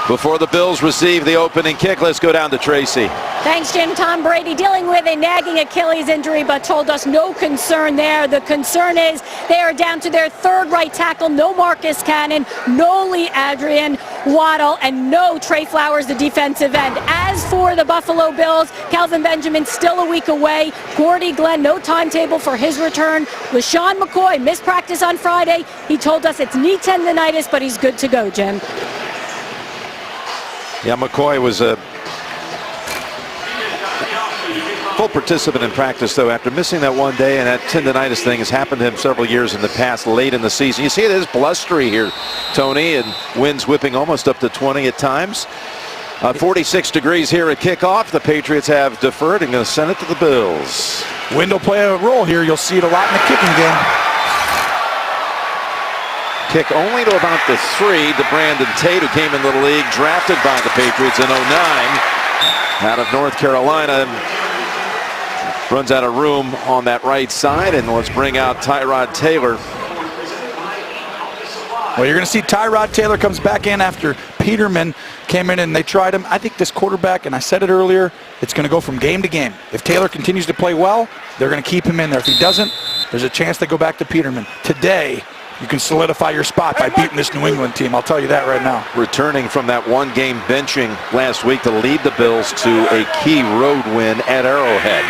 Before the Bills receive the opening kick, let's go down to Tracy. Thanks, Jim. Tom Brady dealing with a nagging Achilles injury, but told us no concern there. The concern is they are down to their third right tackle. No Marcus Cannon, no Lee Adrian Waddle, and no Trey Flowers, the defensive end. As for the Buffalo Bills, Kelvin Benjamin still a week away. Cordy Glenn, no timetable for his return. LaShawn McCoy missed practice on Friday. He told us it's knee tendonitis, but he's good to go, Jim. Yeah, McCoy was a full participant in practice, though, after missing that one day, and that tendonitis thing has happened to him several years in the past, late in the season. You see it is blustery here, Tony, and winds whipping almost up to 20 at times. 46 degrees here at kickoff. The Patriots have deferred and going to send it to the Bills. Wind will play a role here. You'll see it a lot in the kicking game. Kick only to about the 3 to Brandon Tate, who came into the league, drafted by the Patriots in 09 out of North Carolina. Runs out of room on that right side, and let's bring out Tyrod Taylor. Well, you're going to see Tyrod Taylor comes back in after Peterman came in and they tried him. I think this quarterback, and I said it earlier, it's going to go from game to game. If Taylor continues to play well, they're going to keep him in there. If he doesn't, there's a chance they go back to Peterman. Today, you can solidify your spot by beating this New England team. I'll tell you that right now. Returning from that one-game benching last week to lead the Bills to a key road win at Arrowhead.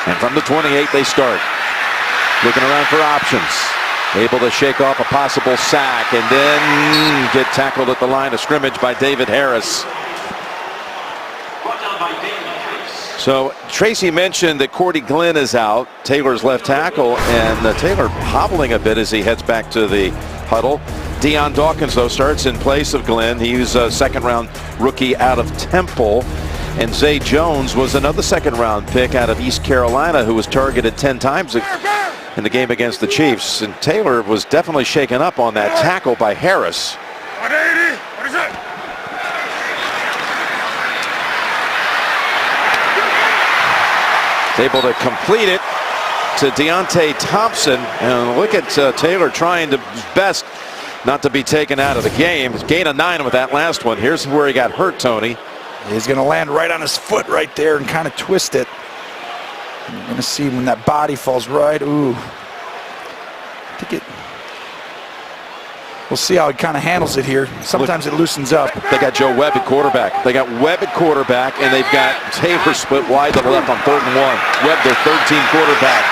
And from the 28, they start. Looking around for options. Able to shake off a possible sack and then get tackled at the line of scrimmage by David Harris. So Tracy mentioned that Cordy Glenn is out, Taylor's left tackle, and Taylor hobbling a bit as he heads back to the huddle. Dion Dawkins, though, starts in place of Glenn. He's a second-round rookie out of Temple. And Zay Jones was another second-round pick out of East Carolina who was targeted 10 times in the game against the Chiefs. And Taylor was definitely shaken up on that tackle by Harris. 180. What is it? Able to complete it to Deontay Thompson. And look at Taylor trying to his best not to be taken out of the game. Gain of 9 with that last one. Here's where he got hurt, Tony. He's going to land right on his foot right there and kind of twist it. You're going to see when that body falls right. Ooh. I think it. We'll see how he kind of handles it here. Sometimes it loosens up. They got Joe Webb at quarterback. They got Webb at quarterback, and they've got Taylor split wide to the left on 3rd and 1. Webb, their third-team quarterback,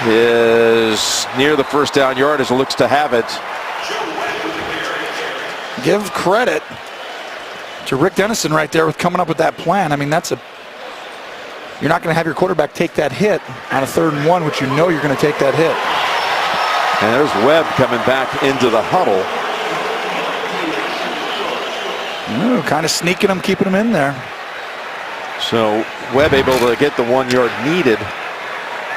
is near the first down yard as it looks to have it. Give credit to Rick Dennison right there with coming up with that plan. I mean, that's a. You're not going to have your quarterback take that hit on a 3rd and 1, which you know you're going to take that hit. And there's Webb coming back into the huddle. Ooh, kind of sneaking him, keeping him in there. So Webb able to get the 1 yard needed.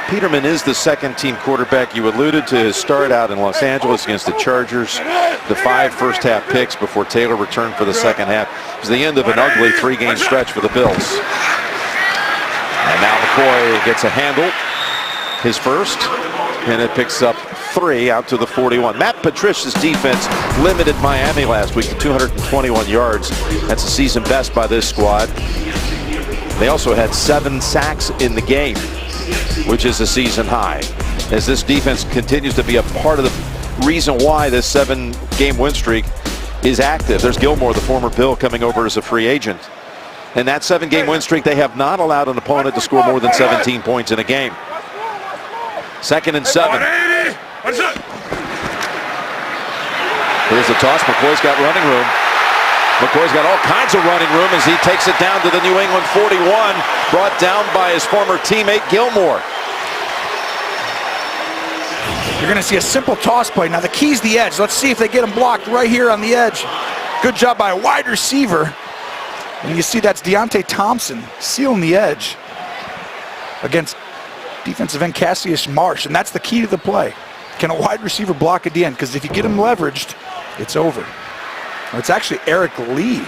Peterman is the second-team quarterback. You alluded to his start out in Los Angeles against the Chargers. The 5 first-half picks before Taylor returned for the second half. It was the end of an ugly 3-game stretch for the Bills. And now McCoy gets a handle, his first, and it picks up 3 out to the 41. Matt Patricia's defense limited Miami last week to 221 yards. That's a season best by this squad. They also had 7 sacks in the game, which is a season high. As this defense continues to be a part of the reason why this 7-game win streak is active. There's Gilmore, the former Bill, coming over as a free agent. And that 7-game win streak, they have not allowed an opponent to score more than 17 points in a game. 2nd and 7. What's up? Here's the toss. McCoy's got running room. McCoy's got all kinds of running room as he takes it down to the New England 41, brought down by his former teammate Gilmore. You're going to see a simple toss play. Now the key's the edge. Let's see if they get him blocked right here on the edge. Good job by a wide receiver. And you see that's Deontay Thompson sealing the edge against defensive end Cassius Marsh. And that's the key to the play. Can a wide receiver block at the end? Because if you get him leveraged, it's over. Well, it's actually Eric Lee.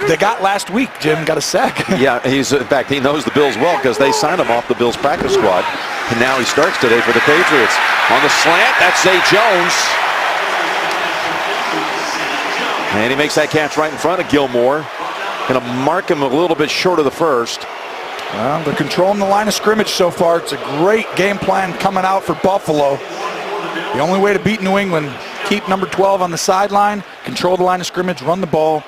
They got last week. Jim got a sack. Yeah, in fact, he knows the Bills well because they signed him off the Bills practice squad. And now he starts today for the Patriots. On the slant, that's Zay Jones. And he makes that catch right in front of Gilmore. Going to mark him a little bit short of the first. Well, they're controlling the line of scrimmage so far. It's a great game plan coming out for Buffalo. The only way to beat New England, keep number 12 on the sideline, control the line of scrimmage, run the ball,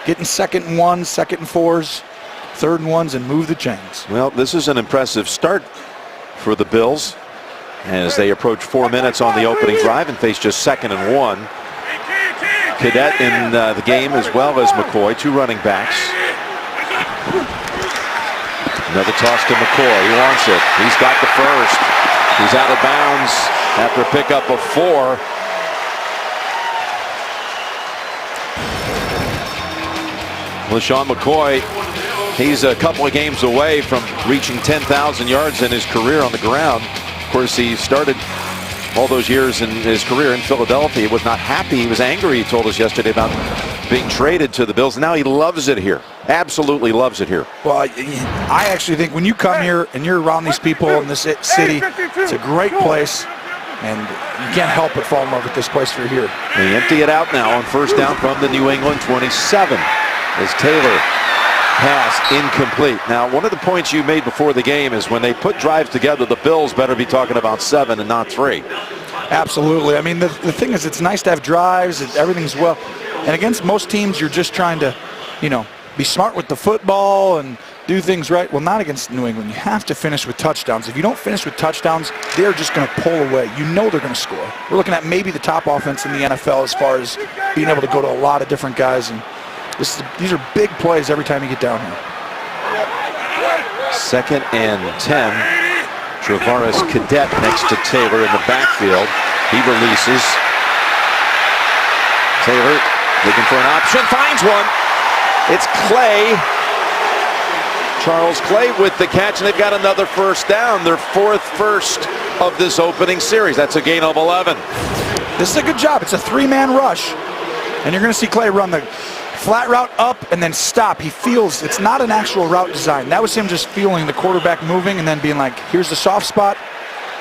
get in 2nd and 1s, 2nd and 4s, 3rd and 1s, and move the chains. Well, this is an impressive start for the Bills as they approach 4 minutes on the opening drive and face just 2nd and 1. Cadet in the game as well as McCoy, 2 running backs. Another toss to McCoy. He wants it. He's got the first. He's out of bounds after a pickup of 4. LeSean McCoy, he's a couple of games away from reaching 10,000 yards in his career on the ground. Of course, he started all those years in his career in Philadelphia. He was not happy. He was angry, he told us yesterday, about being traded to the Bills. Now he loves it here. Absolutely loves it here. Well, I actually think when you come here and you're around these people in this city, it's a great place, and you can't help but fall in love with this place for here. They empty it out now on first down from the New England 27 as Taylor pass incomplete. Now, one of the points you made before the game is when they put drives together, the Bills better be talking about 7 and not 3. Absolutely. I mean, the thing is, it's nice to have drives, everything's well. And against most teams, you're just trying to, be smart with the football and do things right. Well, not against New England. You have to finish with touchdowns. If you don't finish with touchdowns, they're just going to pull away. You know they're going to score. We're looking at maybe the top offense in the NFL as far as being able to go to a lot of different guys. And these are big plays every time you get down here. 2nd and 10. Travaris Cadet next to Taylor in the backfield. He releases. Taylor looking for an option. Finds one. It's Clay. Charles Clay with the catch, and they've got another first down. Their 4th first of this opening series. That's a gain of 11. This is a good job. It's a 3-man rush. And you're going to see Clay run the flat route up and then stop. He feels it's not an actual route design. That was him just feeling the quarterback moving and then being like, here's the soft spot.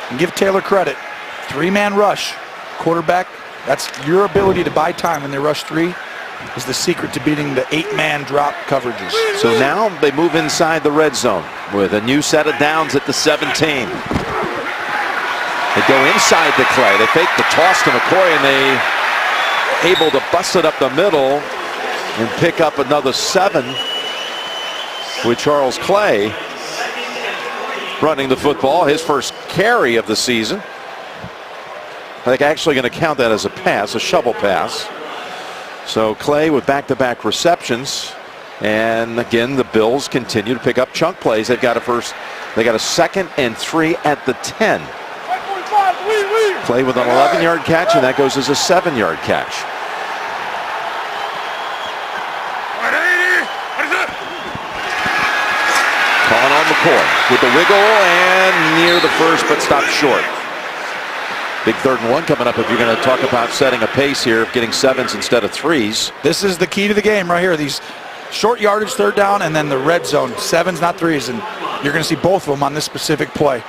And give Taylor credit. 3-man rush. Quarterback, that's your ability to buy time when they rush 3 is the secret to beating the 8-man drop coverages. So now they move inside the red zone with a new set of downs at the 17. They go inside to Clay. They fake the toss to McCoy, and they able to bust it up the middle and pick up another 7 with Charles Clay running the football, his first carry of the season. I think actually going to count that as a pass, a shovel pass. So Clay with back-to-back receptions, and again the Bills continue to pick up chunk plays. They've got a 2nd and 3 at the 10. Clay with an 11-yard catch, and that goes as a 7-yard catch. Calling on McCoy with the wiggle and near the first, but stopped short. Big 3rd and 1 coming up if you're going to talk about setting a pace here, getting 7s instead of 3s. This is the key to the game right here. These short yardage 3rd down and then the red zone. 7s, not 3s, and you're going to see both of them on this specific play.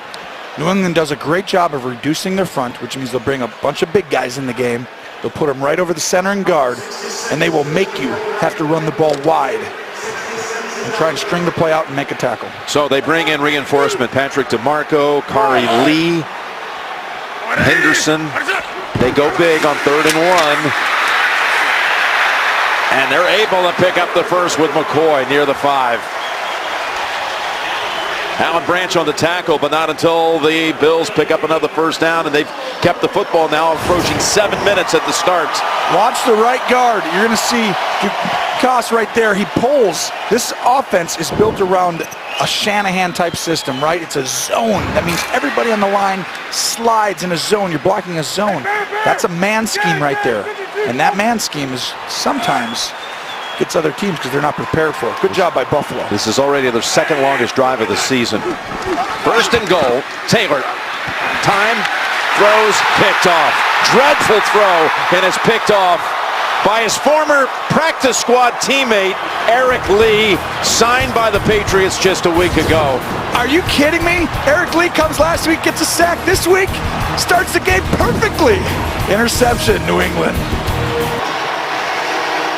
New England does a great job of reducing their front, which means they'll bring a bunch of big guys in the game. They'll put them right over the center and guard, and they will make you have to run the ball wide and try and string the play out and make a tackle. So they bring in reinforcement. Patrick DeMarco, Kari Lee, Henderson. They go big on 3rd and 1. And they're able to pick up the first with McCoy near the 5. Alan Branch on the tackle, but not until the Bills pick up another first down, and they've kept the football now approaching 7 minutes at the start. Watch the right guard. You're going to see Koss right there. He pulls. This offense is built around a Shanahan-type system, right? It's a zone. That means everybody on the line slides in a zone. You're blocking a zone. That's a man scheme right there. And that man scheme is sometimes gets other teams because they're not prepared for it. Good job by Buffalo. This is already their 2nd longest drive of the season. 1st and goal. Taylor. Time. Throws. Picked off. Dreadful throw. And it's picked off by his former practice squad teammate, Eric Lee, signed by the Patriots just a week ago. Are you kidding me? Eric Lee comes last week, gets a sack this week, starts the game perfectly. Interception, New England.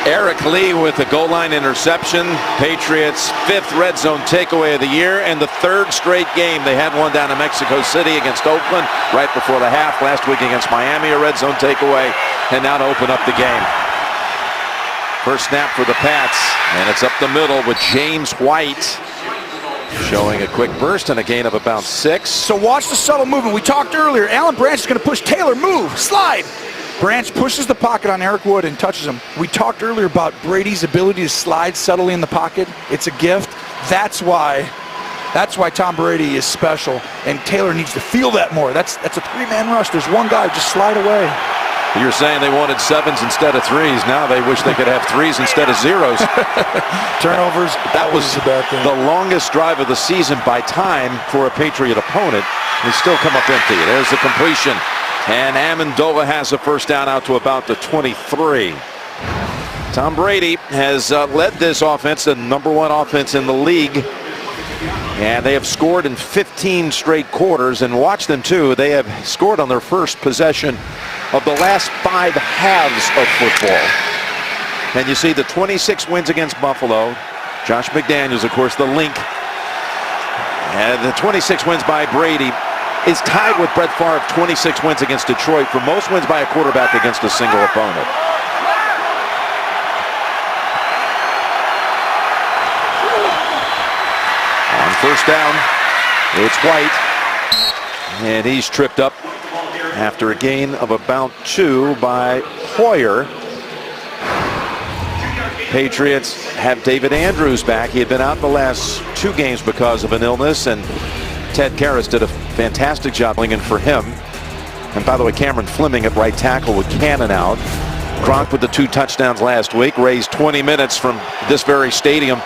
Eric Lee with the goal line interception. Patriots' 5th red zone takeaway of the year and the 3rd straight game. They had one down in Mexico City against Oakland right before the half. Last week against Miami, a red zone takeaway, and now to open up the game. First snap for the Pats, and it's up the middle with James White showing a quick burst and a gain of about 6. So watch the subtle movement. We talked earlier. Alan Branch is going to push Taylor. Move. Slide. Branch pushes the pocket on Eric Wood and touches him. We talked earlier about Brady's ability to slide subtly in the pocket. It's a gift. That's why Tom Brady is special, and Taylor needs to feel that more. That's a 3-man rush. There's one guy, just slide away. You're saying they wanted 7s instead of 3s. Now they wish they could have 3s instead of 0s. Turnovers. That was a bad thing. The longest drive of the season by time for a Patriot opponent. They still come up empty. There's the completion. And Amendola has a first down out to about the 23. Tom Brady has led this offense, the #1 offense in the league. And they have scored in 15 straight quarters. And watch them, too. They have scored on their first possession of the last 5 halves of football. And you see the 26 wins against Buffalo. Josh McDaniels, of course, the link. And the 26 wins by Brady is tied with Brett Favre, 26 wins against Detroit for most wins by a quarterback against a single opponent. On first down, it's White, and he's tripped up after a gain of about 2 by Hoyer. Patriots have David Andrews back. He had been out the last 2 games because of an illness, and Ted Karras did a fantastic job linging for him. And by the way, Cameron Fleming at right tackle with Cannon out. Gronk with the 2 touchdowns last week, raised 20 minutes from this very stadium.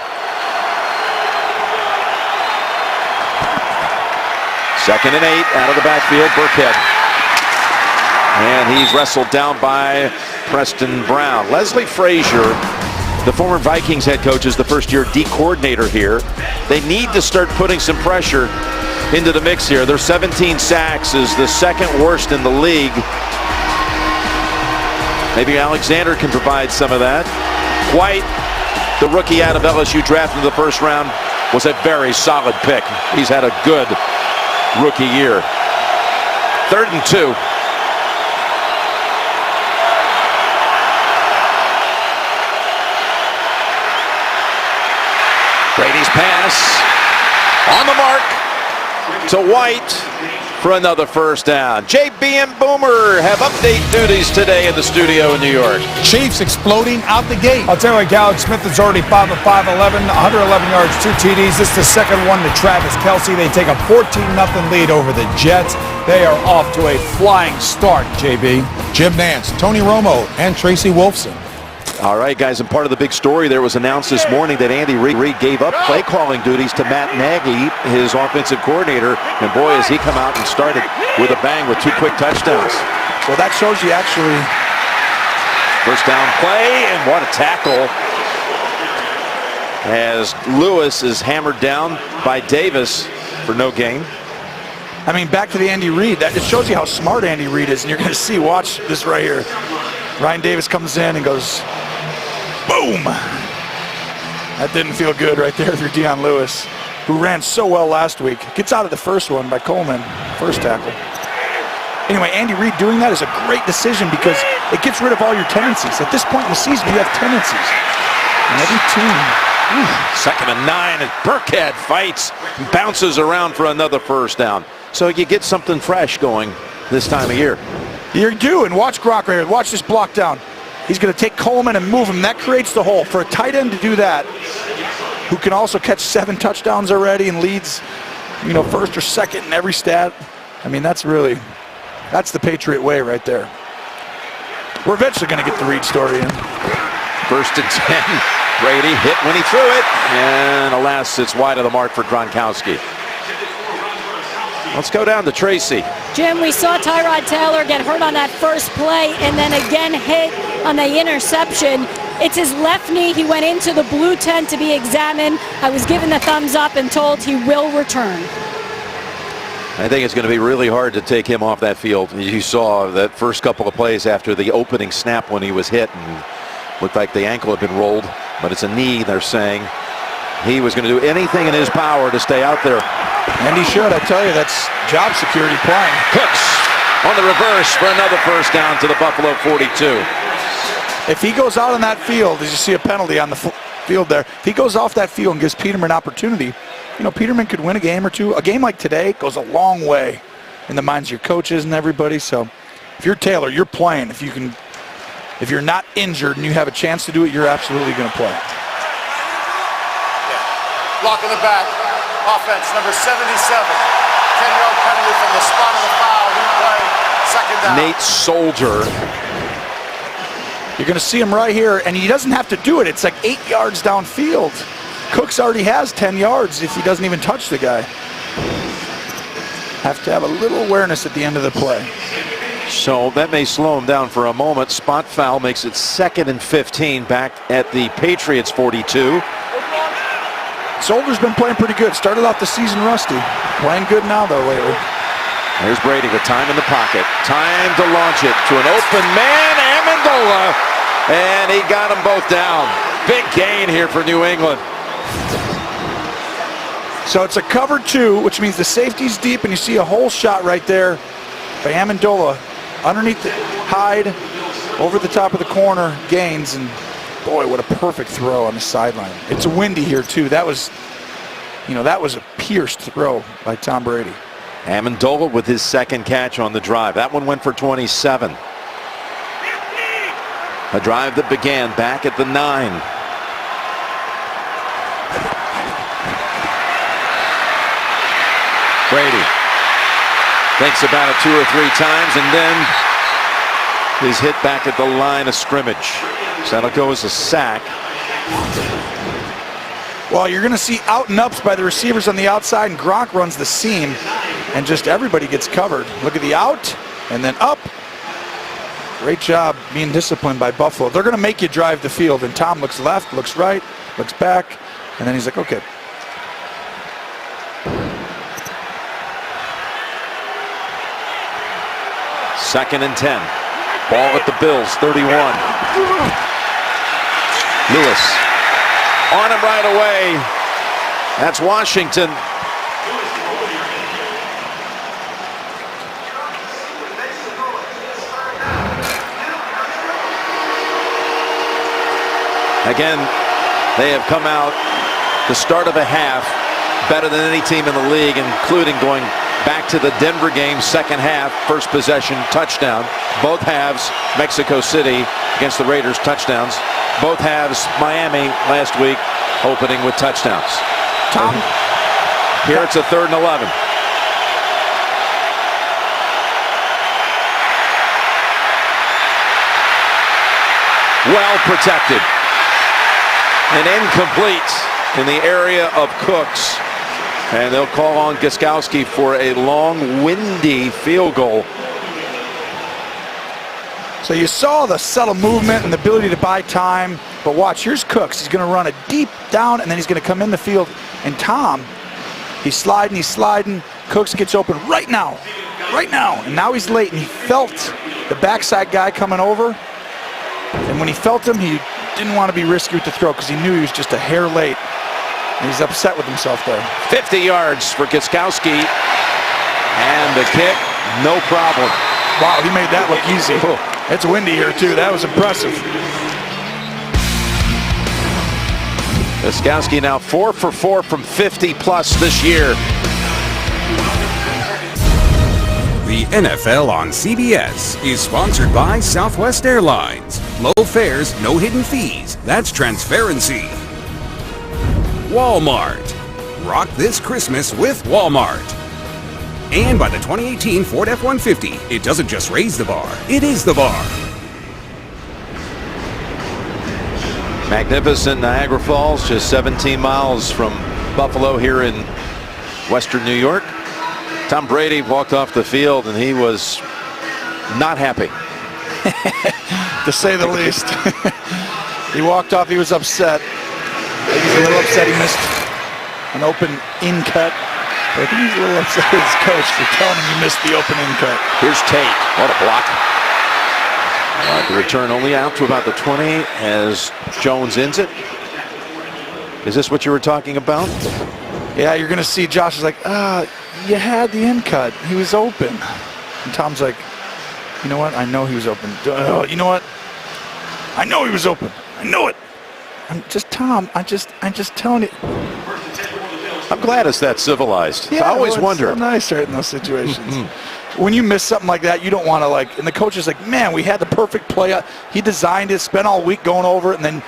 Second and 8 out of the backfield, Burkhead. And he's wrestled down by Preston Brown. Leslie Frazier, the former Vikings head coach, is the first-year D coordinator here. They need to start putting some pressure into the mix here. Their 17 sacks is the 2nd worst in the league. Maybe Alexander can provide some of that. White, the rookie out of LSU drafted in the 1st round, was a very solid pick. He's had a good rookie year. 3rd and 2. Brady's pass on the mark to White for another first down. JB and Boomer have update duties today in the studio in New York. Chiefs exploding out the gate. I'll tell you what, Alex Smith is already 5 of 5, 111 yards, 2 TDs. This is the second one to Travis Kelce. They take a 14-0 lead over the Jets. They are off to a flying start, JB. Jim Nance, Tony Romo, and Tracy Wolfson. All right, guys, and part of the big story there was announced this morning that Andy Reid gave up play calling duties to Matt Nagy, his offensive coordinator, and boy, has he come out and started with a bang with 2 quick touchdowns. Well, that shows you actually. First down play, and what a tackle as Lewis is hammered down by Davis for no gain. I mean, back to the Andy Reid. It shows you how smart Andy Reid is, and you're going to see, watch this right here. Ryan Davis comes in and goes, boom! That didn't feel good right there for Dion Lewis, who ran so well last week. Gets out of the first one by Coleman, first tackle. Anyway, Andy Reid doing that is a great decision because it gets rid of all your tendencies. At this point in the season, you have tendencies. And every team. 2nd and 9, and Burkhead fights, bounces around for another first down. So you get something fresh going this time of year. You do, and watch Gronk right here. Watch this block down. He's going to take Coleman and move him. That creates the hole. For a tight end to do that, who can also catch 7 touchdowns already and leads, 1st or 2nd in every stat. I mean, that's the Patriot way right there. We're eventually going to get the Reid story in. 1st and 10. Brady hit when he threw it, and alas, it's wide of the mark for Gronkowski. Let's go down to Tracy. Jim, we saw Tyrod Taylor get hurt on that first play and then again hit on the interception. It's his left knee. He went into the blue tent to be examined. I was given the thumbs up and told he will return. I think it's going to be really hard to take him off that field. You saw that first couple of plays after the opening snap when he was hit, and Looked like the ankle had been rolled, but it's a knee, they're saying. He was going to do anything in his power to stay out there. And he should. I tell you, that's job security playing. Cooks on the reverse for another first down to the Buffalo 42. If he goes out on that field, as you see a penalty on the field there, if he goes off that field and gives Peterman an opportunity, you know, Peterman could win a game or two. A game like today goes a long way in the minds of your coaches and everybody. So if you're Taylor, you're playing. If you're not injured and you have a chance to do it, you're absolutely going to play. Block in the back. Offense, number 77. 10-yard penalty from the spot of the foul. Replay, second down. Nate Soldier. You're going to see him right here, and he doesn't have to do it. It's like 8 yards downfield. Cooks already has 10 yards if he doesn't even touch the guy. Have to have a little awareness at the end of the play. So that may slow him down for a moment. Spot foul makes it 2nd and 15 back at the Patriots 42. Solder's been playing pretty good. Started off the season rusty. Playing good now, though, lately. There's Brady with time in the pocket. Time to launch it to an open man, Amendola. And he got them both down. Big gain here for New England. So it's a cover 2, which means the safety's deep, and you see a hole shot right there by Amendola. Underneath the hide, over the top of the corner, gains, and boy, what a perfect throw on the sideline. It's windy here, too. That was, you know, that was a pierced throw by Tom Brady. Amendola with his second catch on the drive. That one went for 27. A drive that began back at the 9. Brady thinks about it 2 or 3 times and then is hit back at the line of scrimmage. So that'll go as a sack. Well, you're going to see out and ups by the receivers on the outside, and Gronk runs the seam, and just everybody gets covered. Look at the out, and then up. Great job being disciplined by Buffalo. They're going to make you drive the field, and Tom looks left, looks right, looks back, and then he's like, okay. Second and 10. Ball at the Bills, 31. Lewis on him right away. That's Washington. Again, they have come out the start of a half better than any team in the league, including going back to the Denver game, second half, first possession, touchdown. Both halves, Mexico City against the Raiders, touchdowns. Both halves, Miami last week, opening with touchdowns. Tom. Here it's a 3rd and 11. Well protected. And incomplete in the area of Cooks. And they'll call on Gostkowski for a long, windy field goal. So you saw the subtle movement and the ability to buy time. But watch, here's Cooks. He's going to run it deep down, and then he's going to come in the field. And Tom, he's sliding. Cooks gets open right now. And now he's late, and he felt the backside guy coming over. And when he felt him, he didn't want to be risky with the throw because he knew he was just a hair late. And he's upset with himself there. 50 yards for Gostkowski. And the kick, no problem. Wow, he made that look easy. It's windy here, too. That was impressive. Gostkowski now 4 for 4 from 50 plus this year. The NFL on CBS is sponsored by Southwest Airlines. Low fares, no hidden fees. That's transparency. Walmart. Rock this Christmas with Walmart. And by the 2018 Ford F-150, it doesn't just raise the bar, it is the bar. Magnificent Niagara Falls, just 17 miles from Buffalo here in western New York. Tom Brady walked off the field and he was not happy. To say the least. He walked off, he was upset. He's a little upset he missed an open in cut. But I think he's a little upset with his coach for telling him he missed the open in cut. Here's Tate. What a block. The return only out to about the 20 as Jones ends it. Is this what you were talking about? Yeah, you're going to see Josh is like, you had the in cut. He was open. And Tom's like, you know what? I know he was open. You know what? I know he was open. I know it. I'm just telling you. I'm glad it's that civilized. Yeah, I always it's wonder. so nice right in those situations. When you miss something like that, you don't want to and the coach is like, man, we had the perfect play. He designed it, spent all week going over it, and then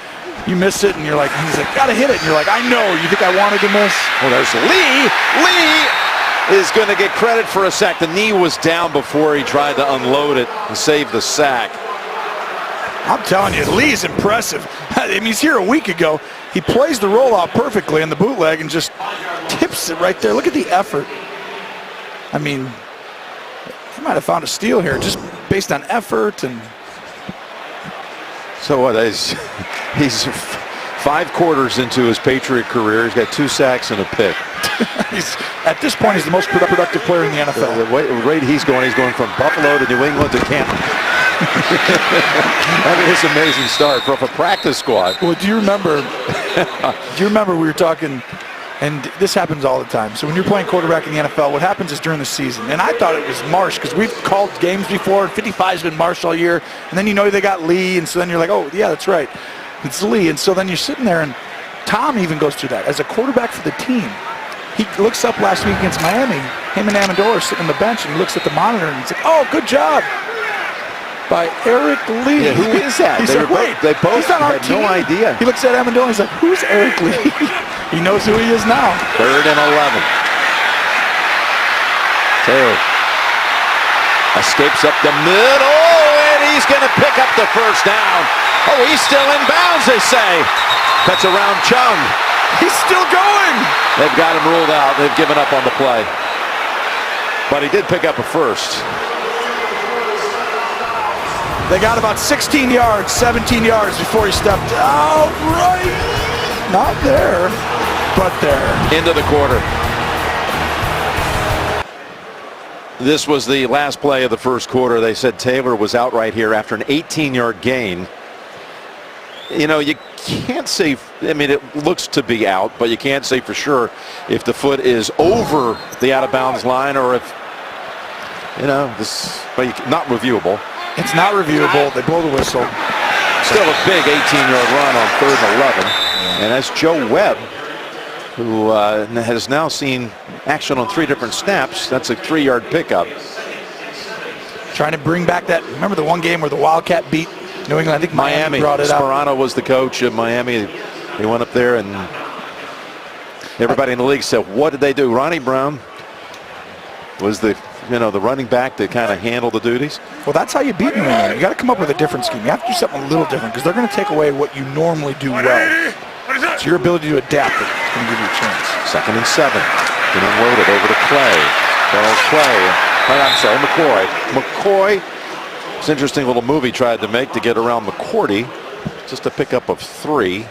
you miss it, and he's like, gotta hit it. And you're like, I know. You think I wanted to miss? Well, there's Lee. Lee is going to get credit for a sack. The knee was down before he tried to unload it and save the sack. I'm telling you, Lee's impressive. I mean, he's here a week ago. He plays the rollout perfectly in the bootleg and just tips it right there. Look at the effort. I mean, he might have found a steal here just based on effort. And so what? He's 5 quarters into his Patriot career. He's got 2 sacks and a pick. At this point, he's the most productive player in the NFL. The rate he's going from Buffalo to New England to Canton. I mean, it's an amazing start from a practice squad. Well, do you remember we were talking, and this happens all the time. So when you're playing quarterback in the NFL, what happens is during the season, and I thought it was Marsh because we've called games before, and 55's been Marsh all year, and then they got Lee, and so then you're like, oh, yeah, that's right. It's Lee, and so then you're sitting there, and Tom even goes through that. As a quarterback for the team, he looks up last week against Miami. Him and Amendola are sitting on the bench, and he looks at the monitor, and he's like, oh, good job by Eric Lee. Yeah, who is that? He's like, wait, they both he's on our had team. no idea. He looks at Amendola, he's like, who's Eric Lee? He knows who he is now. 3rd and 11. Taylor escapes up the middle, and he's going to pick up the first down. Oh, he's still in bounds, they say. Cuts around Chung. He's still going. They've got him ruled out. They've given up on the play. But he did pick up a first. They got about 16 yards, 17 yards before he stepped out. Right. Not there, but there. Into the quarter. This was the last play of the first quarter. They said Taylor was out right here after an 18-yard gain. You know, you can't say, I mean, it looks to be out, but you can't say for sure if the foot is over the out-of-bounds line or if, not reviewable. It's not reviewable. They blow the whistle. Still a big 18-yard run on 3rd and 11. And that's Joe Webb, who has now seen action on 3 different snaps. That's a 3-yard pickup. Trying to bring back that, remember the one game where the Wildcat beat New England? I think Miami brought it up. Sperano was the coach of Miami. They went up there and everybody in the league said, what did they do? Ronnie Brown was the running back that kind of handled the duties. Well, that's how you beat New England. You got to come up with a different scheme. You have to do something a little different because they're going to take away what you normally do well. It's your ability to adapt that's going to give you a chance. 2nd and 7. Getting unloaded over to Clay. Charles Clay. I'm sorry, McCoy. McCoy. It's an interesting little move he tried to make to get around McCourty. Just a pickup of 3.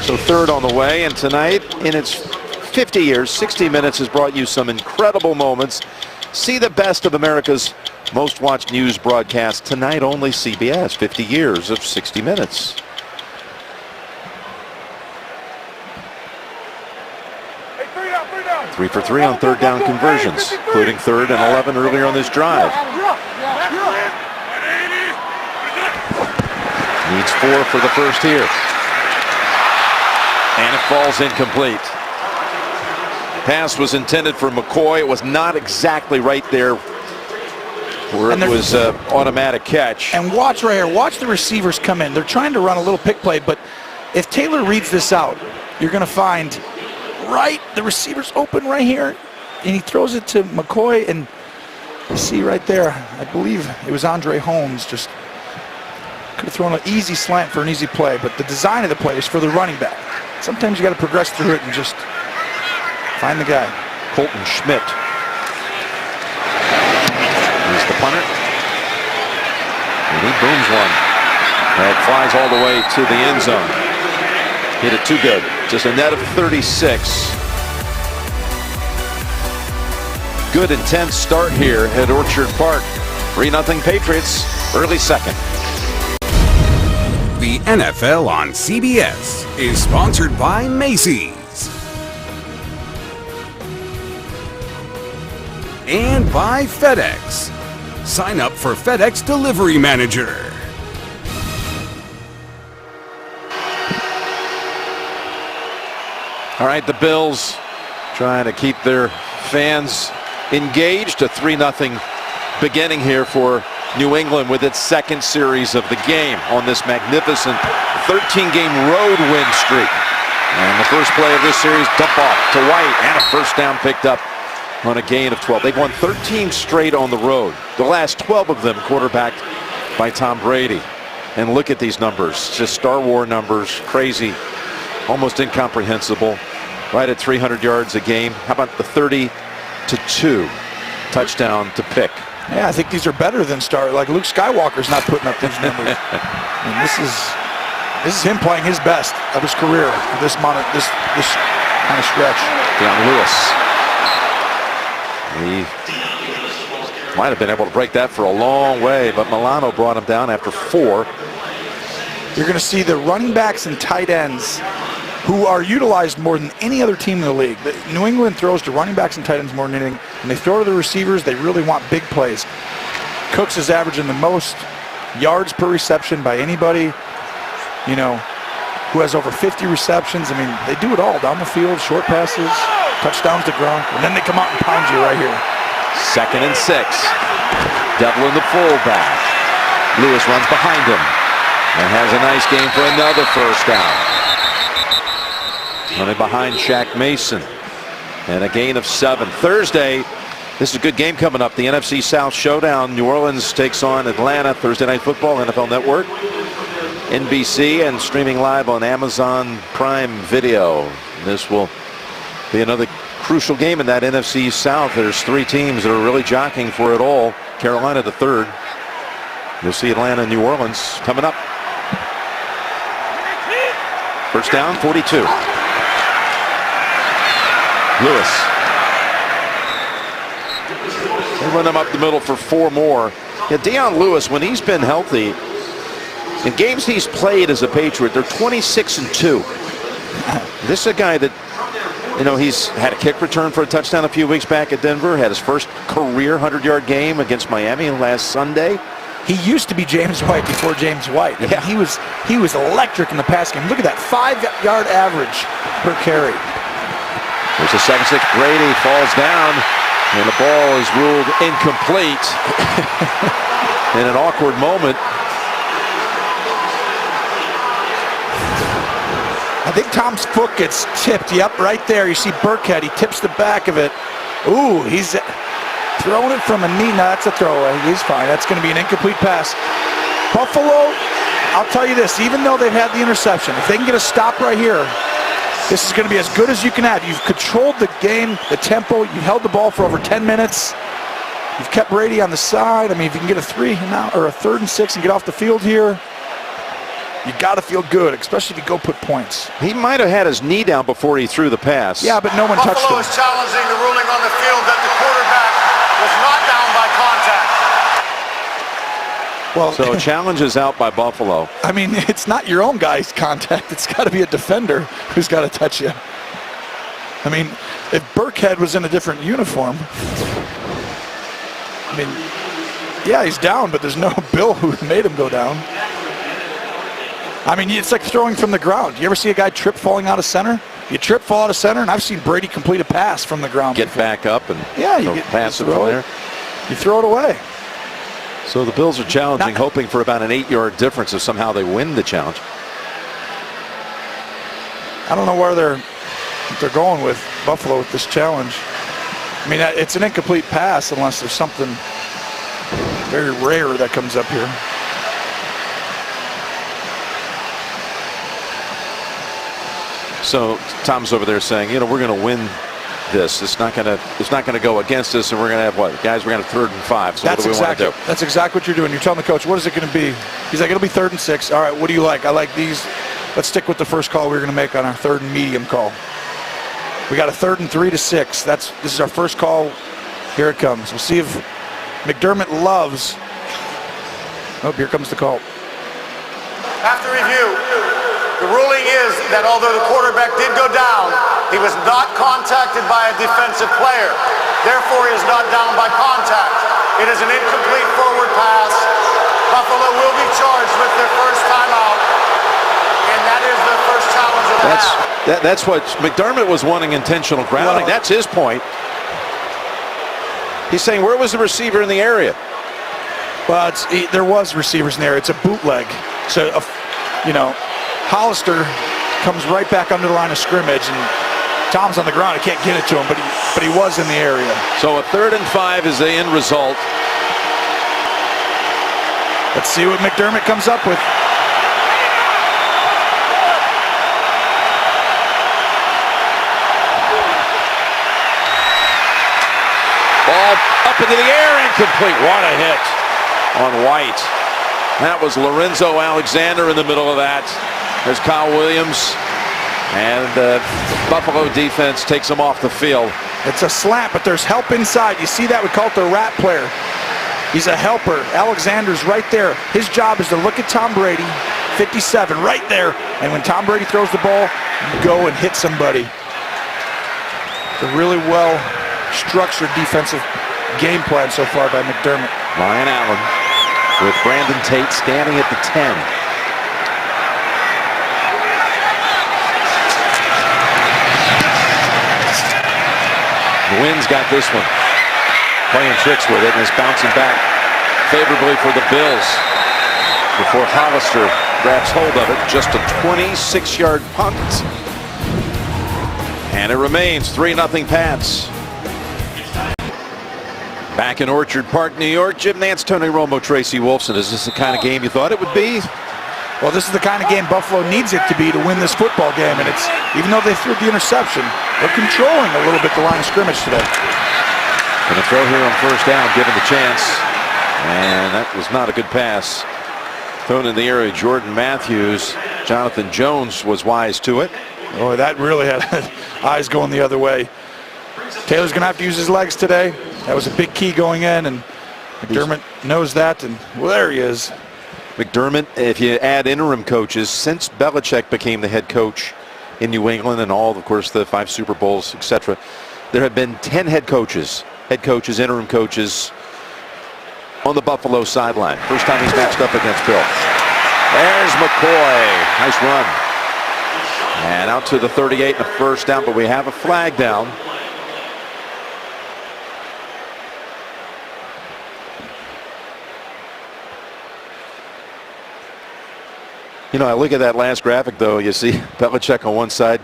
So 3rd on the way, and tonight in its 50 years, 60 Minutes has brought you some incredible moments. See the best of America's most watched news broadcast tonight only CBS. 50 years of 60 Minutes. Three for 3 on 3rd down conversions, including 3rd and 11 earlier on this drive. Needs 4 for the first here. And it falls incomplete. Pass was intended for McCoy. It was not exactly right there where it was an automatic catch. And watch right here. Watch the receivers come in. They're trying to run a little pick play, but if Taylor reads this out, you're going to find the receiver's open right here, and he throws it to McCoy, and you see right there, I believe it was Andre Holmes, just could have thrown an easy slant for an easy play, but the design of the play is for the running back. Sometimes you got to progress through it and just find the guy. Colton Schmidt. He's the punter. And he booms one. That flies all the way to the end zone. Hit it too good. Just a net of 36. Good intense start here at Orchard Park. 3-0 Patriots, early second. The NFL on CBS is sponsored by Macy's. And by FedEx. Sign up for FedEx Delivery Manager. All right, the Bills trying to keep their fans engaged. A 3-0 beginning here for New England with its second series of the game on this magnificent 13-game road win streak. And the first play of this series, dump off to White, and a first down picked up on a gain of 12. They've won 13 straight on the road. The last 12 of them quarterbacked by Tom Brady. And look at these numbers, just Star Wars numbers, crazy, almost incomprehensible. Right at 300 yards a game. How about the 30-2 touchdown to pick? Yeah, I think these are better than like Luke Skywalker's not putting up these numbers. I mean, this is him playing his best of his career. This kind of stretch. Deion Lewis. He might have been able to break that for a long way, but Milano brought him down after 4. You're going to see the running backs and tight ends who are utilized more than any other team in the league. New England throws to running backs and tight ends more than anything. When they throw to the receivers, they really want big plays. Cooks is averaging the most yards per reception by anybody, who has over 50 receptions. I mean, they do it all. Down the field, short passes, touchdowns to Gronk, and then they come out and pound you right here. 2nd and 6. Devlin the fullback. Lewis runs behind him and has a nice game for another first down. Running behind Shaq Mason. And a gain of 7. Thursday, this is a good game coming up. The NFC South Showdown. New Orleans takes on Atlanta. Thursday Night Football, NFL Network, NBC, and streaming live on Amazon Prime Video. This will be another crucial game in that NFC South. There's 3 teams that are really jockeying for it all. Carolina the 3rd. You'll see Atlanta and New Orleans coming up. First down, 42. Lewis. They run him up the middle for 4 more. Yeah, Deion Lewis, when he's been healthy, in games he's played as a Patriot, they're 26-2. This is a guy that, he's had a kick return for a touchdown a few weeks back at Denver, had his first career 100-yard game against Miami last Sunday. He used to be James White before James White. I mean, he was electric in the pass game. Look at that 5-yard average per carry. There's a 2nd 6. Brady falls down, and the ball is ruled incomplete in an awkward moment. I think Tom's foot gets tipped. Yep, right there. You see Burkhead. He tips the back of it. Ooh, he's throwing it from a knee. No, that's a throwaway. He's fine. That's going to be an incomplete pass. Buffalo, I'll tell you this. Even though they've had the interception, if they can get a stop right here, this is going to be as good as you can have. You've controlled the game, the tempo. You held the ball for over 10 minutes. You've kept Brady on the side. I mean, if you can get a 3 now or a 3rd and 6 and get off the field here, you got to feel good, especially if you go put points. He might have had his knee down before he threw the pass. Yeah, but no one touched him. Buffalo is challenging the ruling on the field that the quarterback was not down by contact. Well, So challenge is out by Buffalo. I mean, it's not your own guy's contact. It's got to be a defender who's got to touch you. I mean, if Burkhead was in a different uniform, I mean, yeah, he's down, but there's no Bill who made him go down. I mean, it's like throwing from the ground. You ever see a guy trip falling out of center? You trip, fall out of center, and I've seen Brady complete a pass from the ground. Get back up and pass it from there. You throw it away. So the Bills are challenging, hoping for about an 8-yard difference if somehow they win the challenge. I don't know where they're going with Buffalo with this challenge. I mean, it's an incomplete pass unless there's something very rare that comes up here. So Tom's over there saying, we're going to win this. It's not going to go against us, and we're going to have what, guys? We're going to have 3rd and 5. So what do we want to do? That's exactly what you're doing. You're telling the coach, what is it going to be? He's like, it'll be 3rd and 6. All right, what do you like? I like these. Let's stick with the first call we're going to make on our 3rd and medium call. We got a 3rd and 3 to 6. This is our first call. Here it comes. We'll see if McDermott loves Oh, here comes the call. After review, the ruling is that although the quarterback did go down, he was not contacted by a defensive player. Therefore, he is not down by contact. It is an incomplete forward pass. Buffalo will be charged with their first timeout, and that is their first challenge of the half. That's what McDermott was wanting, intentional grounding. That's his point. He's saying, where was the receiver in the area? Well, there was receivers in there. It's a bootleg. So, you know, Hollister comes right back under the line of scrimmage, and Tom's on the ground. He can't get it to him, but he was in the area. So a 3rd and 5 is the end result. Let's see what McDermott comes up with. Ball up into the air, incomplete. What a hit on White. That was Lorenzo Alexander in the middle of that. There's Kyle Williams, and the Buffalo defense takes him off the field. It's a slant, but there's help inside. You see that? We call it the rat player. He's a helper. Alexander's right there. His job is to look at Tom Brady, 57, right there. And when Tom Brady throws the ball, go and hit somebody. It's a really well-structured defensive game plan so far by McDermott. Ryan Allen with Brandon Tate standing at the 10. The Wind's got this one. Playing tricks with it and is bouncing back favorably for the Bills before Hollister grabs hold of it. Just a 26-yard punt. And it remains 3-0 Pats. Back in Orchard Park, New York, Jim Nance, Tony Romo, Tracy Wolfson. Is this the kind of game you thought it would be? Well, this is the kind of game Buffalo needs it to be to win this football game. And it's, even though they threw the interception, they're controlling a little bit the line of scrimmage today. Going to throw here on 1st down, given the chance. And that was not a good pass. Thrown in the area, Jordan Matthews. Jonathan Jones was wise to it. Oh, that really had eyes going the other way. Taylor's going to have to use his legs today. That was a big key going in, and McDermott knows that, and well, there he is. McDermott, if you add interim coaches, since Belichick became the head coach in New England and all, of course, the 5 Super Bowls, etc., there have been 10 head coaches, interim coaches on the Buffalo sideline. First time he's matched up against Bill. There's McCoy. Nice run. And out to the 38 and a 1st down, but we have a flag down. You know, I look at that last graphic, though. You see Belichick on one side,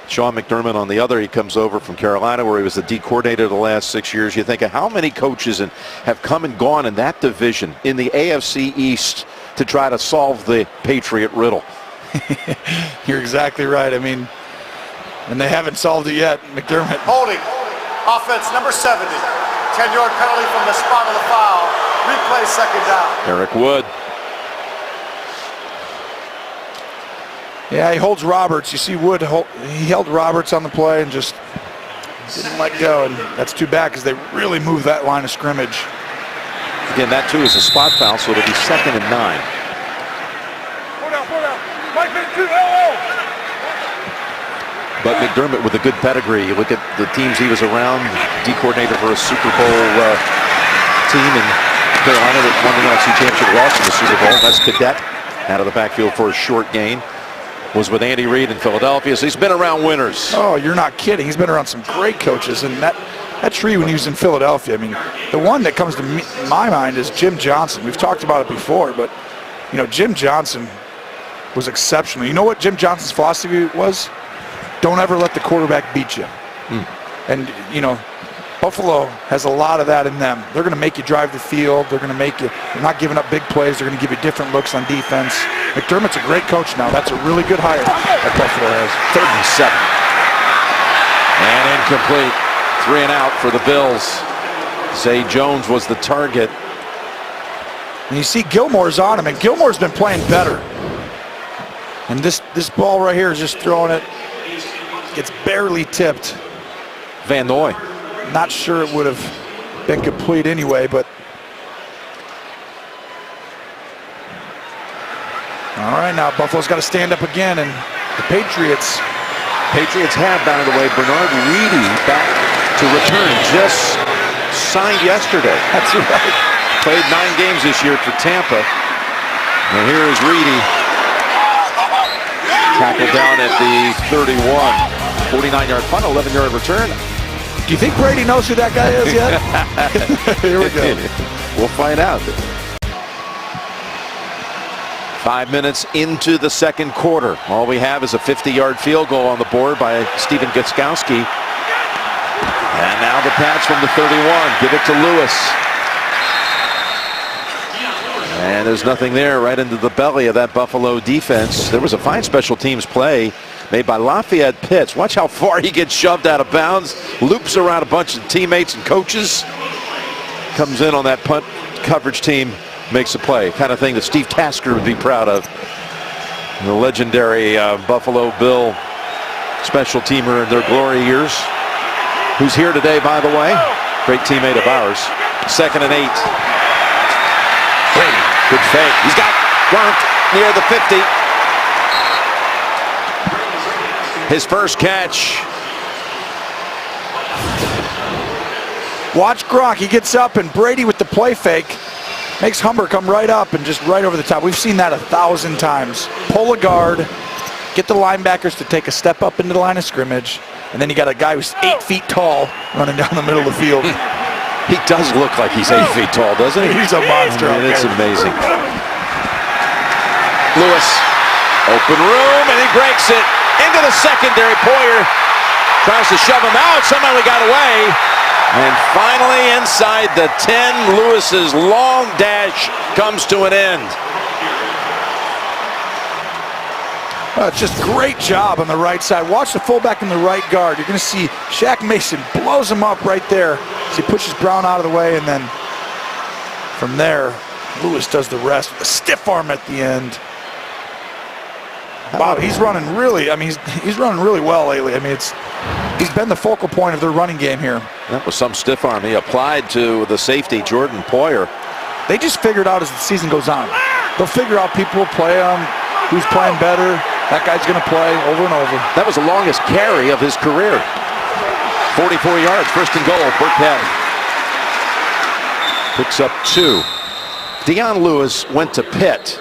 Sean McDermott on the other. He comes over from Carolina, where he was the D coordinator the last 6 years. You think of how many coaches have come and gone in that division in the AFC East to try to solve the Patriot riddle. You're exactly right. I mean, and they haven't solved it yet. McDermott. Holding. Offense number 70. 10-yard penalty from the spot of the foul. Replay 2nd down. Eric Wood. Yeah, he holds Roberts. You see Wood, he held Roberts on the play and just didn't let go. And that's too bad because they really moved that line of scrimmage. Again, that too is a spot foul, so it'll be 2nd and 9. But McDermott with a good pedigree. You look at the teams he was around, D coordinator for a Super Bowl team in Carolina that won the NFC Championship, lost in the Super Bowl. That's Cadet out of the backfield for a short gain. Was with Andy Reid in Philadelphia, so he's been around winners. Oh, you're not kidding. He's been around some great coaches, and that tree when he was in Philadelphia, I mean, the one that comes to my mind is Jim Johnson. We've talked about it before, but, you know, Jim Johnson was exceptional. You know what Jim Johnson's philosophy was? Don't ever let the quarterback beat you. And, you know, Buffalo has a lot of that in them. They're going to make you drive the field. They're going to make you, they're not giving up big plays. They're going to give you different looks on defense. McDermott's a great coach now. That's a really good hire that Buffalo has. 3rd and 7. And incomplete. 3 and out for the Bills. Zay Jones was the target. And you see Gilmore's on him, and Gilmore's been playing better. And this ball right here is just throwing it. Gets barely tipped. Van Noy. Not sure it would have been complete anyway, but All right, now Buffalo's got to stand up again, and the Patriots have, by the way, Bernard Reedy back to return. Just signed yesterday. That's right. Played 9 games this year for Tampa. And here is Reedy. Tackled down at the 31. 49-yard punt, 11-yard return. Do you think Brady knows who that guy is yet? Here we go. We'll find out. 5 minutes into the second quarter. All we have is a 50-yard field goal on the board by Stephen Gostkowski. And now the pass from the 31. Give it to Lewis. And there's nothing there, right into the belly of that Buffalo defense. There was a fine special teams play made by Lafayette Pitts. Watch how far he gets shoved out of bounds. Loops around a bunch of teammates and coaches. Comes in on that punt coverage team. Makes a play. Kind of thing that Steve Tasker would be proud of. The legendary Buffalo Bill special teamer in their glory years. Who's here today, by the way. Great teammate of ours. 2nd and 8. Brady, good fake. He's got Gronk near the 50. His first catch. Watch Gronk. He gets up, and Brady with the play fake makes Humber come right up and just right over the top. We've seen that 1,000 times. Pull a guard, get the linebackers to take a step up into the line of scrimmage, and then you got a guy who's 8 feet tall running down the middle of the field. He does look like he's 8 feet tall, doesn't he? He's a monster. I mean, it's amazing. Lewis, open room, and he breaks it into the secondary. Poyer tries to shove him out. Somehow he got away. And finally inside the 10, Lewis's long dash comes to an end. Just great job on the right side. Watch the fullback in the right guard. You're going to see Shaq Mason blows him up right there as he pushes Brown out of the way, and then from there, Lewis does the rest with a stiff arm at the end. Wow, he's running really, I mean, he's running really well lately. I mean, he's been the focal point of their running game here. That was some stiff arm he applied to the safety, Jordan Poyer. They just figured out as the season goes on. They'll figure out people will play them, who's playing better. That guy's going to play over and over. That was the longest carry of his career. 44 yards, 1st and goal. Burkhead picks up 2. Dion Lewis went to Pitt,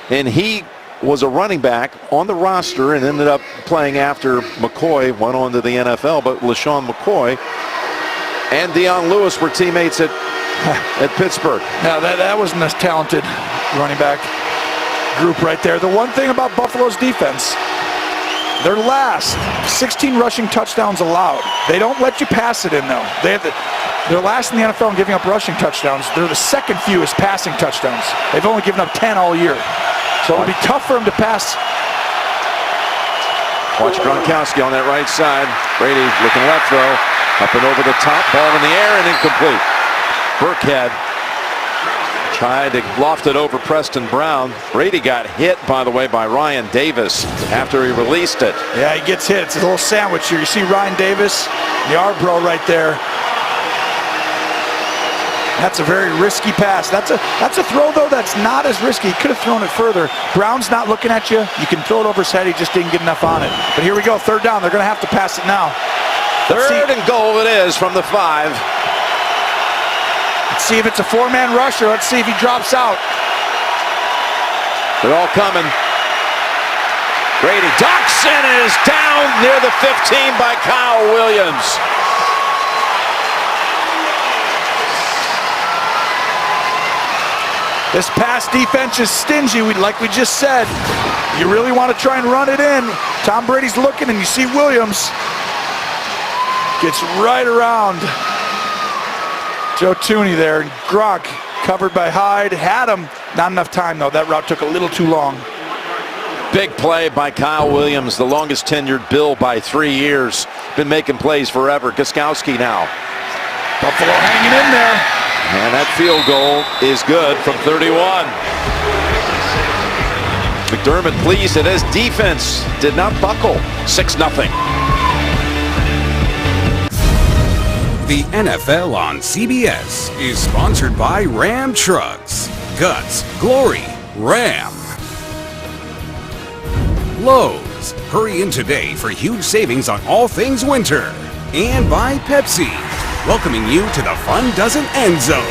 and he was a running back on the roster and ended up playing after McCoy went on to the NFL. But LaShawn McCoy and Dion Lewis were teammates at Pittsburgh. Now that wasn't a talented running back group right there. The one thing about Buffalo's defense, they're last. 16 rushing touchdowns allowed. They don't let you pass it in though. They're last in the NFL in giving up rushing touchdowns. They're the 2nd fewest passing touchdowns. They've only given up 10 all year. So it'll be tough for him to pass. Watch Gronkowski on that right side. Brady looking left throw. Up and over the top. Ball in the air and incomplete. Burkhead tried to loft it over Preston Brown. Brady got hit, by the way, by Ryan Davis after he released it. Yeah, he gets hit. It's a little sandwich here. You see Ryan Davis, the Arbro right there. That's a very risky pass. That's a throw, though, that's not as risky. He could have thrown it further. Brown's not looking at you. You can throw it over his head. He just didn't get enough on it. But here we go, 3rd down. They're going to have to pass it now. 3rd and goal it is from the 5. Let's see if it's a 4-man rusher. Let's see if he drops out. They're all coming. Brady ducks and is down near the 15 by Kyle Williams. This pass defense is stingy, like we just said. You really want to try and run it in. Tom Brady's looking, and you see Williams gets right around Joe Thuney there. And Gronk covered by Hyde. Had him. Not enough time, though. That route took a little too long. Big play by Kyle Williams, the longest tenured Bill by 3 years. Been making plays forever. Gostkowski now. Buffalo hanging in there. And that field goal is good from 31. McDermott pleased that his defense did not buckle. 6-0. The NFL on CBS is sponsored by Ram Trucks. Guts, glory, Ram. Lowe's. Hurry in today for huge savings on all things winter. And by Pepsi, welcoming you to the fun doesn't end zone.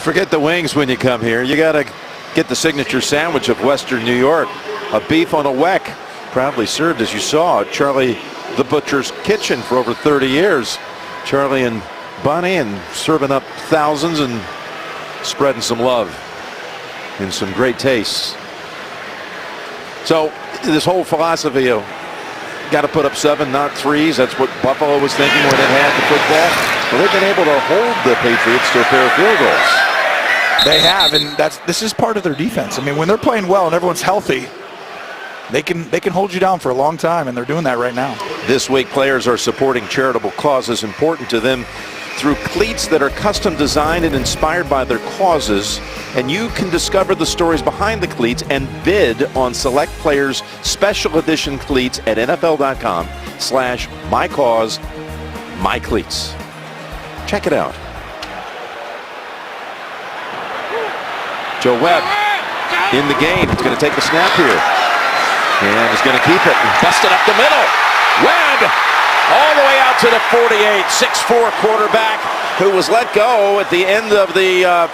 Forget the wings when you come here. You got to get the signature sandwich of Western New York. A beef on a weck. Proudly served, as you saw, at Charlie the Butcher's Kitchen for over 30 years. Charlie and Bonnie, and serving up thousands and spreading some love and some great tastes. So this whole philosophy of got to put up 7, not 3s. That's what Buffalo was thinking when it had the football. Well, they've been able to hold the Patriots to a pair of field goals. They have, and this is part of their defense. I mean, when they're playing well and everyone's healthy, they can hold you down for a long time, and they're doing that right now. This week, players are supporting charitable causes important to them through cleats that are custom designed and inspired by their causes. And you can discover the stories behind the cleats and bid on select players' special edition cleats at NFL.com/mycause-mycleats. Check it out. Joe Webb in the game. He's going to take the snap here. And he's going to keep it. Busted up the middle. Webb all the way out to the 48. 6'4" quarterback who was let go at the end of the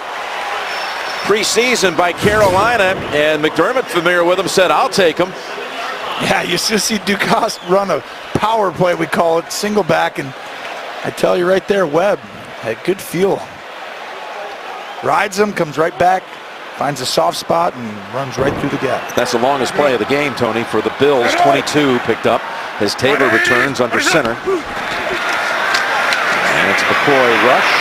preseason by Carolina. And McDermott, familiar with him, said, "I'll take him." Yeah, you just see Dukas run a power play, we call it, single back. And I tell you right there, Webb had good feel. Rides him, comes right back, finds a soft spot, and runs right through the gap. That's the longest play of the game, Tony, for the Bills. 22 picked up as Taylor returns under center. And it's McCoy rush.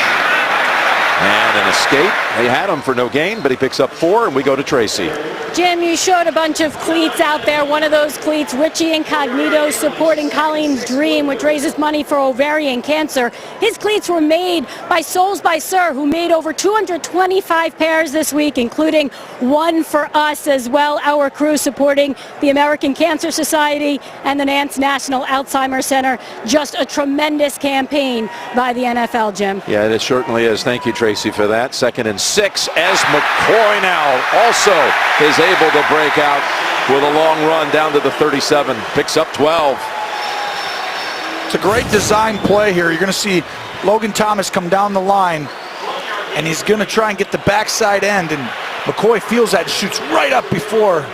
And an escape. They had him for no gain, but he picks up 4, and we go to Tracy. Jim, you showed a bunch of cleats out there. One of those cleats, Richie Incognito, supporting Colleen's Dream, which raises money for ovarian cancer. His cleats were made by Souls by Sir, who made over 225 pairs this week, including one for us as well, our crew supporting the American Cancer Society and the Nance National Alzheimer's Center. Just a tremendous campaign by the NFL, Jim. Yeah, it certainly is. Thank you, Tracy, for that. 2nd and 6 as McCoy now also is able to break out with a long run down to the 37. Picks up 12. It's a great design play here. You're going to see Logan Thomas come down the line, and he's going to try and get the backside end, and McCoy feels that, shoots right up before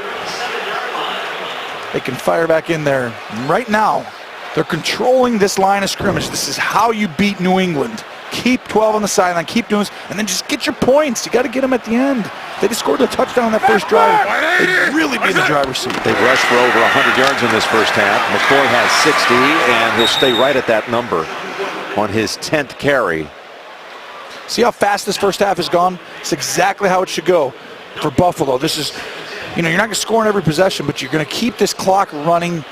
they can fire back in there. And right now, they're controlling this line of scrimmage. This is how you beat New England. Keep 12 on the sideline, keep doing this, and then just get your points. You got to get them at the end. They just scored a touchdown on that first drive. They'd really be in the driver's seat. They've rushed for over 100 yards in this first half. McCoy has 60, and he'll stay right at that number on his 10th carry. See how fast this first half has gone? It's exactly how it should go for Buffalo. This is, you're not going to score in every possession, but you're going to keep this clock running.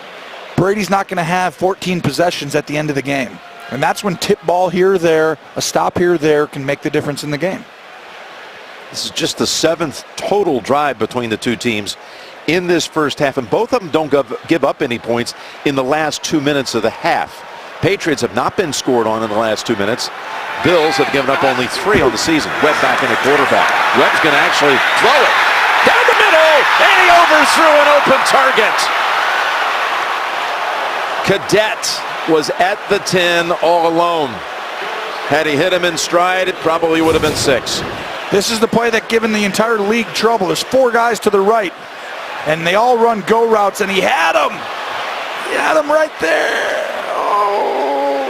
Brady's not going to have 14 possessions at the end of the game. And that's when tip ball here or there, a stop here or there can make the difference in the game. This is just the 7th total drive between the two teams in this first half, and both of them don't give up any points in the last 2 minutes of the half. Patriots have not been scored on in the last 2 minutes. Bills have given up only 3 on the season. Webb back in the quarterback. Webb's going to actually throw it down the middle, and he overthrew an open target. Cadet was at the 10 all alone. Had he hit him in stride, it probably would have been 6. This is the play that given the entire league trouble. There's 4 guys to the right, and they all run go routes, and he had him. He had him right there. Oh,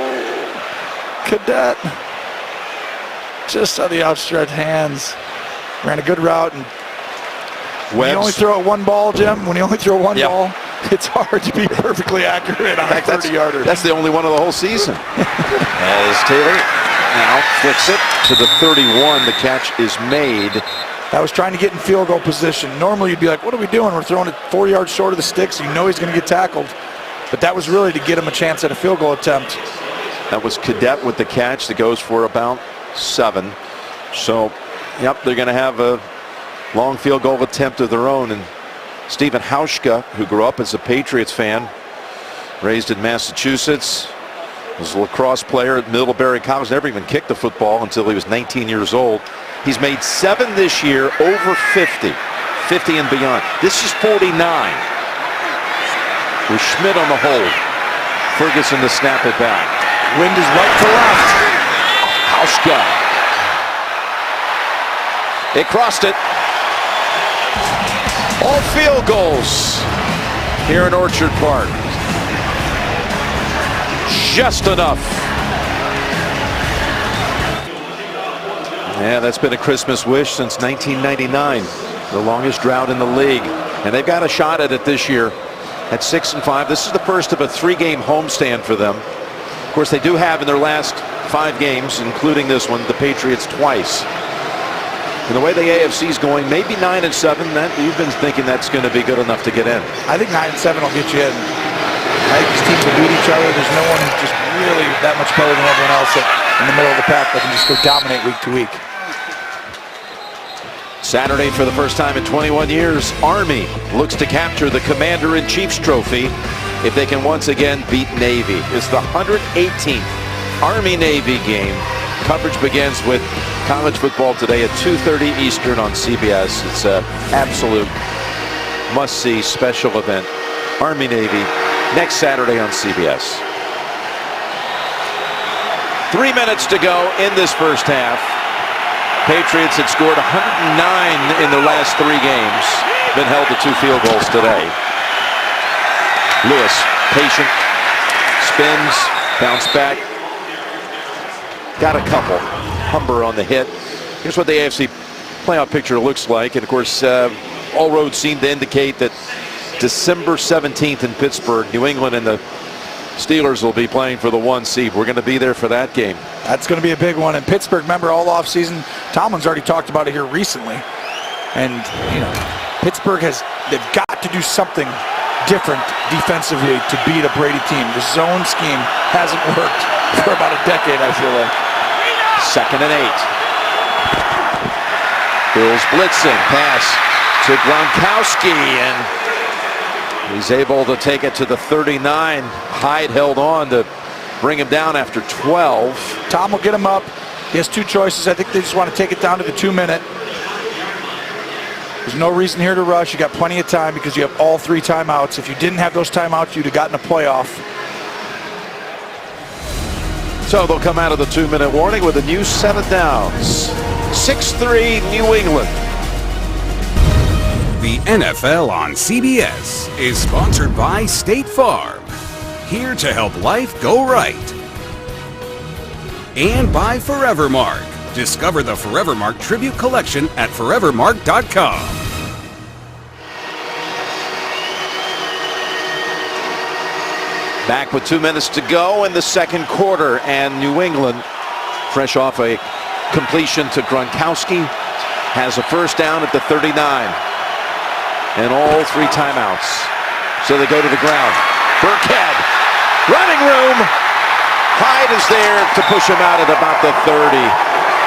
Cadet. Just on the outstretched hands. Ran a good route, and when you only throw one ball, Jim, when you only throw one ball, it's hard to be perfectly accurate on a 30-yarder. That's the only one of the whole season. As Taylor now flicks it to the 31. The catch is made. That was trying to get in field goal position. Normally you'd be like, what are we doing? We're throwing it 4 yards short of the sticks. You know he's going to get tackled. But that was really to get him a chance at a field goal attempt. That was Cadet with the catch that goes for about 7. So, yep, they're going to have a long field goal attempt of their own. And Stephen Hauschka, who grew up as a Patriots fan, raised in Massachusetts, was a lacrosse player at Middlebury College, never even kicked a football until he was 19 years old. He's made 7 this year, over 50 and beyond. This is 49. With Schmidt on the hold. Ferguson to snap it back. Wind is right to left. Hauschka. It crossed it. All field goals here in Orchard Park. Just enough. Yeah, that's been a Christmas wish since 1999. The longest drought in the league. And they've got a shot at it this year at 6-5. This is the first of a 3-game homestand for them. Of course, they do have in their last 5 games, including this one, the Patriots twice. And the way the AFC is going, maybe 9-7. That you've been thinking that's going to be good enough to get in. I think 9-7 will get you in. I think these teams will beat each other. There's no one just really that much better than everyone else in the middle of the pack that can just go dominate week to week. Saturday, for the first time in 21 years, Army looks to capture the Commander-in-Chief's trophy if they can once again beat Navy. It's the 118th Army-Navy game. Coverage begins with college football today at 2:30 Eastern on CBS. It's an absolute must-see special event. Army-Navy next Saturday on CBS. 3 minutes to go in this first half. Patriots had scored 109 in their last 3 games. Been held to 2 field goals today. Lewis, patient, spins, bounce back. Got a couple. Humber on the hit. Here's what the AFC playoff picture looks like. And of course, all roads seem to indicate that December 17th in Pittsburgh, New England and the Steelers will be playing for the 1 seed. We're going to be there for that game. That's going to be a big one. And Pittsburgh, remember, all offseason, Tomlin's already talked about it here recently. And, you know, Pittsburgh they've got to do something different defensively to beat a Brady team. The zone scheme hasn't worked for about a decade, I feel like. 2nd and 8. Bills blitzing. Pass to Gronkowski, and he's able to take it to the 39. Hyde held on to bring him down after 12. Tom will get him up. He has 2 choices. I think they just want to take it down to the 2-minute. There's no reason here to rush. You got plenty of time because you have all 3 timeouts. If you didn't have those timeouts, you'd have gotten a playoff. So they'll come out of the 2-minute warning with a new set of downs. 6-3 New England. The NFL on CBS is sponsored by State Farm. Here to help life go right. And by Forevermark. Discover the Forevermark Tribute Collection at forevermark.com. Back with 2 minutes to go in the second quarter, and New England, fresh off a completion to Gronkowski, has a first down at the 39. And all 3 timeouts. So they go to the ground. Burkhead, running room. Hyde is there to push him out at about the 30.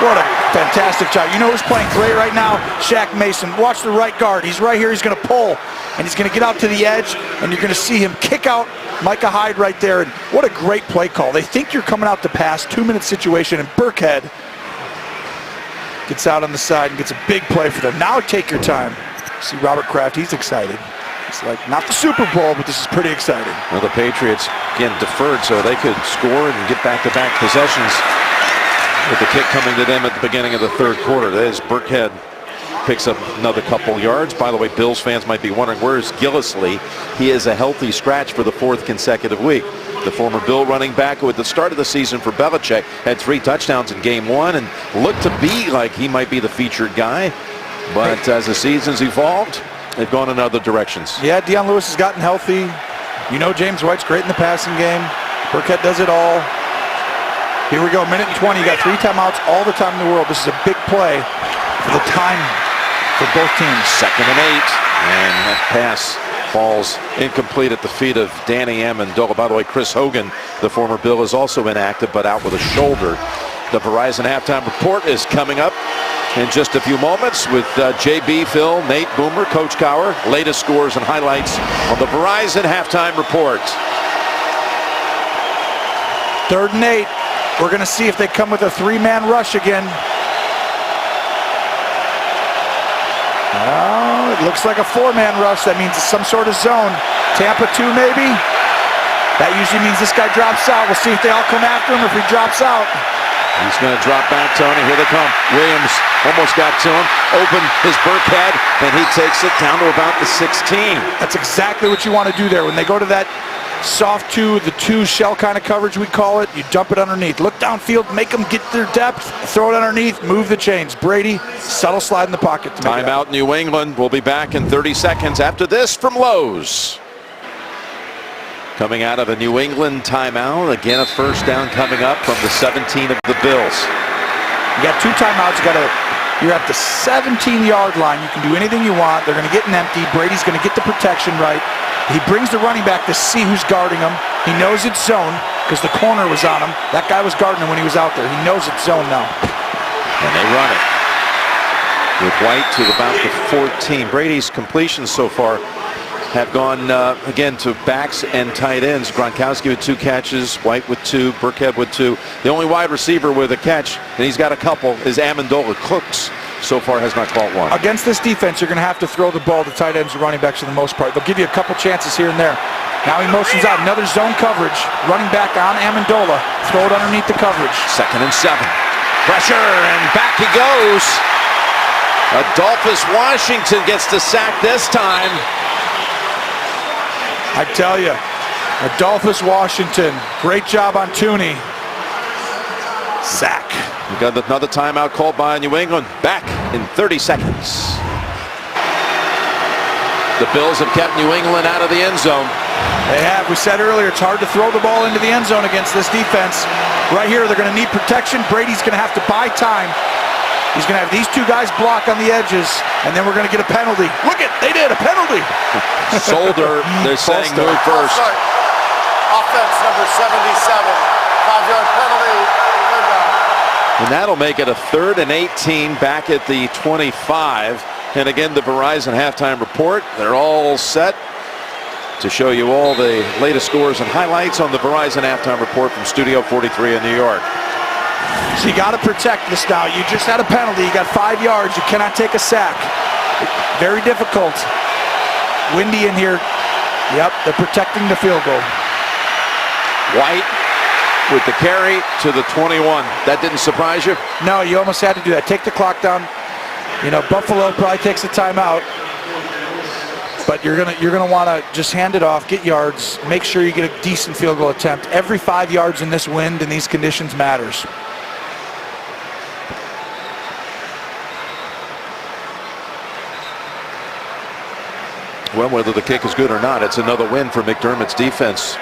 What a fantastic job. You know who's playing great right now? Shaq Mason. Watch the right guard. He's right here. He's going to pull, and he's going to get out to the edge, and you're going to see him kick out Micah Hyde right there. And what a great play call. They think you're coming out to pass. 2-minute situation, and Burkhead gets out on the side and gets a big play for them. Now take your time. See Robert Kraft, he's excited. It's like, not the Super Bowl, but this is pretty exciting. Well, the Patriots, again, deferred so they could score and get back-to-back possessions with the kick coming to them at the beginning of the third quarter. That is, Burkhead picks up another couple yards. By the way, Bills fans might be wondering, where's Gillislee? He is a healthy scratch for the 4th consecutive week. The former Bill running back who at the start of the season for Belichick had 3 touchdowns in game 1 and looked to be like he might be the featured guy. But as the season's evolved, they've gone in other directions. Yeah, Deion Lewis has gotten healthy. You know James White's great in the passing game. Burkhead does it all. Here we go, minute and 20. You got 3 timeouts, all the time in the world. This is a big play for the time for both teams. 2nd and 8. And that pass falls incomplete at the feet of Danny Amendola. By the way, Chris Hogan, the former Bill, is also inactive, but out with a shoulder. The Verizon halftime report is coming up in just a few moments with JB, Phil, Nate, Boomer, Coach Cowher. Latest scores and highlights on the Verizon halftime report. 3rd and 8. We're going to see if they come with a 3-man rush again. Oh, it looks like a four-man rush. That means some sort of zone. Tampa 2 maybe. That usually means this guy drops out. We'll see if they all come after him or if he drops out. He's going to drop back, Tony. Here they come. Williams almost got to him. Open his Burkhead, and he takes it down to about the 16. That's exactly what you want to do there. When they go to that soft two, the two shell kind of coverage we call it, you dump it underneath. Look downfield, make them get their depth, throw it underneath, move the chains. Brady, subtle slide in the pocket. Timeout New England. We'll be back in 30 seconds after this from Lowe's. Coming out of a New England timeout. Again, a first down coming up from the 17 of the Bills. You got 2 timeouts. You're at the 17-yard line. You can do anything you want. They're going to get an empty. Brady's going to get the protection right. He brings the running back to see who's guarding him. He knows it's zone because the corner was on him. That guy was guarding him when he was out there. He knows it's zone now. And they run it. With White to about the 14. Brady's completions so far have gone, again, to backs and tight ends. Gronkowski with 2 catches, White with 2, Burkhead with 2. The only wide receiver with a catch, and he's got a couple, is Amendola. Cooks so far has not caught one. Against this defense, you're going to have to throw the ball to tight ends and running backs for the most part. They'll give you a couple chances here and there. Now he motions out. Another zone coverage. Running back on Amendola. Throw it underneath the coverage. 2nd and 7. Pressure, and back he goes. Adolphus Washington gets the sack this time. I tell you, Adolphus Washington, great job on Tooney. Sack. We got another timeout called by New England. Back in 30 seconds. The Bills have kept New England out of the end zone. They have. We said earlier, it's hard to throw the ball into the end zone against this defense. Right here, they're going to need protection. Brady's going to have to buy time. He's going to have these 2 guys block on the edges, and then we're going to get a penalty. Look it, they did, a penalty. Solder, they're saying move first. Offense number 77, 5-yard penalty, third down. And that'll make it a 3rd and 18 back at the 25. And again, the Verizon halftime report. They're all set to show you all the latest scores and highlights on the Verizon halftime report from Studio 43 in New York. So you got to protect this now. You just had a penalty. You got 5 yards. You cannot take a sack. Very difficult. Windy in here. Yep, they're protecting the field goal. White with the carry to the 21. That didn't surprise you? No, you almost had to do that. Take the clock down. You know, Buffalo probably takes a timeout. But you're gonna want to just hand it off, get yards, make sure you get a decent field goal attempt. Every 5 yards in this wind and these conditions matters. Well, whether the kick is good or not, it's another win for McDermott's defense.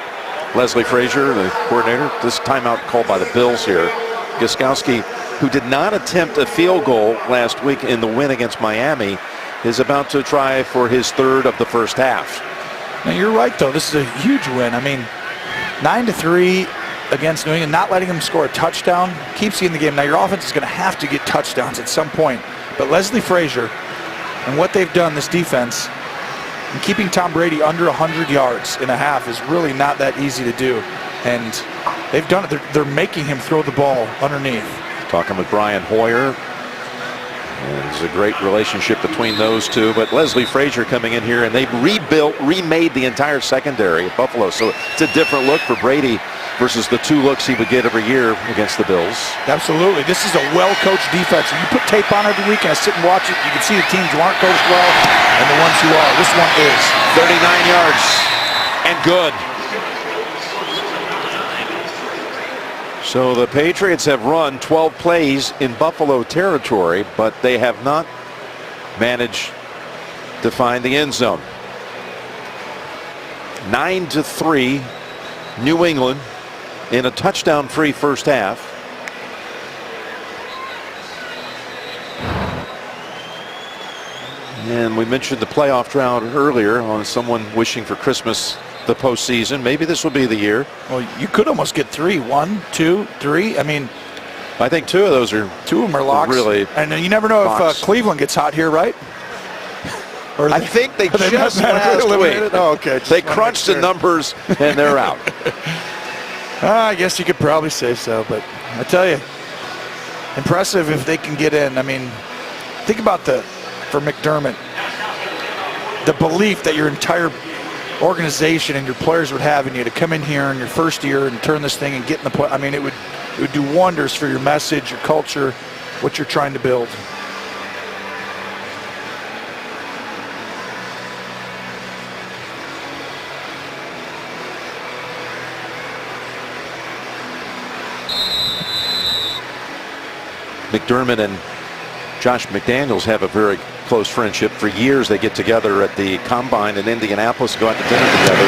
Leslie Frazier, the coordinator, this timeout called by the Bills here. Gostkowski, who did not attempt a field goal last week in the win against Miami, is about to try for his 3rd of the first half. Now you're right, though. This is a huge win. I mean, 9-3 against New England, not letting them score a touchdown keeps you in the game. Now your offense is going to have to get touchdowns at some point. But Leslie Frazier and what they've done, this defense, and keeping Tom Brady under 100 yards in a half is really not that easy to do. And they've done it. They're making him throw the ball underneath. Talking with Brian Hoyer. And there's a great relationship between those two. But Leslie Frazier coming in here, and they've remade the entire secondary at Buffalo. So it's a different look for Brady versus the 2 looks he would get every year against the Bills. Absolutely. This is a well-coached defense. When you put tape on every week and I sit and watch it, you can see the teams who aren't coached well and the ones who are. This one is. 39 yards and good. So the Patriots have run 12 plays in Buffalo territory, but they have not managed to find the end zone. 9-3 New England in a touchdown-free first half. And we mentioned the playoff drought earlier on someone wishing for Christmas the postseason. Maybe this will be the year. Well, you could almost get 3. 1, 2, 3. I mean, I think 2 of those are 2 of them are locks. Really, and you never know if Cleveland gets hot here, right? Or I think they just last week. Oh, okay. They crunched the numbers and they're out. I guess you could probably say so, but I tell you, impressive if they can get in. I mean, think about the for McDermott. The belief that your entire organization and your players would have in you to come in here in your first year and turn this thing and get in the play. I mean, it would do wonders for your message, your culture, what you're trying to build. McDermott and Josh McDaniels have a very close friendship. For years, they get together at the Combine in Indianapolis, go out to dinner together.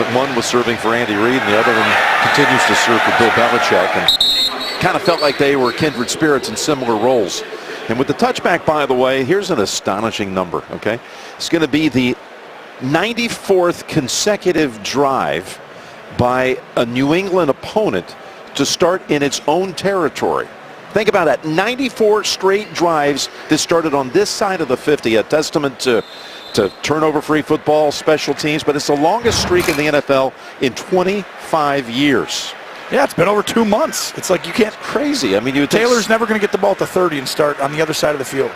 And one was serving for Andy Reid, and the other one continues to serve for Bill Belichick. And kind of felt like they were kindred spirits in similar roles. And with the touchback, by the way, here's an astonishing number, okay? It's going to be the 94th consecutive drive by a New England opponent to start in its own territory. Think about that, 94 straight drives that started on this side of the 50, a testament to turnover-free football, special teams, but it's the longest streak in the NFL in 25 years. Yeah, it's been over 2 months. It's like you can't. Crazy. I mean, Taylor's never going to get the ball at the 30 and start on the other side of the field.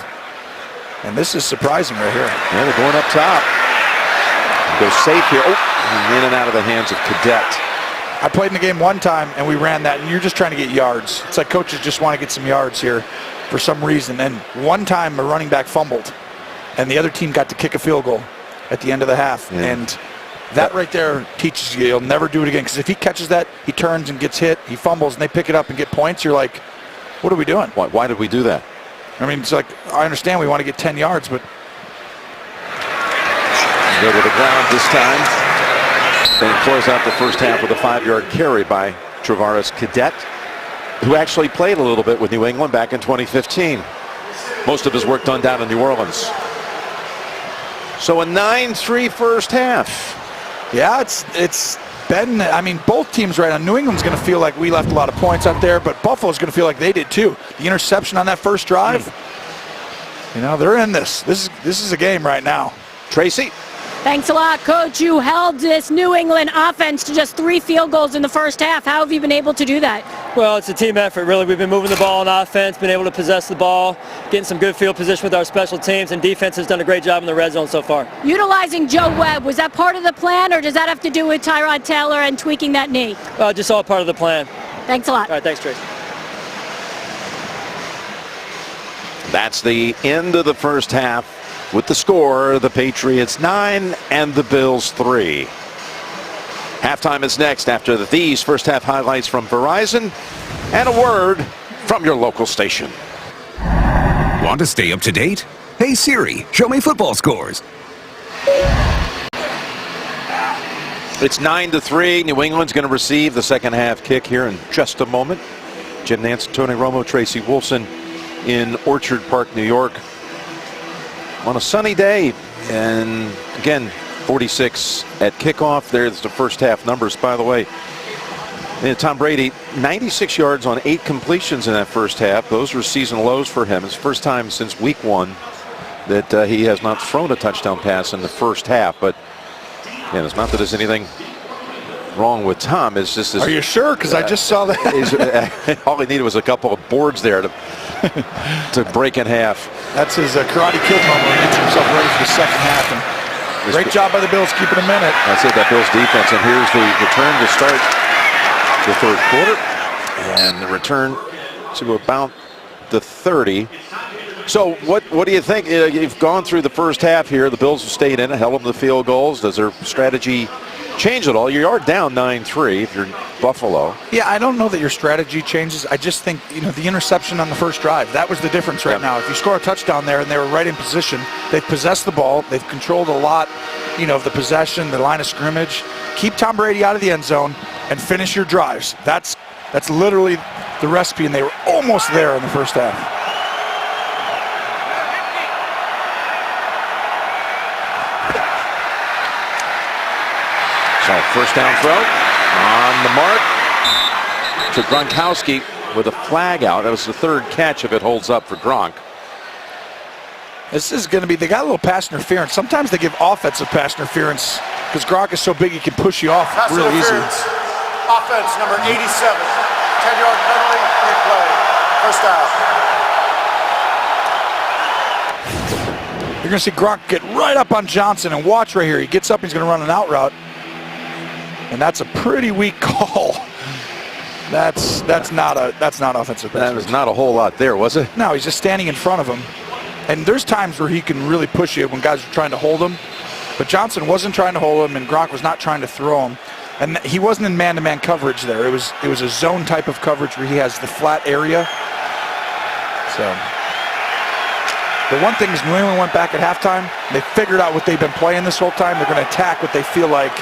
And this is surprising right here. Yeah, they're going up top. Go safe here. Oh, in and out of the hands of Cadet. I played in the game one time, and we ran that, and you're just trying to get yards. It's like coaches just want to get some yards here for some reason. And one time, a running back fumbled, and the other team got to kick a field goal at the end of the half. Yeah. And that right there teaches you you'll never do it again. Because if he catches that, he turns and gets hit, he fumbles, and they pick it up and get points, you're like, what are we doing? Why did we do that? I mean, it's like, I understand we want to get 10 yards, but... Go to the ground this time. And close out the first half with a 5-yard carry by Travaris Cadet, who actually played a little bit with New England back in 2015. Most of his work done down in New Orleans. So a 9-3 first half. Yeah, it's been, I mean, both teams right now. New England's going to feel like we left a lot of points out there, but Buffalo's going to feel like they did too. The interception on that first drive, you know, they're in this. This is a game right now. Tracy? Thanks a lot, Coach. You held this New England offense to just 3 field goals in the first half. How have you been able to do that? Well, it's a team effort, really. We've been moving the ball on offense, been able to possess the ball, getting some good field position with our special teams, and defense has done a great job in the red zone so far. Utilizing Joe Webb, was that part of the plan, or does that have to do with Tyrod Taylor and tweaking that knee? Just all part of the plan. Thanks a lot. All right, thanks, Tracy. That's the end of the first half. With the score, the Patriots 9 and the Bills 3. Halftime is next after these first half highlights from Verizon and a word from your local station. Want to stay up to date? Hey Siri, show me football scores. It's 9-3. New England's going to receive the second half kick here in just a moment. Jim Nance, Tony Romo, Tracy Wolfson in Orchard Park, New York. On a sunny day, and again, 46 at kickoff. There's the first half numbers, by the way. And Tom Brady, 96 yards on 8 completions in that first half. Those were season lows for him. It's the first time since week 1 that he has not thrown a touchdown pass in the first half. But again, it's not that there's anything wrong with Tom. It's just this. Are you sure? Because I just saw that. All he needed was a couple of boards there to break in half. That's his Karate Kid moment. He gets himself ready for the second half. And great job by the Bills keeping him in it. That's it, that Bills defense. And here's the return to start the third quarter. And the return to about the 30. So what do you think? You've gone through the first half here. The Bills have stayed in it, held them to the field goals. Does their strategy change at all? You are down 9-3 if you're Buffalo. Yeah, I don't know that your strategy changes. I just think, you know, the interception on the first drive, that was the difference right now. If you score a touchdown there and they were right in position, they've possessed the ball, they've controlled a lot, you know, of the possession, the line of scrimmage. Keep Tom Brady out of the end zone and finish your drives. That's literally the recipe, and they were almost there in the first half. So first down throw on the mark to Gronkowski with a flag out. That was the third catch if it holds up for Gronk. This is going to be, they got a little pass interference. Sometimes they give offensive pass interference because Gronk is so big he can push you off Pass real easy. Offense number 87. 10-yard penalty, free play. First down. You're going to see Gronk get right up on Johnson, and watch right here. He gets up, he's going to run an out route. And that's a pretty weak call. That's not offensive. That was not a whole lot there, was it? No, he's just standing in front of him. And there's times where he can really push you when guys are trying to hold him. But Johnson wasn't trying to hold him, and Gronk was not trying to throw him. And he wasn't in man-to-man coverage there. It was a zone type of coverage where he has the flat area. So the one thing is New England went back at halftime. They figured out what they've been playing this whole time. They're going to attack what they feel like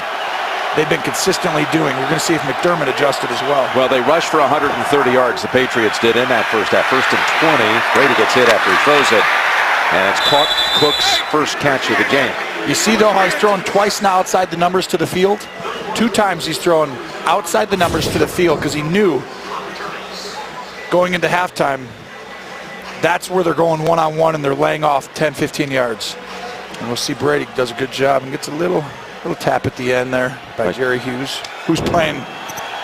they've been consistently doing. We're going to see if McDermott adjusted as well. Well, they rushed for 130 yards, the Patriots did in that first half. 1st and 20. Brady gets hit after he throws it. And it's caught Cook's first catch of the game. You see, though, how he's thrown twice now outside the numbers to the field? 2 times he's thrown outside the numbers to the field because he knew going into halftime that's where they're going one-on-one and they're laying off 10, 15 yards. And we'll see Brady does a good job and gets a little tap at the end there by Jerry Hughes, who's playing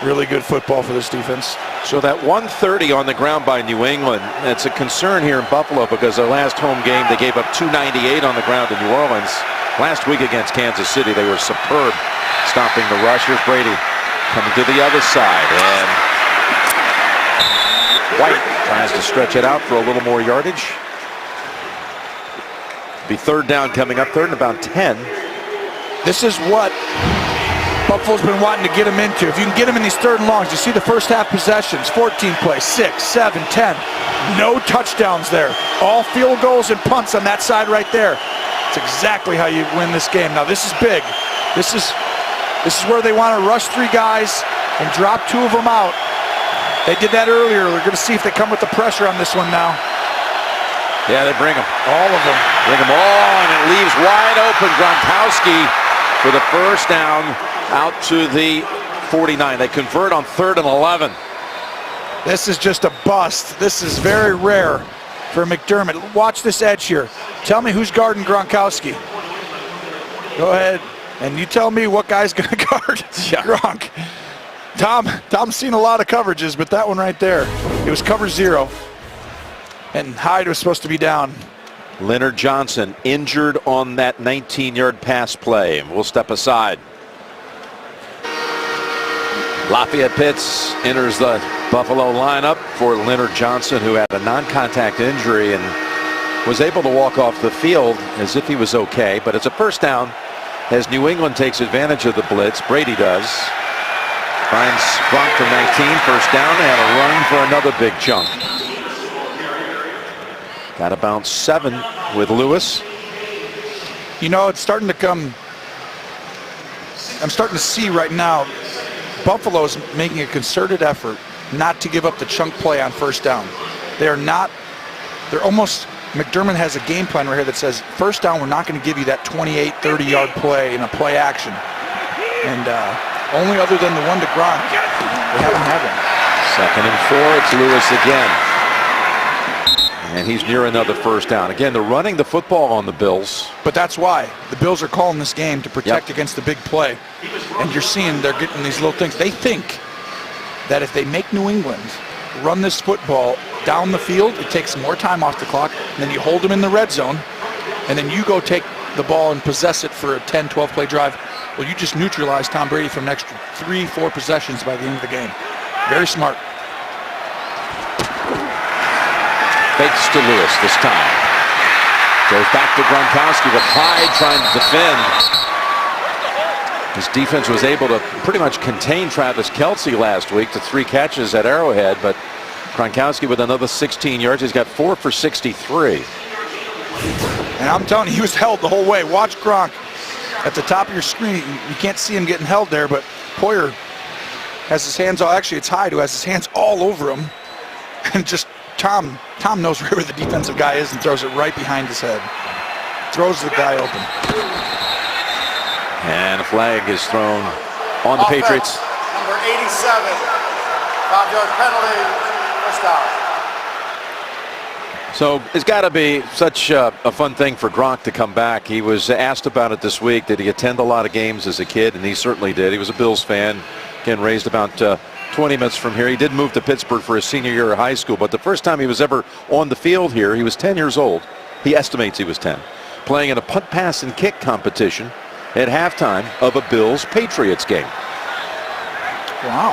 really good football for this defense. So that 130 on the ground by New England, it's a concern here in Buffalo because their last home game, they gave up 298 on the ground in New Orleans. Last week against Kansas City, they were superb stopping the rush. Here's Brady coming to the other side, and White tries to stretch it out for a little more yardage. Be 3rd down coming up, 3rd and about 10. This is what Buffalo's been wanting to get him into. If you can get him in these 3rd and longs, you see the first half possessions, 14 plays, 6, 7, 10. No touchdowns there. All field goals and punts on that side right there. It's exactly how you win this game. Now this is big. This is where they want to rush 3 guys and drop 2 of them out. They did that earlier. We're going to see if they come with the pressure on this one now. Yeah, they bring them. All of them. Bring them all, and it leaves wide open Gronkowski for the first down out to the 49. They convert on 3rd and 11. This is just a bust. This is very rare for McDermott. Watch this edge here. Tell me who's guarding Gronkowski. Go ahead, and you tell me what guy's going to guard Gronk. Tom's seen a lot of coverages, but that one right there, it was cover 0. And Hyde was supposed to be down. Leonard Johnson injured on that 19-yard pass play. We'll step aside. Lafayette Pitts enters the Buffalo lineup for Leonard Johnson, who had a non-contact injury and was able to walk off the field as if he was okay. But it's a first down as New England takes advantage of the blitz. Brady does. Finds Gronk for 19. First down and a run for another big chunk. Got about 7 with Lewis. You know, it's starting to come. I'm starting to see right now Buffalo's making a concerted effort not to give up the chunk play on first down. They're almost, McDermott has a game plan right here that says first down, we're not going to give you that 28, 30-yard play in a play action. And only other than the one to Gronk, they haven't had one. 2nd and 4, it's Lewis again. And he's near another first down. Again, they're running the football on the Bills. But that's why. The Bills are calling this game to protect against the big play. And you're seeing they're getting these little things. They think that if they make New England run this football down the field, it takes more time off the clock. And then you hold them in the red zone. And then you go take the ball and possess it for a 10, 12 play drive. Well, you just neutralize Tom Brady from an extra 3, 4 possessions by the end of the game. Very smart. Fakes to Lewis this time. Goes back to Gronkowski with Hyde trying to defend. His defense was able to pretty much contain Travis Kelce last week to 3 catches at Arrowhead, but Gronkowski with another 16 yards. He's got 4 for 63. And I'm telling you, he was held the whole way. Watch Gronk at the top of your screen. You can't see him getting held there, but Poyer has his hands all, actually it's Hyde who has his hands all over him. And just Tom knows where the defensive guy is and throws it right behind his head. Throws the guy open. And a flag is thrown on the Patriots. Number 87. 5-yard penalty. First down. So it's got to be such a fun thing for Gronk to come back. He was asked about it this week. Did he attend a lot of games as a kid? And he certainly did. He was a Bills fan. Again, raised about 20 minutes from here. He did move to Pittsburgh for his senior year of high school, but the first time he was ever on the field here, he was 10 years old. He estimates he was 10. playing in a punt, pass, and kick competition at halftime of a Bills-Patriots game. Wow.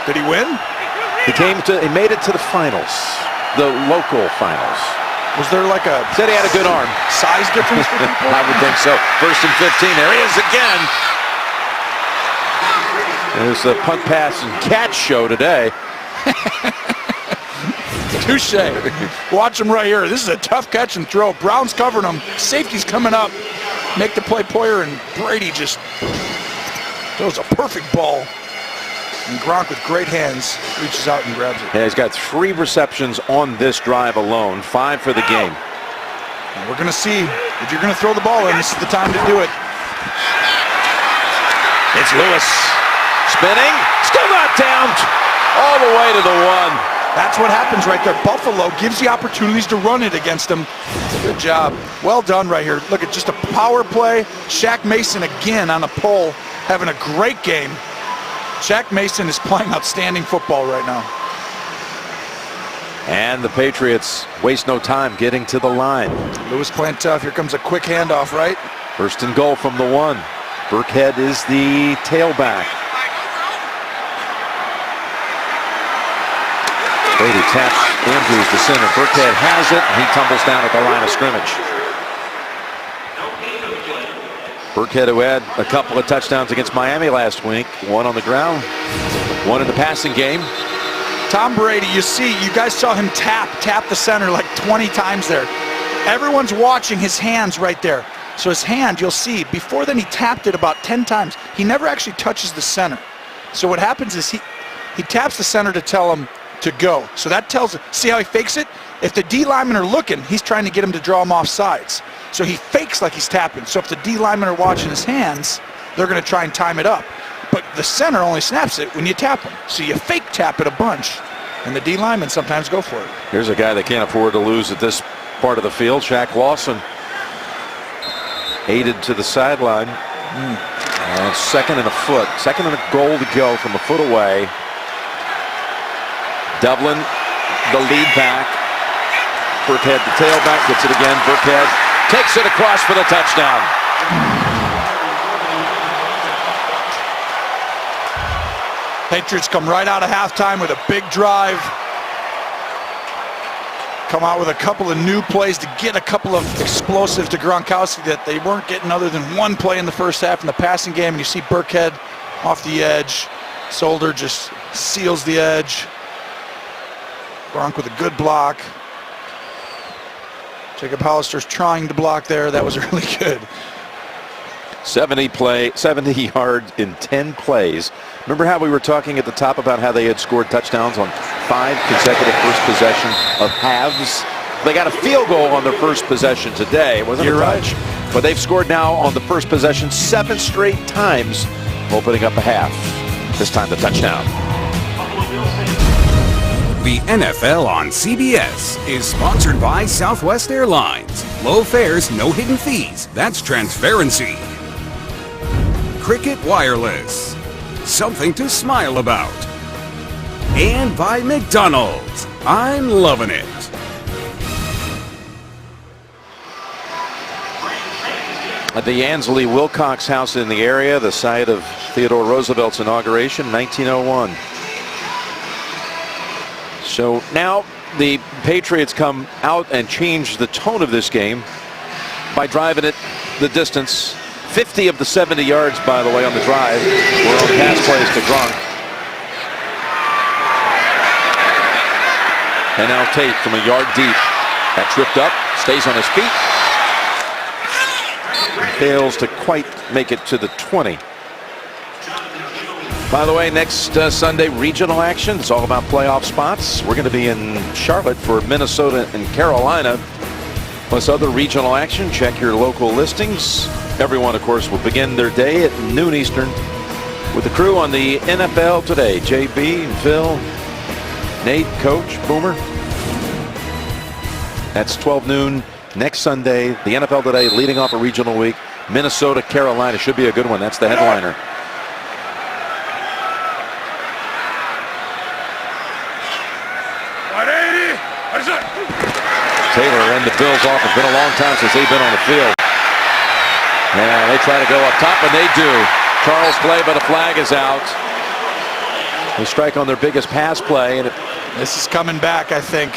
Did he win? He made it to the finals, the local finals. Was there like a Said he had a good arm. size difference for people? I would think so. 1st and 15. There he is again. There's the punt, pass, and catch show today. Touche. Watch him right here. This is a tough catch and throw. Brown's covering him. Safety's coming up. Make the play, Poyer, and Brady just throws a perfect ball. And Gronk with great hands reaches out and grabs it. Yeah, he's got 3 receptions on this drive alone, 5 for the game. And we're going to see if you're going to throw the ball in, this is the time to do it. It's Lewis. Spinning. Still not down. All the way to the 1. That's what happens right there. Buffalo gives you opportunities to run it against them. Good job. Well done right here. Look at just a power play. Shaq Mason again on a pole, having a great game. Shaq Mason is playing outstanding football right now. And the Patriots waste no time getting to the line. Lewis playing tough. Here comes a quick handoff, right? 1st and goal from the 1. Burkhead is the tailback. Brady taps Andrews to center. Burkhead has it. He tumbles down at the line of scrimmage. Burkhead, who had a couple of touchdowns against Miami last week. 1 on the ground, 1 in the passing game. Tom Brady, you guys saw him tap the center like 20 times there. Everyone's watching his hands right there. So his hand, you'll see, before then he tapped it about 10 times. He never actually touches the center. So what happens is he taps the center to tell him to go. So that tells, see how he fakes it? If the D linemen are looking, he's trying to get him to draw him off sides. So he fakes like he's tapping. So if the D linemen are watching his hands, they're going to try and time it up. But the center only snaps it when you tap him. So you fake tap it a bunch. And the D linemen sometimes go for it. Here's a guy that can't afford to lose at this part of the field. Shaq Lawson aided to the sideline. And 2nd and a foot. 2nd and a goal to go from a foot away. Dublin, the lead back. Burkhead, the tailback, gets it again. Burkhead takes it across for the touchdown. Patriots come right out of halftime with a big drive. Come out with a couple of new plays to get a couple of explosives to Gronkowski that they weren't getting other than 1 play in the first half in the passing game. And you see Burkhead off the edge. Solder just seals the edge. Gronk with a good block. Jacob Hollister's trying to block there. That was really good. 70 yards in 10 plays. Remember how we were talking at the top about how they had scored touchdowns on 5 consecutive first possession of halves? They got a field goal on their first possession today. It wasn't a touch. But they've scored now on the first possession 7 straight times, opening up a half. This time the touchdown. The NFL on CBS is sponsored by Southwest Airlines. Low fares, no hidden fees. That's transparency. Cricket Wireless. Something to smile about. And by McDonald's. I'm loving it. At the Ansley Wilcox House in the area, the site of Theodore Roosevelt's inauguration, 1901. So now the Patriots come out and change the tone of this game by driving it the distance. 50 of the 70 yards, by the way, on the drive were on pass plays to Gronk. And now Tate from a yard deep. That tripped up, stays on his feet. Fails to quite make it to the 20. By the way, next Sunday, regional action. It's all about playoff spots. We're going to be in Charlotte for Minnesota and Carolina, plus other regional action. Check your local listings. Everyone, of course, will begin their day at noon Eastern with the crew on the NFL Today. JB and Phil, Nate, Coach, Boomer. That's 12 noon next Sunday. The NFL Today leading off a regional week. Minnesota, Carolina should be a good one. That's the headliner. Taylor and the Bills off. It's been a long time since they've been on the field. And they try to go up top, and they do. Charles play, but a flag is out. They strike on their biggest pass play, and this is coming back, I think.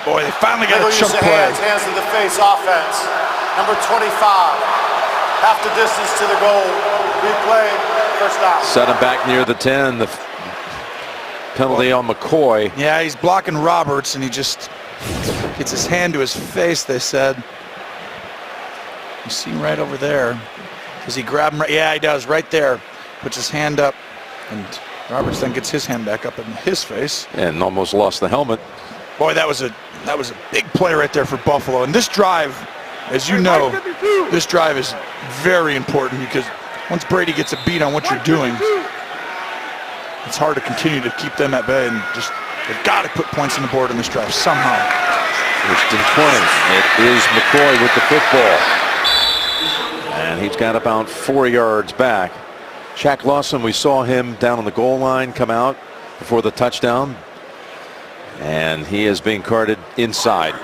Boy, they finally got a chunk play. Hands to the face offense. Number 25. Half the distance to the goal. Replay, first down. Set him back near the 10. The penalty on McCoy. Yeah, he's blocking Roberts, and he just gets his hand to his face, they said. You see him right over there. Does he grab him? Yeah, he does, right there. Puts his hand up, and Roberts then gets his hand back up in his face. And almost lost the helmet. Boy, that was a big play right there for Buffalo. And this drive, as you know, this drive is very important because once Brady gets a beat on what you're doing, it's hard to continue to keep them at bay, and just they've got to put points on the board in this drive somehow. First and 20. It is McCoy with the football. And he's got about 4 yards back. Shaq Lawson, we saw him down on the goal line come out before the touchdown. And he is being carted inside.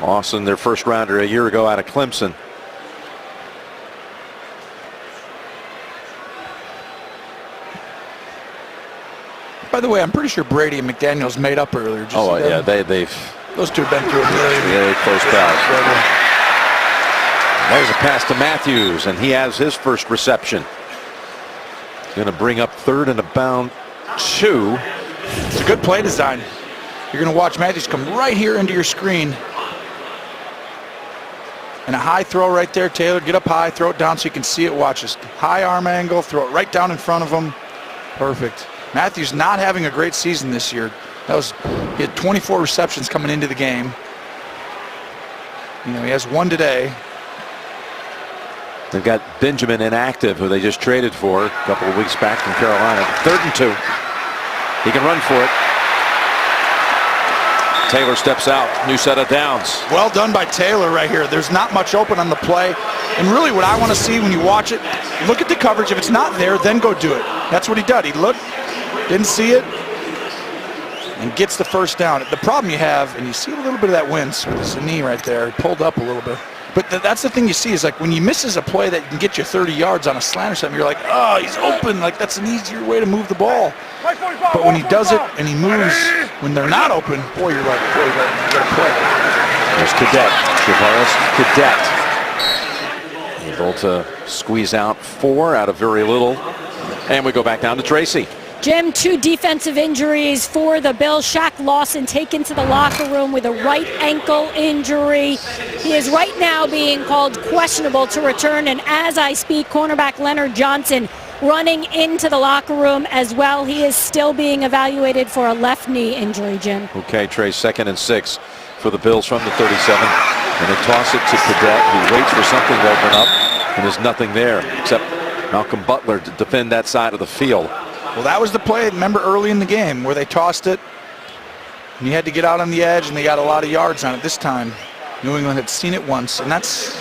Lawson, their first rounder a year ago out of Clemson. By the way, I'm pretty sure Brady and McDaniels made up earlier. Oh, yeah, they've... Those two have been through a million. Very close pass. There's a pass to Matthews, and he has his first reception. Going to bring up third and about 2. It's a good play design. You're going to watch Matthews come right here into your screen. And a high throw right there, Taylor. Get up high, throw it down so you can see it. Watch this high arm angle, throw it right down in front of him. Perfect. Matthews not having a great season this year. He had 24 receptions coming into the game. You know, he has 1 today. They've got Benjamin inactive, who they just traded for a couple of weeks back from Carolina. 3rd and 2. He can run for it. Taylor steps out. New set of downs. Well done by Taylor right here. There's not much open on the play. And really what I want to see when you watch it, look at the coverage. If it's not there, then go do it. That's what he did. He looked, didn't see it, and gets the first down. The problem you have, and you see a little bit of that wince with his knee right there. He pulled up a little bit. But that's the thing you see is like when he misses a play that can get you 30 yards on a slant or something, you're like, oh, he's open. Like that's an easier way to move the ball. But when he does it and he moves when they're not open, boy, you're like, boy, you got to play. There's Cadet. Travaris Cadet. Able to squeeze out 4 out of very little. And we go back down to Tracy. Jim, 2 defensive injuries for the Bills. Shaq Lawson taken to the locker room with a right ankle injury. He is right now being called questionable to return, and as I speak, cornerback Leonard Johnson running into the locker room as well. He is still being evaluated for a left knee injury, Jim. Okay, Trey, 2nd and 6 for the Bills from the 37. And they toss it to Cadet, who waits for something to open up, and there's nothing there except Malcolm Butler to defend that side of the field. Well, that was the play, remember, early in the game where they tossed it, and you had to get out on the edge, and they got a lot of yards on it this time. New England had seen it once, and that's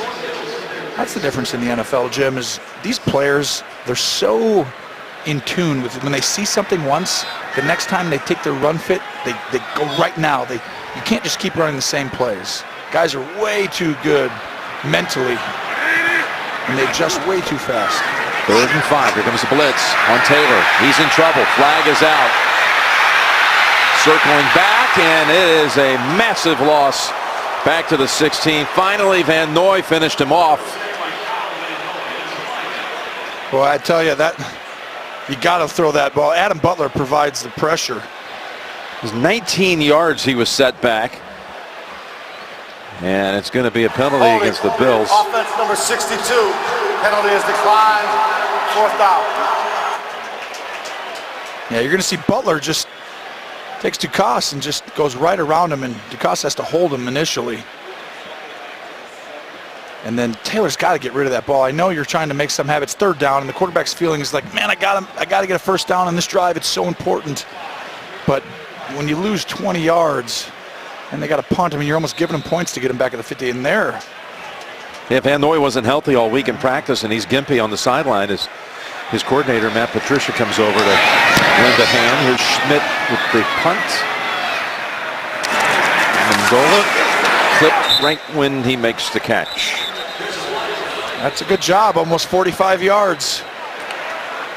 the difference in the NFL, Jim, is these players, they're so in tune with it. When they see something once, the next time they take their run fit, they go right now. You can't just keep running the same plays. Guys are way too good mentally, and they adjust way too fast. 3rd and 5. Here comes the blitz on Taylor. He's in trouble. Flag is out. Circling back, and it is a massive loss back to the 16. Finally, Van Noy finished him off. Well, I tell you, that you got to throw that ball. Adam Butler provides the pressure. It was 19 yards he was set back. And it's going to be a penalty against the Bills. Offense number 62. Penalty is declined. 4th down. Yeah, you're going to see Butler just takes Ducasse and just goes right around him, and Ducasse has to hold him initially. And then Taylor's got to get rid of that ball. I know you're trying to make some habits. 3rd down, and the quarterback's feeling is like, man, I got to get a first down on this drive. It's so important. But when you lose 20 yards and they got to punt him, and you're almost giving them points to get him back at the 50 in there. Yeah, Van Noy wasn't healthy all week in practice, and he's gimpy on the sideline as his coordinator, Matt Patricia, comes over to lend a hand. Here's Schmidt with the punt. Amendola clipped right when he makes the catch. That's a good job, almost 45 yards.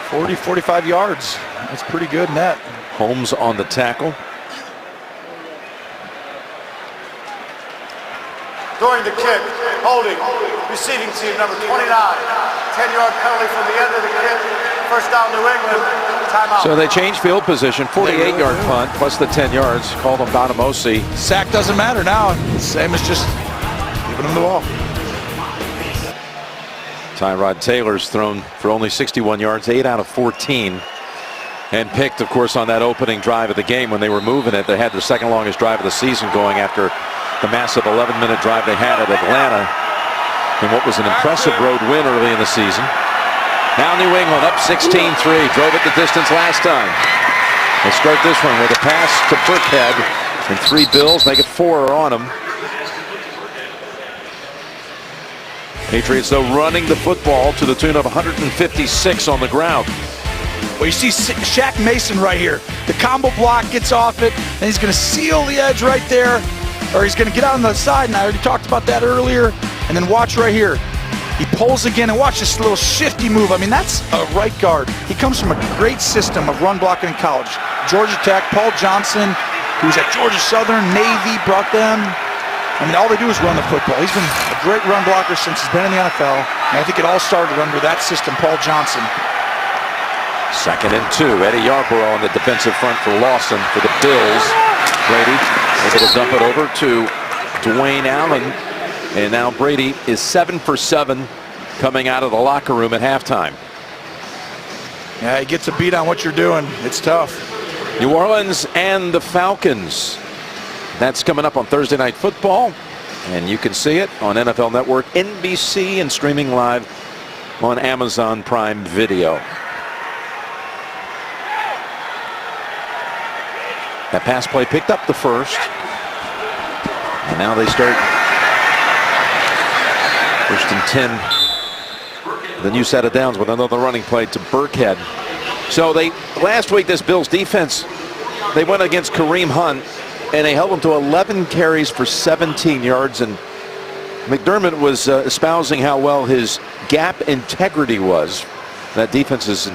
45 yards. That's pretty good net. Holmes on the tackle. During the kick, holding, receiving team number 29. 10-yard penalty from the end of the kick. First down, New England. Timeout. So they change field position. 48-yard punt plus the 10 yards. Called on Bonamosi. Sack doesn't matter now. Same as just giving him the ball. Tyrod Taylor's thrown for only 61 yards, 8 out of 14. And picked, of course, on that opening drive of the game when they were moving it. They had their second longest drive of the season going after the massive 11-minute drive they had at Atlanta in what was an impressive road win early in the season. Now New England up 16-3. Drove it the distance last time. They start this one with a pass to Burkhead. And 3 Bills make it 4 on them. Patriots, though, running the football to the tune of 156 on the ground. Well, you see Shaq Mason right here. The combo block gets off it, and he's going to seal the edge right there, or he's going to get out on the side, and I already talked about that earlier. And then watch right here. He pulls again, and watch this little shifty move. I mean, that's a right guard. He comes from a great system of run blocking in college. Georgia Tech, Paul Johnson, who was at Georgia Southern, Navy, brought them. I mean, all they do is run the football. He's been a great run blocker since he's been in the NFL, and I think it all started under that system, Paul Johnson. 2nd and 2. Eddie Yarborough on the defensive front for Lawson for the Bills. Brady able to dump it over to Dwayne Allen. And now Brady is 7 for 7 coming out of the locker room at halftime. Yeah, he gets a beat on what you're doing. It's tough. New Orleans and the Falcons. That's coming up on Thursday Night Football. And you can see it on NFL Network, NBC, and streaming live on Amazon Prime Video. That pass play picked up the first. And now they start 1st and 10. The new set of downs with another running play to Burkhead. So last week, this Bills defense, they went against Kareem Hunt, and they held him to 11 carries for 17 yards. And McDermott was espousing how well his gap integrity was. That defense's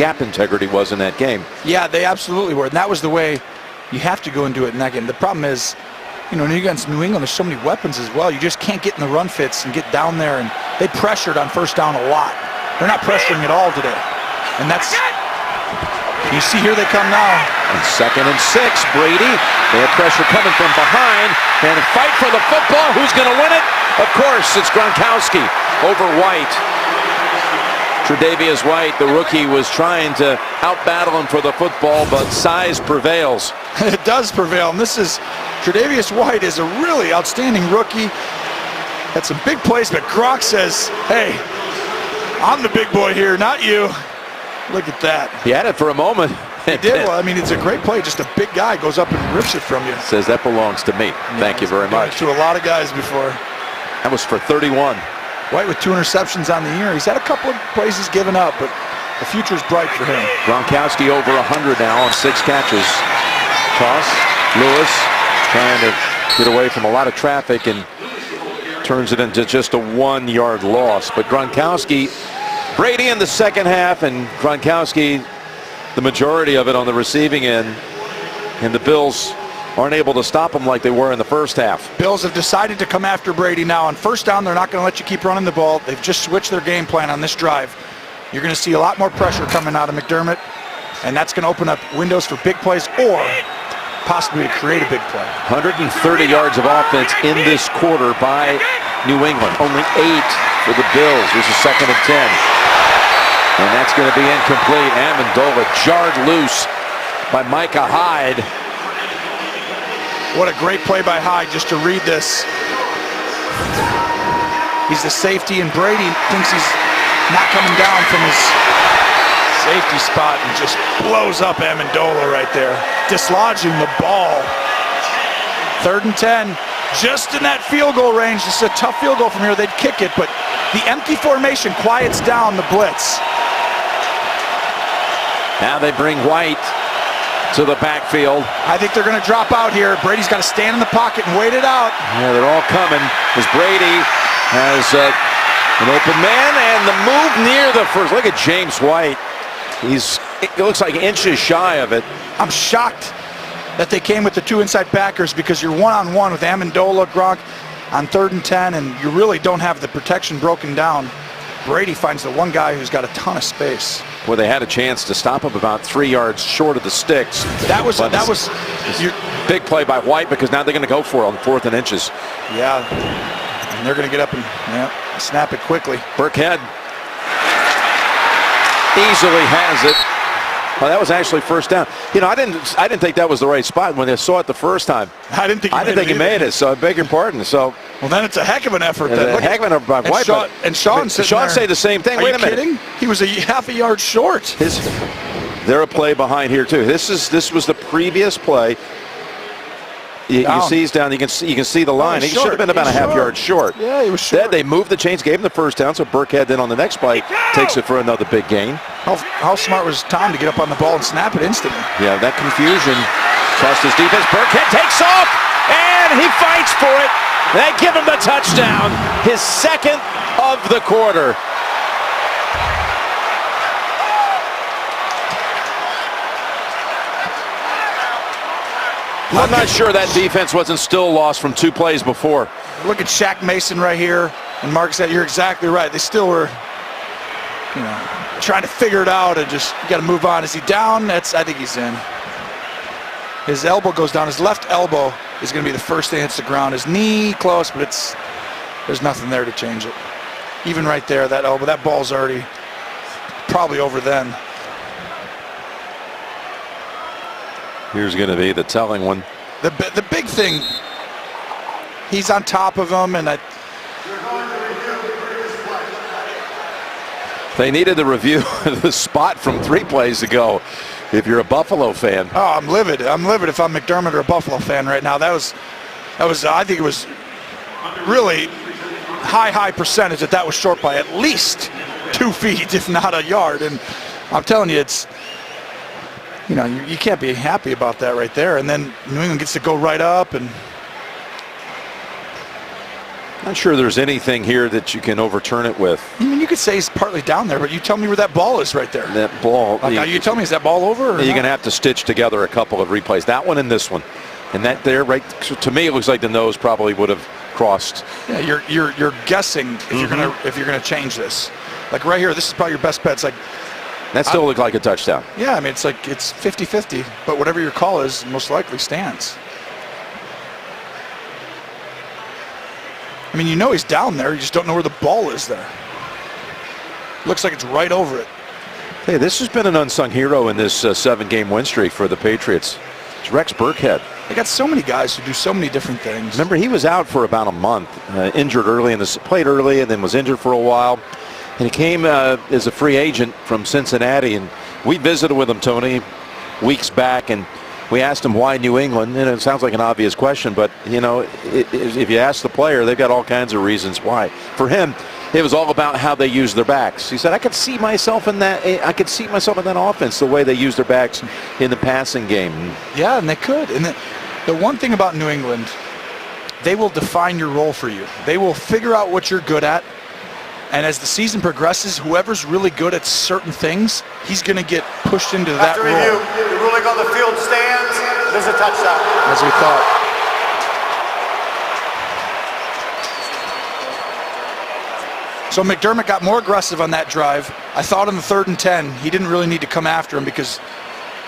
gap integrity was in that game. Yeah, they absolutely were. And that was the way you have to go and do it in that game. The problem is, you know, against New England, there's so many weapons as well. You just can't get in the run fits and get down there. And they pressured on 1st down a lot. They're not pressuring at all today. And that's, you see here they come now. And 2nd and 6, Brady. They have pressure coming from behind. And a fight for the football. Who's going to win it? Of course, it's Gronkowski over White. Tre'Davious White, the rookie, was trying to out-battle him for the football, but size prevails. It does prevail. And this is, Tre'Davious White is a really outstanding rookie. Had some big plays, but Gronk says, hey, I'm the big boy here, not you. Look at that. He had it for a moment. He did. Well, I mean, it's a great play. Just a big guy goes up and rips it from you. Says that belongs to me. Thank you very much. To a lot of guys before. That was for 31. White with 2 interceptions on the year. He's had a couple of plays he's given up, but the future's bright for him. Gronkowski over 100 now on 6 catches. Toss. Lewis trying to get away from a lot of traffic and turns it into just a 1-yard loss. But Gronkowski, Brady in the second half, and Gronkowski the majority of it on the receiving end. And the Bills aren't able to stop him like they were in the first half. Bills have decided to come after Brady now. On 1st down, they're not going to let you keep running the ball. They've just switched their game plan on this drive. You're going to see a lot more pressure coming out of McDermott, and that's going to open up windows for big plays or possibly to create a big play. 130 yards of offense in this quarter by New England. Only 8 for the Bills. Here's a 2nd and 10. And that's going to be incomplete. Amendola jarred loose by Micah Hyde. What a great play by Hyde just to read this. He's the safety, and Brady thinks he's not coming down from his safety spot and just blows up Amendola right there, dislodging the ball. 3rd and 10, just in that field goal range. This is a tough field goal from here. They'd kick it, but the empty formation quiets down the blitz. Now they bring White to the backfield. I think they're going to drop out here. Brady's got to stand in the pocket and wait it out. Yeah, they're all coming as Brady has an open man and the move near the first. Look at James White. It looks like inches shy of it. I'm shocked that they came with the 2 inside backers because you're one-on-one with Amendola, Gronk on 3rd and 10, and you really don't have the protection broken down. Brady finds the one guy who's got a ton of space. Well, they had a chance to stop him about 3 yards short of the sticks. That was big play by White because now they're going to go for it on 4th and inches. Yeah, and they're going to get up and snap it quickly. Burkhead easily has it. Well, that was actually first down. You know, I didn't think that was the right spot when they saw it the first time. I didn't think he made it. So I beg your pardon. So well, then it's a heck of an effort. A heck of an effort by White. And Sean say the same thing. Wait a minute. Kidding? He was a half a yard short. They're a play behind here too. This was the previous play. You see he's down. You can see the line. He should have been about a half yard short. Yeah, he was short. Then they moved the chains, gave him the first down. So Burkhead then on the next play takes it for another big gain. How smart was Tom to get up on the ball and snap it instantly? Yeah, that confusion cost his defense. Burkhead takes off and he fights for it. They give him the touchdown, his 2nd of the quarter. I'm not sure that defense wasn't still lost from 2 plays before. Look at Shaq Mason right here. And Mark said, you're exactly right. They still were, trying to figure it out and just got to move on. Is he down? I think he's in. His elbow goes down. His left elbow is going to be the first thing that hits the ground. His knee close, but there's nothing there to change it. Even right there, that elbow, that ball's already probably over then. Here's going to be the telling one. The big thing, he's on top of him, and they needed the review of the spot from 3 plays ago. If you're a Buffalo fan, oh, I'm livid. I'm livid if I'm McDermott or a Buffalo fan right now. That was. I think it was really high percentage that was short by at least 2 feet, if not a yard. And I'm telling you, it's. You can't be happy about that right there. And then New England gets to go right up. And not sure there's anything here that you can overturn it with. I mean, you could say he's partly down there, but you tell me where that ball is right there. That ball. You tell me, is that ball over? You're going to have to stitch together a couple of replays. That one and this one. And that there, right, to me, it looks like the nose probably would have crossed. Yeah, you're guessing if you're gonna change this. Like right here, this is probably your best bet. It's like, that still looked like a touchdown. Yeah, I mean, it's 50-50, but whatever your call is, most likely stands. I mean, he's down there. You just don't know where the ball is there. Looks like it's right over it. Hey, this has been an unsung hero in this 7-game win streak for the Patriots. It's Rex Burkhead. They got so many guys who do so many different things. Remember, he was out for about a month, injured early played early and then was injured for a while. And he came as a free agent from Cincinnati, and we visited with him, Tony, weeks back, and we asked him why New England, and it sounds like an obvious question, but, if you ask the player, they've got all kinds of reasons why. For him, it was all about how they use their backs. He said, I could see myself in that offense, the way they use their backs in the passing game. Yeah, and they could. And the one thing about New England, they will define your role for you. They will figure out what you're good at. And as the season progresses, whoever's really good at certain things, he's going to get pushed into that role. After review, the ruling on the field stands. There's a touchdown. As we thought. So McDermott got more aggressive on that drive. I thought on the 3rd and 10, he didn't really need to come after him because,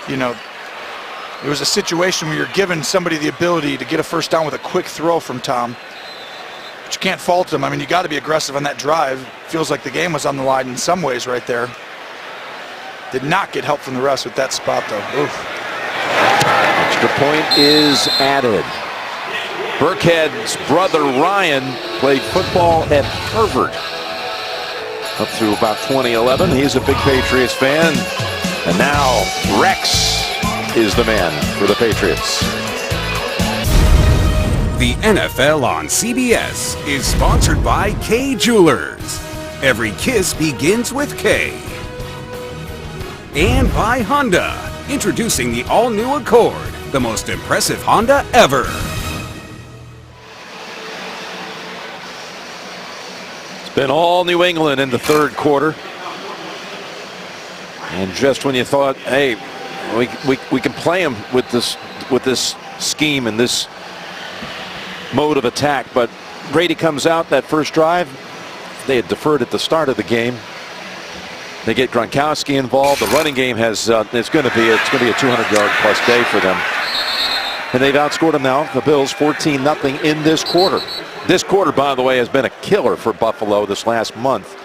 it was a situation where you're giving somebody the ability to get a first down with a quick throw from Tom. But you can't fault him. I mean, you got to be aggressive on that drive. Feels like the game was on the line in some ways right there. Did not get help from the refs with that spot, though. Oof. Extra point is added. Burkhead's brother Ryan played football at Harvard up through about 2011. He's a big Patriots fan. And now Rex is the man for the Patriots. The NFL on CBS is sponsored by Kay Jewelers. Every kiss begins with K. And by Honda. Introducing the all-new Accord, the most impressive Honda ever. It's been all New England in the third quarter. And just when you thought, hey, we can play them with this scheme and this mode of attack, but Brady comes out that first drive. They had deferred at the start of the game. They get Gronkowski involved. The running game has it's going to be a 200-yard plus day for them. And they've outscored them now, the Bills, 14-0 in this quarter. This quarter, by the way, has been a killer for Buffalo this last month.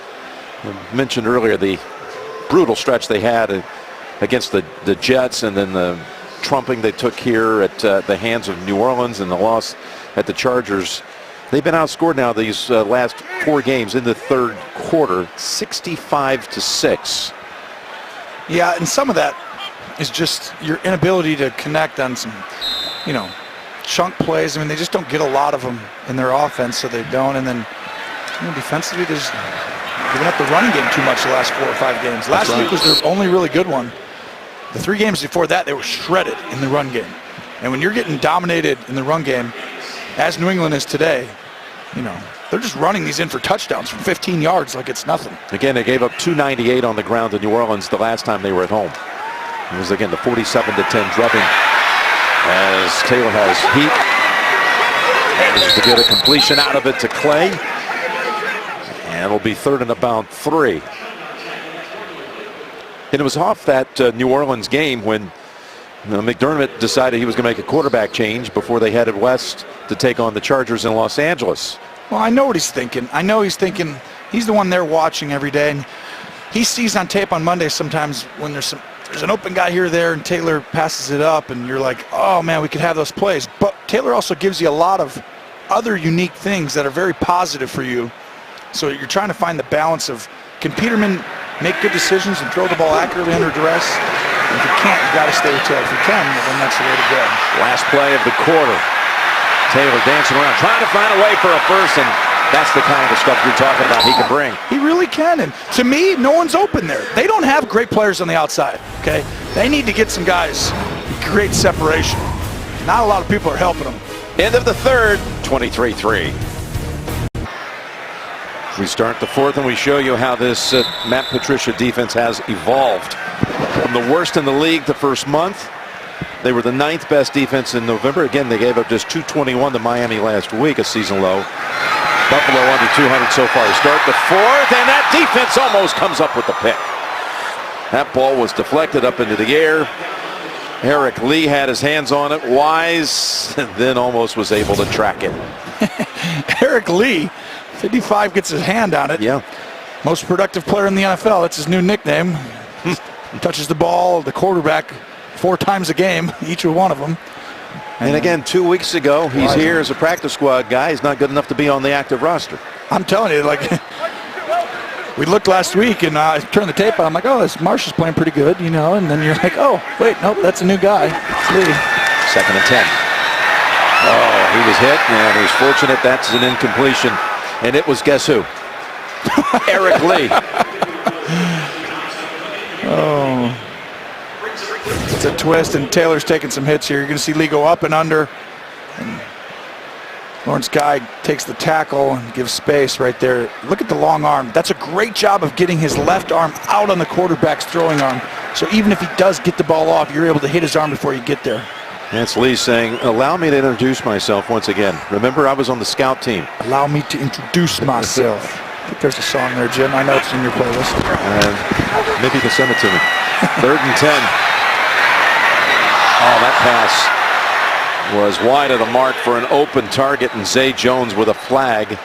I mentioned earlier the brutal stretch they had against the Jets, and then the trumping they took here at the hands of New Orleans, and the loss at the Chargers. They've been outscored now these last 4 games in the third quarter, 65-6. Yeah, and some of that is just your inability to connect on some, chunk plays. I mean, they just don't get a lot of them in their offense, so they don't. And then defensively, they're just giving up the running game too much the last 4 or 5 games. Last week was their only really good one. The 3 games before that, they were shredded in the run game. And when you're getting dominated in the run game, as New England is today, they're just running these in for touchdowns from 15 yards like it's nothing. Again, they gave up 298 on the ground to New Orleans the last time they were at home. It was, again, the 47-10 drubbing as Taylor has heat. Manages to get a completion out of it to Clay. And it'll be 3rd and about 3. And it was off that New Orleans game when McDermott decided he was going to make a quarterback change before they headed west to take on the Chargers in Los Angeles. Well, I know what he's thinking. I know he's thinking he's the one they're watching every day. And he sees on tape on Monday sometimes when there's an open guy here or there and Taylor passes it up and you're like, oh, man, we could have those plays. But Taylor also gives you a lot of other unique things that are very positive for you. So you're trying to find the balance of, can Peterman make good decisions and throw the ball accurately under duress? If you can't, you got to stay with Taylor. If you can, then that's the way to go. Last play of the quarter. Taylor dancing around, trying to find a way for a first, and that's the kind of stuff you're talking about he can bring. He really can, and to me, no one's open there. They don't have great players on the outside, okay? They need to get some guys who create separation. Not a lot of people are helping them. End of the third, 23-3. We start the fourth, and we show you how this Matt Patricia defense has evolved. From the worst in the league the first month, they were the 9th best defense in November. Again, they gave up just 221 to Miami last week, a season low. Buffalo under 200 so far. Start the fourth, and that defense almost comes up with the pick. That ball was deflected up into the air. Eric Lee had his hands on it. Wise then almost was able to track it. Eric Lee, 55, gets his hand on it. Yeah. Most productive player in the NFL. That's his new nickname. He touches the ball, the quarterback, 4 times a game, each one of them. And again, 2 weeks ago, he's here as a practice squad guy. He's not good enough to be on the active roster. I'm telling you, we looked last week, and I turned the tape on. I'm like, oh, this Marsh is playing pretty good, and then you're like, oh, wait, nope, that's a new guy. It's Lee. 2nd and 10. Oh, he was hit, and he was fortunate that's an incompletion. And it was, guess who? Eric Lee. Oh. It's a twist, and Taylor's taking some hits here. You're going to see Lee go up and under. And Lawrence Guy takes the tackle and gives space right there. Look at the long arm. That's a great job of getting his left arm out on the quarterback's throwing arm. So even if he does get the ball off, you're able to hit his arm before you get there. That's Lee saying, allow me to introduce myself once again. Remember, I was on the scout team. Allow me to introduce myself. I think there's a song there, Jim. I know it's in your playlist. Maybe you can send it to me. 3rd and 10. Oh, that pass was wide of the mark for an open target, and Zay Jones with a flag.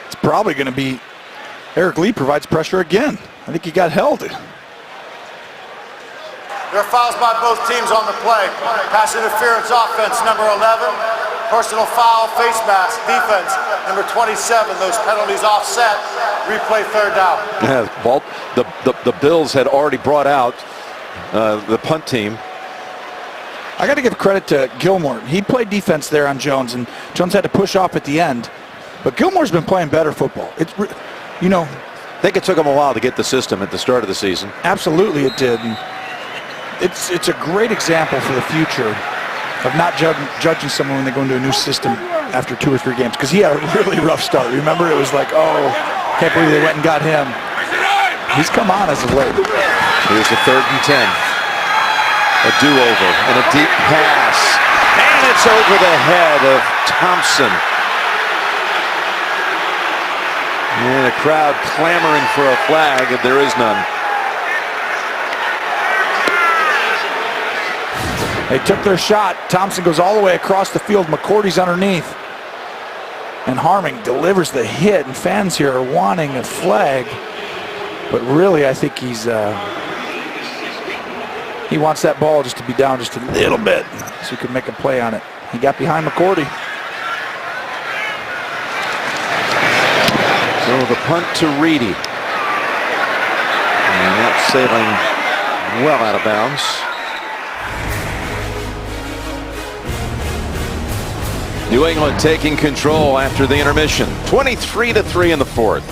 It's probably going to be Eric Lee provides pressure again. I think he got held. There are fouls by both teams on the play. Pass interference offense, number 11. Personal foul, face mask, defense, number 27. Those penalties offset. Replay 3rd down. Yeah, the Bills had already brought out the punt team. I got to give credit to Gilmore. He played defense there on Jones, and Jones had to push off at the end. But Gilmore's been playing better football. You know, I think it took him a while to get the system at the start of the season. absolutely it did. And it's a great example for the future of not judging someone when they go into a new system after 2 or 3 games. Because he had a really rough start. Remember, it was like, oh, can't believe they went and got him. He's come on as of late. Here's the 3rd and 10. A do-over and a deep pass. And it's over the head of Thompson. And a crowd clamoring for a flag, and there is none. They took their shot. Thompson goes all the way across the field. McCourty's underneath. And Harming delivers the hit, and fans here are wanting a flag. But really, I think he wants that ball just to be down just a little bit so he can make a play on it. He got behind McCourty. So the punt to Reedy. And that's sailing well out of bounds. New England taking control after the intermission. 23-3 in the 4th.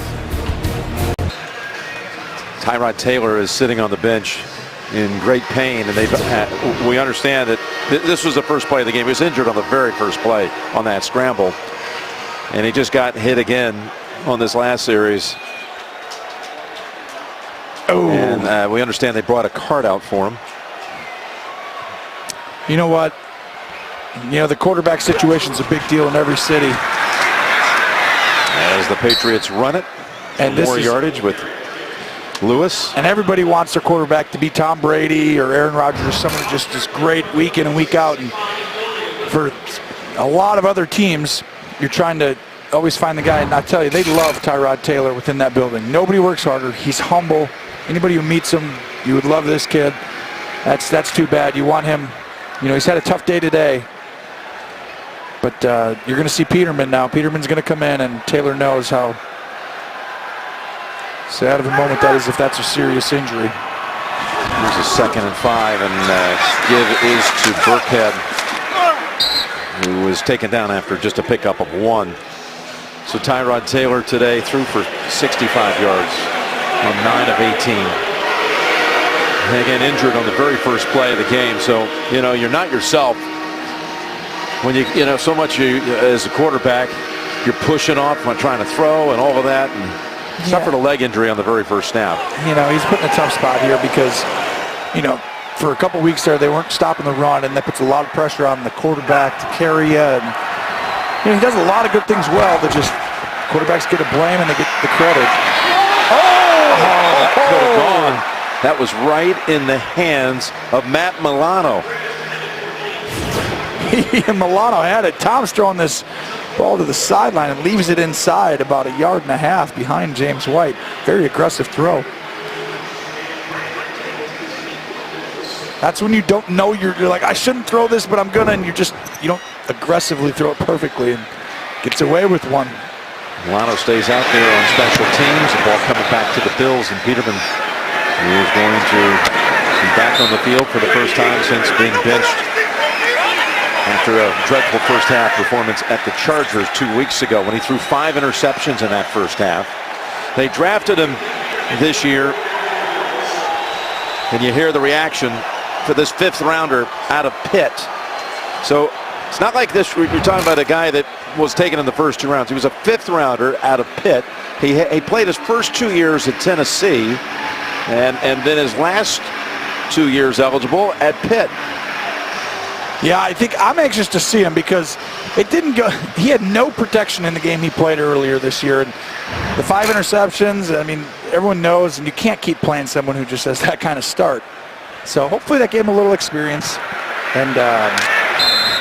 Tyrod Taylor is sitting on the bench in great pain, and we understand that this was the first play of the game. He was injured on the very first play on that scramble, and he just got hit again on this last series. Oh. And we understand they brought a cart out for him. You know what? You know, the quarterback situation's a big deal in every city. As the Patriots run it, and more yardage with Lewis. And everybody wants their quarterback to be Tom Brady or Aaron Rodgers, or someone who just is great week in and week out. And for a lot of other teams, you're trying to always find the guy. And I tell you, they love Tyrod Taylor within that building. Nobody works harder. He's humble. Anybody who meets him, you would love this kid. That's too bad. You want him. You know, he's had a tough day today. But you're going to see Peterman now. Peterman's going to come in, and Taylor knows how sad of a moment that is if that's a serious injury. Here's a 2nd and 5, and give is to Burkhead, who was taken down after just a pickup of 1. So Tyrod Taylor today threw for 65 yards on 9 of 18. And again, injured on the very first play of the game. So, you know, you're not yourself when you know, so much as a quarterback, you're pushing off when trying to throw and all of that. And suffered a leg injury on the very first snap. You know, he's put in a tough spot here because, you know, for a couple weeks there, they weren't stopping the run, and that puts a lot of pressure on the quarterback to carry you. And, you know, he does a lot of good things well, but just quarterbacks get a blame and they get the credit. That could have gone. That was right in the hands of Matt Milano. Milano had it. Tom's throwing this ball to the sideline and leaves it inside about 1.5 yards behind James White. Very aggressive throw. That's when you don't know, you're like, I shouldn't throw this, but I'm gonna, and you don't aggressively throw it perfectly and gets away with one. Milano stays out there on special teams. The ball coming back to the Bills, and Peterman is going to be back on the field for the first time since being benched after a dreadful first half performance at the Chargers 2 weeks ago when he threw 5 interceptions in that first half. They drafted him this year, and you hear the reaction for this 5th rounder out of Pitt. So it's not like this, you're talking about a guy that was taken in the first 2 rounds. He was a 5th rounder out of Pitt. He played his first 2 years at Tennessee, and then his last 2 years eligible at Pitt. Yeah, I think I'm anxious to see him because it didn't go. He had no protection in the game he played earlier this year, and the 5 interceptions. I mean, everyone knows, and you can't keep playing someone who just has that kind of start. So hopefully that gave him a little experience, and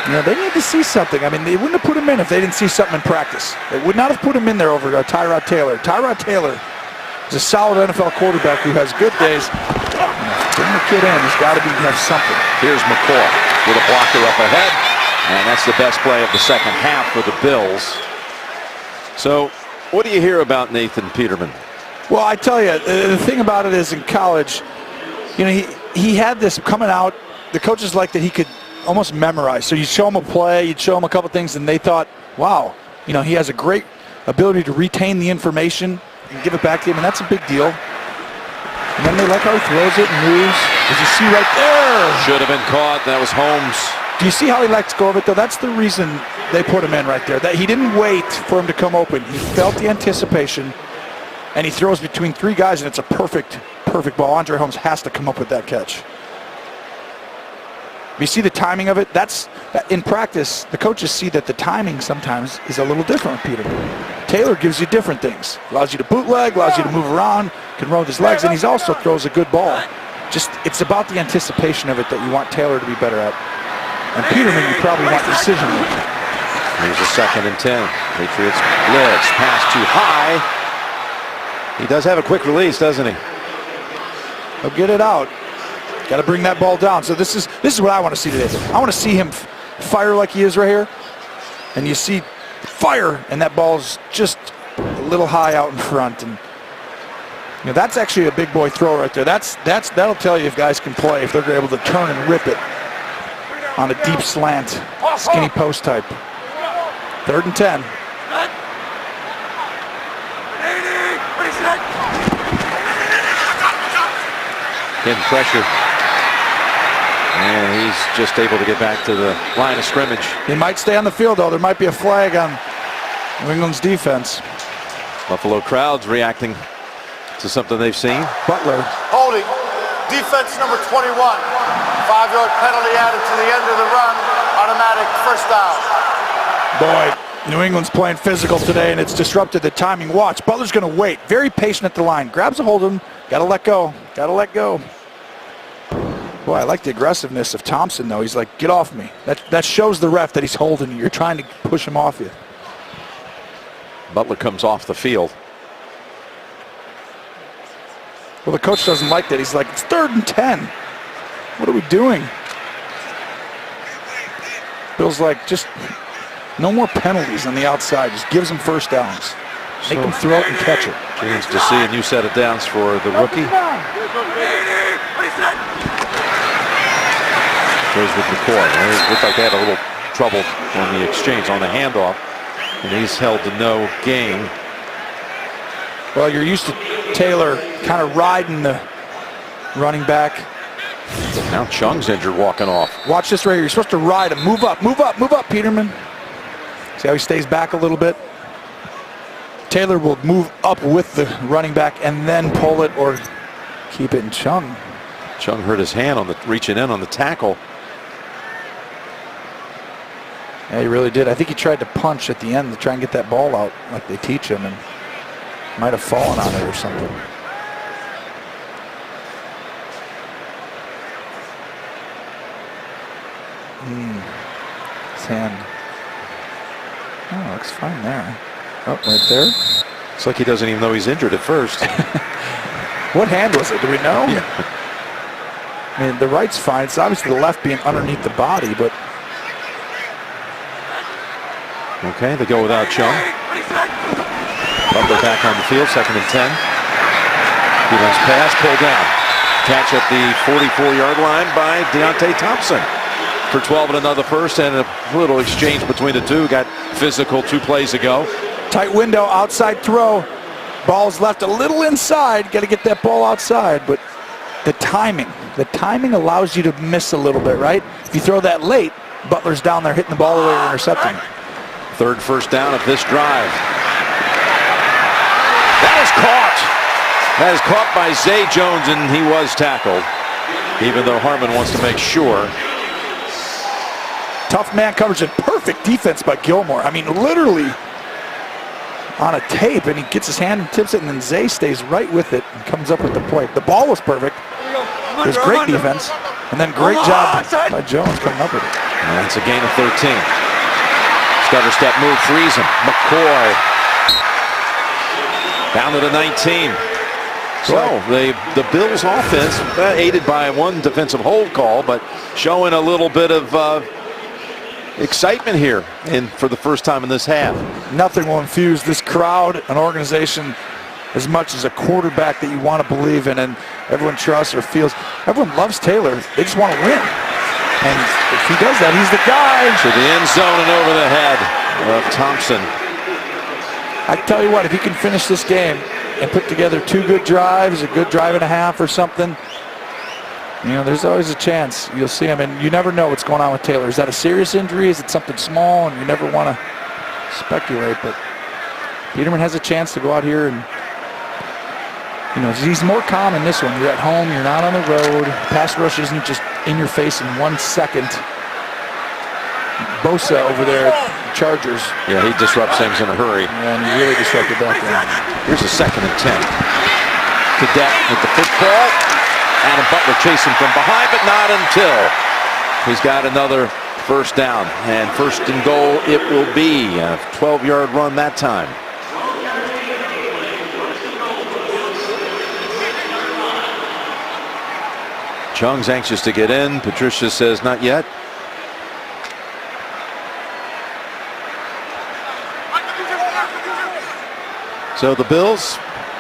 you know, they need to see something. I mean, they wouldn't have put him in if they didn't see something in practice. They would not have put him in there over Tyrod Taylor. Tyrod Taylor is a solid NFL quarterback who has good days. Bring the kid in. He's got to have something. Here's McCoy with a blocker up ahead, and that's the best play of the second half for the Bills. So what do you hear about Nathan Peterman? Well, I tell you, the thing about it is in college, you know, he had this coming out. The coaches liked that he could almost memorized. So you show them a play, you'd show them a couple things, and they thought, wow, you know, he has a great ability to retain the information and give it back to him, and that's a big deal. And then they like how he throws it and moves. As you see right there. Should have been caught. That was Holmes. Do you see how he lets go of it, though? That's the reason they put him in right there. That he didn't wait for him to come open. He felt the anticipation, and he throws between 3 guys, and it's a perfect ball. Andre Holmes has to come up with that catch. You see the timing of it? That's in practice, the coaches see that the timing sometimes is a little different with Peterman. Taylor gives you different things. Allows you to bootleg, allows you to move around, can roll with his legs, and he also throws a good ball. Just, it's about the anticipation of it that you want Taylor to be better at. And Peterman, you probably want decision making. Here's a 2nd and 10. Patriots blitz, pass too high. He does have a quick release, doesn't he? He'll get it out. Got to bring that ball down. So this is what I want to see today. I want to see him fire like he is right here. And you see fire, and that ball's just a little high out in front. And you know, that's actually a big boy throw right there. That'll tell you if guys can play, if they're able to turn and rip it on a deep slant, skinny post type. 3rd and 10. Getting pressure. And he's just able to get back to the line of scrimmage. He might stay on the field, though. There might be a flag on New England's defense. Buffalo crowds reacting to something they've seen. Butler. Holding. Defense number 21. 5-yard penalty added to the end of the run. Automatic first down. Boy, New England's playing physical today, and it's disrupted the timing. Watch, Butler's going to wait. Very patient at the line. Grabs a hold of him. Got to let go. Got to let go. Boy, I like the aggressiveness of Thompson, though. He's like, get off me. That shows the ref that he's holding you. You're trying to push him off you. Butler comes off the field. Well, the coach doesn't like that. He's like, it's 3rd and 10. What are we doing? Bill's like, just no more penalties on the outside. Just gives them first downs. Make them throw it and catch it. Chance to see a new set of downs for the rookie. Goes with McCoy. It looked like they had a little trouble on the exchange, on the handoff. And he's held to no gain. Well, you're used to Taylor kind of riding the running back. Now Chung's injured walking off. Watch this right here. You're supposed to ride him. Move up, move up, move up, Peterman. See how he stays back a little bit? Taylor will move up with the running back and then pull it or keep it in Chung. Chung hurt his hand on the reaching in on the tackle. Yeah, he really did. I think he tried to punch at the end to try and get that ball out like they teach him, and might have fallen on it or something. His hand. Oh, looks fine there. Oh, right there. It's like he doesn't even know he's injured at first. What hand was it? Do we know? Yeah. I mean, the right's fine. It's obviously the left being underneath the body, but... Okay, they go without Chung. Butler back on the field, 2nd and 10. Peterman's pass pulled down. Catch at the 44-yard line by Deontay Thompson for 12 and another first, and a little exchange between the two. Got physical 2 plays ago. Tight window, outside throw. Ball's left a little inside. Got to get that ball outside, but the timing allows you to miss a little bit, right? If you throw that late, Butler's down there hitting the ball away and intercepting. 3rd first down of this drive. That is caught. That is caught by Zay Jones, and he was tackled, even though Harmon wants to make sure. Tough man coverage and perfect defense by Gilmore. I mean, literally on a tape, and he gets his hand and tips it, and then Zay stays right with it and comes up with the play. The ball was perfect. It was great defense, and then great job by Jones coming up with it. And that's a gain of 13. Stutter step move, frees him. McCoy down to the 19. So the Bills offense, aided by one defensive hold call, but showing a little bit of excitement here for the first time in this half. Nothing will infuse this crowd, an organization, as much as a quarterback that you want to believe in and everyone trusts or feels. Everyone loves Taylor. They just want to win. And if he does that, he's the guy. To the end zone and over the head of Thompson. I tell you what, if he can finish this game and put together 2 good drives, a good drive and a half or something, you know, there's always a chance you'll see him. And you never know what's going on with Taylor. Is that a serious injury? Is it something small? And you never want to speculate. But Peterman has a chance to go out here and, you know, he's more calm in this one. You're at home. You're not on the road. Pass rush isn't just in your face in 1 second. Bosa over there at the Chargers. Yeah, he disrupts things in a hurry. And he really disrupted that game. Here's a 2nd and 10. Cadet with the football. Adam Butler chasing from behind, but not until he's got another first down. And 1st and goal it will be. A 12-yard run that time. Chung's anxious to get in. Patricia says not yet. So the Bills,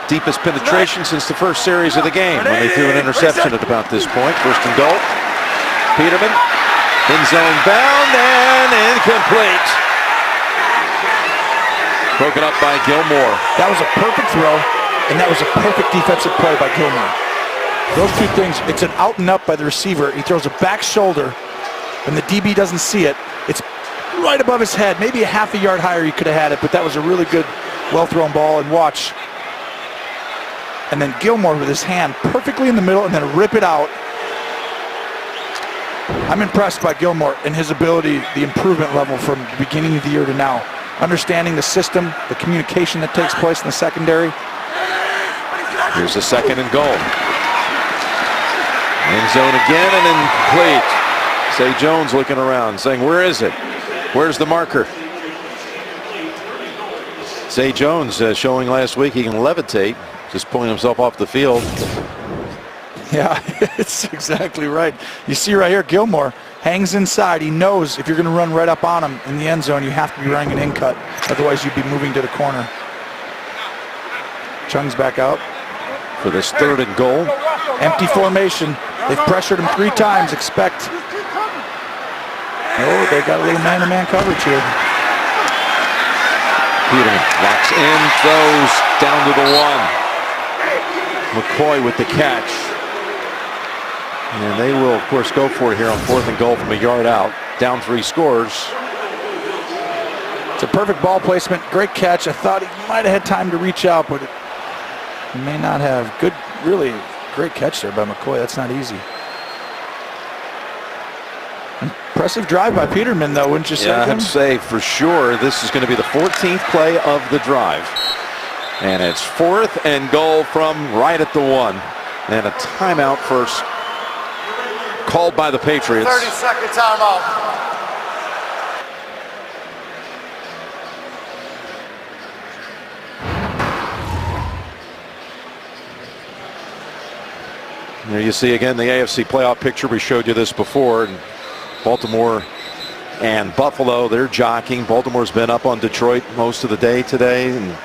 deepest penetration since the first series of the game when they threw an interception at about this point. 1st and goal. Peterman, end zone bound and incomplete. Broken up by Gilmore. That was a perfect throw, and that was a perfect defensive play by Gilmore. Those 2 things, it's an out and up by the receiver. He throws a back shoulder, and the DB doesn't see it. It's right above his head. Maybe a half a yard higher he could have had it, but that was a really good, well-thrown ball. And watch. And then Gilmore with his hand perfectly in the middle and then rip it out. I'm impressed by Gilmore and his ability, the improvement level from the beginning of the year to now. Understanding the system, the communication that takes place in the secondary. Here's a 2nd and goal. End zone again and incomplete. Zay Jones looking around saying, where is it? Where's the marker? Zay Jones showing last week he can levitate, just pulling himself off the field. Yeah, it's exactly right. You see right here, Gilmore hangs inside. He knows if you're going to run right up on him in the end zone, you have to be running an in cut. Otherwise, you'd be moving to the corner. Chung's back out. For this 3rd and goal. Empty formation. They've pressured him 3 times. Expect. Oh, they got a little man-to-man coverage here. Peterman locks in, throws down to the 1. McCoy with the catch. And they will, of course, go for it here on 4th and goal from a yard out. Down 3 scores. It's a perfect ball placement. Great catch. I thought he might have had time to reach out, but he may not have. Good, really great catch there by McCoy. That's not easy. Impressive drive by Peterman, though, wouldn't you say? Yeah, I have to say, for sure, this is going to be the 14th play of the drive. And it's 4th and goal from right at the 1. And a timeout first called by the Patriots. 30-second timeout. There you see again the AFC playoff picture. We showed you this before. And Baltimore and Buffalo, they're jockeying. Baltimore's been up on Detroit most of the day today. And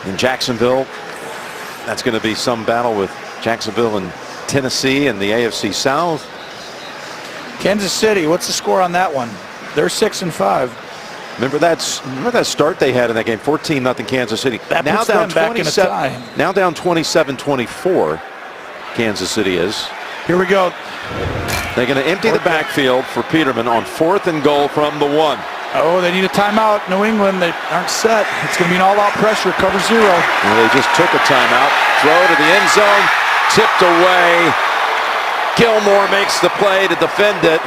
in Jacksonville, that's going to be some battle with Jacksonville and Tennessee in the AFC South. Kansas City, what's the score on that one? They're 6-5. Remember that start they had in that game, 14-0 Kansas City. That now puts down them back in a tie. Now down 27-24. Kansas City is. Here we go. They're going to empty the backfield for Peterman on 4th and goal from the 1. Oh, they need a timeout. New England, they aren't set. It's going to be an all-out pressure, cover 0. Well, they just took a timeout. Throw to the end zone, tipped away. Gilmore makes the play to defend it.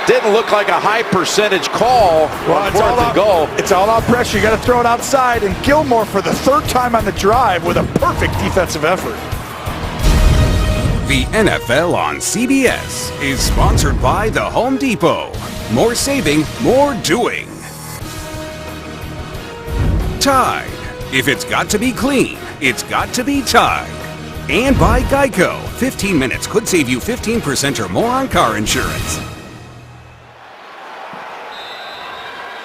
Didn't look like a high percentage call on 4th and goal. It's all-out pressure. You got to throw it outside. And Gilmore, for the 3rd time on the drive, with a perfect defensive effort. The NFL on CBS is sponsored by The Home Depot. More saving, more doing. Tide. If it's got to be clean, it's got to be Tide. And by Geico. 15 minutes could save you 15% or more on car insurance.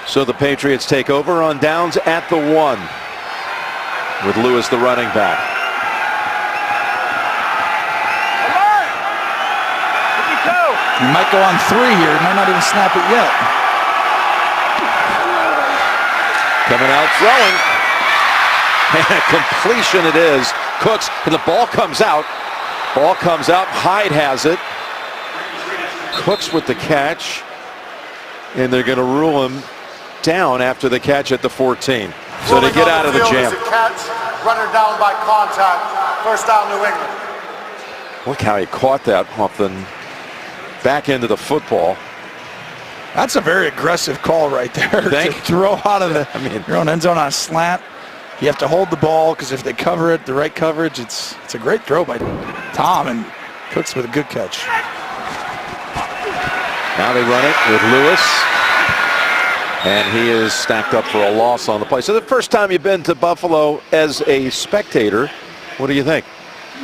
So the Patriots take over on downs at the 1 with Lewis the running back. He might go on 3 here. He might not even snap it yet. Coming out throwing. And completion it is. Cooks, and the ball comes out. Ball comes out. Hyde has it. Cooks with the catch. And they're going to rule him down after the catch at the 14. So they get out of the jam. Catch, runner down by contact. First down, New England. Look how he caught that off the back end of the football. That's a very aggressive call right there. To throw out of your own end zone on a slant. You have to hold the ball because if they cover it, the right coverage, it's a great throw by Tom, and Cooks with a good catch. Now they run it with Lewis. And he is stacked up for a loss on the play. So the first time you've been to Buffalo as a spectator, what do you think?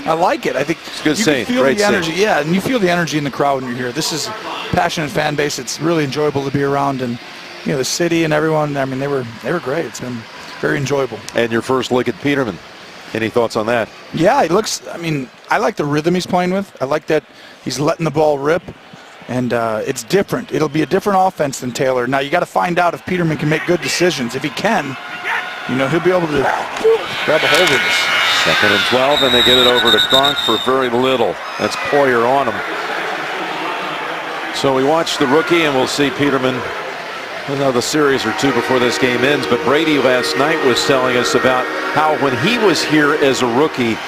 I like it. I think it's good you scene. can feel Great the energy. scene. Yeah, and you feel the energy in the crowd when you're here. This is a passionate fan base. It's really enjoyable to be around, and the city and everyone. I mean, they were great. It's been very enjoyable. And your first look at Peterman. Any thoughts on that? Yeah, he looks. I mean, I like the rhythm he's playing with. I like that he's letting the ball rip. And it's different. It'll be a different offense than Taylor. Now, you got to find out if Peterman can make good decisions. If he can, he'll be able to grab a hold of this. 2nd and 12, and they get it over to Gronk for very little. That's Poyer on him. So we watch the rookie, and we'll see Peterman another series or two before this game ends. But Brady last night was telling us about how when he was here as a rookie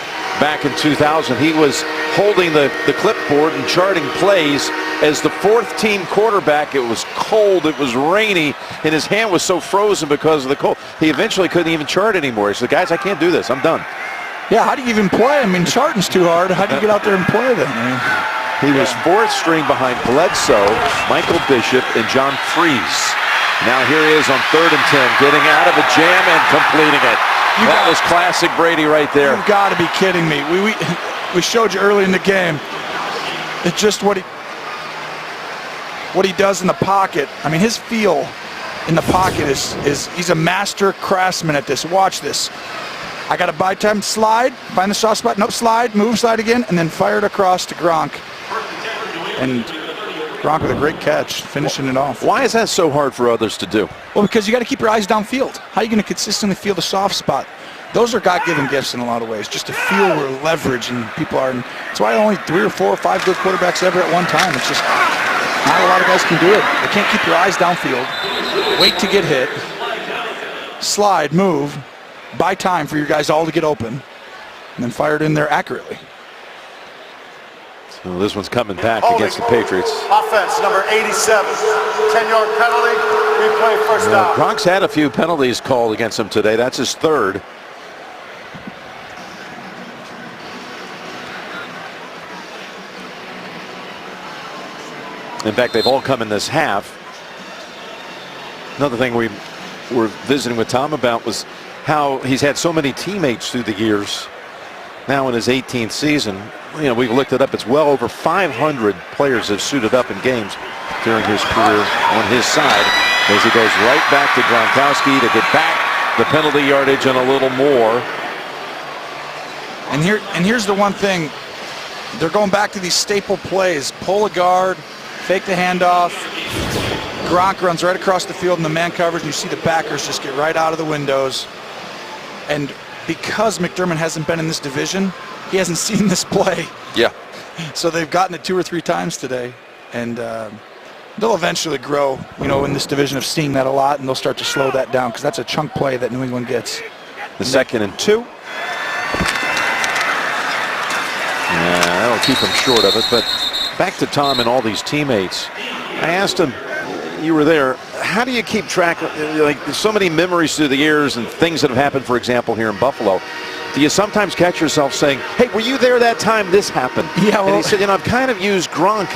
back in 2000, he was holding the clipboard and charting plays as the 4th-team quarterback. It was cold, it was rainy, and his hand was so frozen because of the cold. He eventually couldn't even chart anymore. He said, guys, I can't do this. I'm done. Yeah, how do you even play? I mean, charting's too hard. How do you get out there and play then? He was 4th string behind Bledsoe, Michael Bishop, and John Freese. Now here he is on 3rd and 10, getting out of a jam and completing it. That was classic Brady right there. You've got to be kidding me. We showed you early in the game. It's just what he does in the pocket. I mean, his feel in the pocket is he's a master craftsman at this. Watch this. I got to buy time, slide, find the soft spot, nope, slide, move, slide again, and then fire it across to Gronk. And Gronk with a great catch, finishing it off. Why is that so hard for others to do? Well, because you got to keep your eyes downfield. How are you going to consistently feel the soft spot? Those are God-given gifts in a lot of ways, just to feel where leverage and people are. And that's why only 3 or 4 or 5 good quarterbacks ever at one time. It's just not a lot of guys can do it. They can't keep your eyes downfield, wait to get hit, slide, move, buy time for your guys all to get open, and then fire it in there accurately. So this one's coming back against the Patriots. Offense, number 87. 10-yard penalty, replay first down. Gronk's had a few penalties called against him today. That's his 3rd. In fact, they've all come in this half. Another thing we were visiting with Tom about was how he's had so many teammates through the years. Now in his 18th season, we looked it up. It's well over 500 players have suited up in games during his career on his side, as he goes right back to Gronkowski to get back the penalty yardage and a little more. And here's the one thing. They're going back to these staple plays. Pull a guard, fake the handoff. Gronk runs right across the field in the man coverage, and you see the backers just get right out of the windows. And because McDermott hasn't been in this division, he hasn't seen this play. Yeah. So they've gotten it 2 or 3 times today. And they'll eventually grow, in this division of seeing that a lot, and they'll start to slow that down because that's a chunk play that New England gets. The 2nd and 2. Yeah, that'll keep him short of it. But back to Tom and all these teammates. I asked him, you were there, how do you keep track of, there's so many memories through the years and things that have happened, for example, here in Buffalo. Do you sometimes catch yourself saying, hey, were you there that time this happened? Yeah, well, and he said, I've kind of used Gronk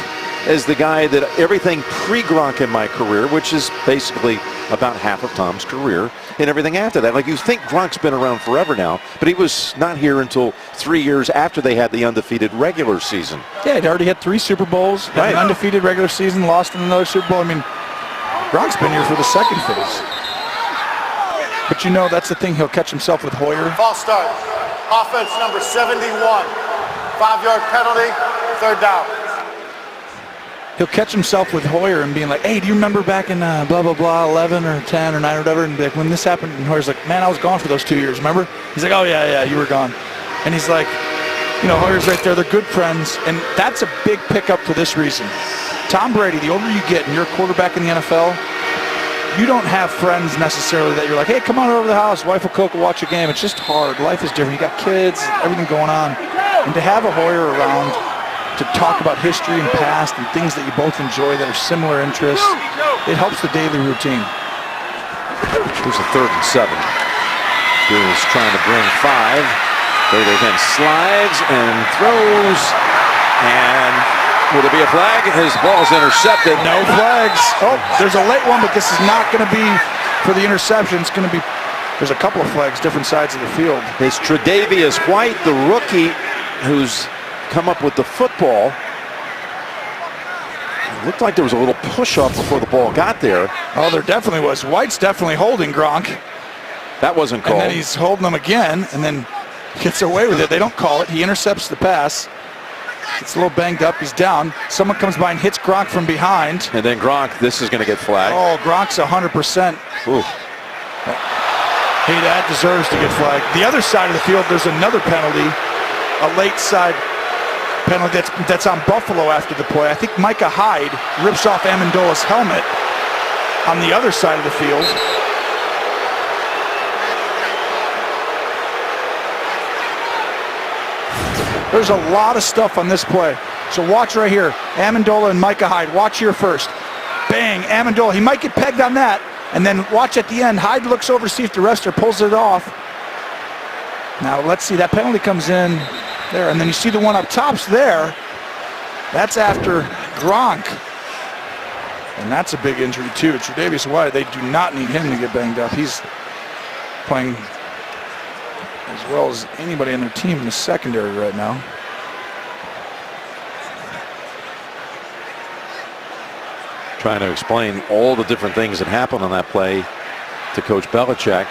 as the guy that everything pre-Gronk in my career, which is basically about half of Tom's career, and everything after that. Like, you think Gronk's been around forever now, but he was not here until 3 years after they had the undefeated regular season. Yeah, he'd already had 3 Super Bowls, right. An undefeated regular season, lost in another Super Bowl. I mean, Gronk's been here for the 2nd phase. But that's the thing, he'll catch himself with Hoyer. False start. Offense number 71. 5-yard penalty, 3rd down. he'll catch himself with Hoyer and being like, hey, do you remember back in blah, blah, blah, 11 or 10 or 9 or whatever? And be like, when this happened, and Hoyer's like, man, I was gone for those 2 years, remember? He's like, oh, yeah, you were gone. And he's like, you know, Hoyer's right there. They're good friends. And that's a big pickup for this reason. Tom Brady, the older you get and you're a quarterback in the NFL, you don't have friends necessarily that you're like, hey, come on over to the house. Wife will cook, we'll watch a game. It's just hard. Life is different. You got kids, everything going on. And to have a Hoyer around to talk about history and past and things that you both enjoy that are similar interests, it helps the daily routine. Here's a 3rd and 7. Here's trying to bring 5. Brady again slides and throws. And will there be a flag? His ball's intercepted. No flags. Oh, there's a late one, but this is not going to be for the interception. It's going to be, there's a couple of flags, different sides of the field. It's Tre'Davious White, the rookie, who's come up with the football. It looked like there was a little push-up before the ball got there. Oh, there definitely was. White's definitely holding Gronk. That wasn't called. And then he's holding him again, and then gets away with it. They don't call it. He intercepts the pass. Gets a little banged up. He's down. Someone comes by and hits Gronk from behind. And then Gronk, this is going to get flagged. Oh, Gronk's 100%. Ooh. Hey, that deserves to get flagged. The other side of the field, there's another penalty. A late side penalty that's on Buffalo after the play. I think Micah Hyde rips off Amendola's helmet on the other side of the field. There's a lot of stuff on this play. So watch right here. Amendola and Micah Hyde. Watch here first. Bang, Amendola. He might get pegged on that. And then watch at the end. Hyde looks over to see if the wrestler pulls it off. Now let's see. That penalty comes in there. And then you see the one up top's there. That's after Gronk. And that's a big injury too. Tre'Davious White, they do not need him to get banged up. He's playing as well as anybody on their team in the secondary right now. Trying to explain all the different things that happened on that play to Coach Belichick.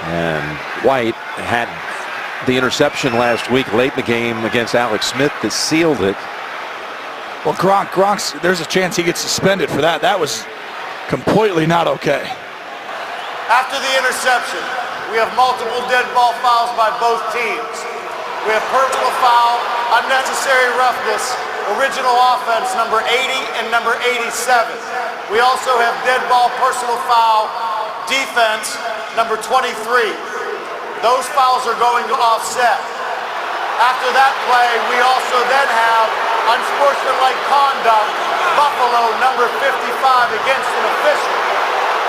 And White had the interception last week late in the game against Alex Smith that sealed it. Well, Gronk's, there's a chance he gets suspended for that. That was completely not okay. After the interception, we have multiple dead ball fouls by both teams. We have personal foul, unnecessary roughness, original offense number 80 and number 87. We also have dead ball personal foul, defense number 23. Those fouls are going to offset. After that play, we also then have unsportsmanlike conduct, Buffalo number 55 against an official.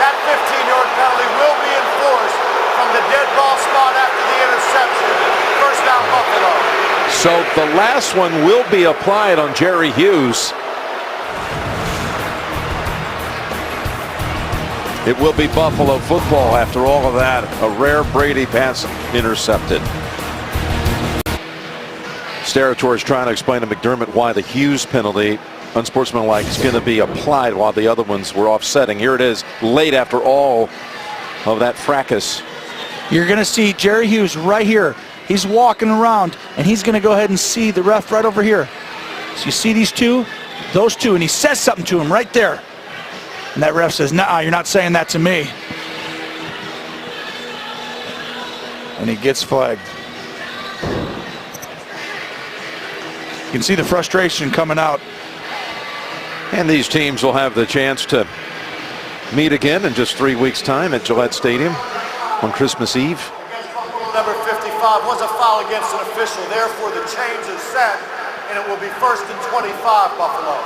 That 15-yard penalty will be enforced from the dead ball spot after the interception. First down, Buffalo. So the last one will be applied on Jerry Hughes. It will be Buffalo football after all of that. A rare Brady pass intercepted. Steratore is trying to explain to McDermott why the Hughes penalty, unsportsmanlike, is going to be applied while the other ones were offsetting. Here it is, late after all of that fracas. You're going to see Jerry Hughes right here. He's walking around, and he's going to go ahead and see the ref right over here. So you see these two? Those two, and he says something to him right there. And that ref says, "Nah, you're not saying that to me." And he gets flagged. You can see the frustration coming out. And these teams will have the chance to meet again in just 3 weeks' time at Gillette Stadium on Christmas Eve. Number 55 was a foul against an official. Therefore, the change is set, and it will be 1st and 25, Buffalo.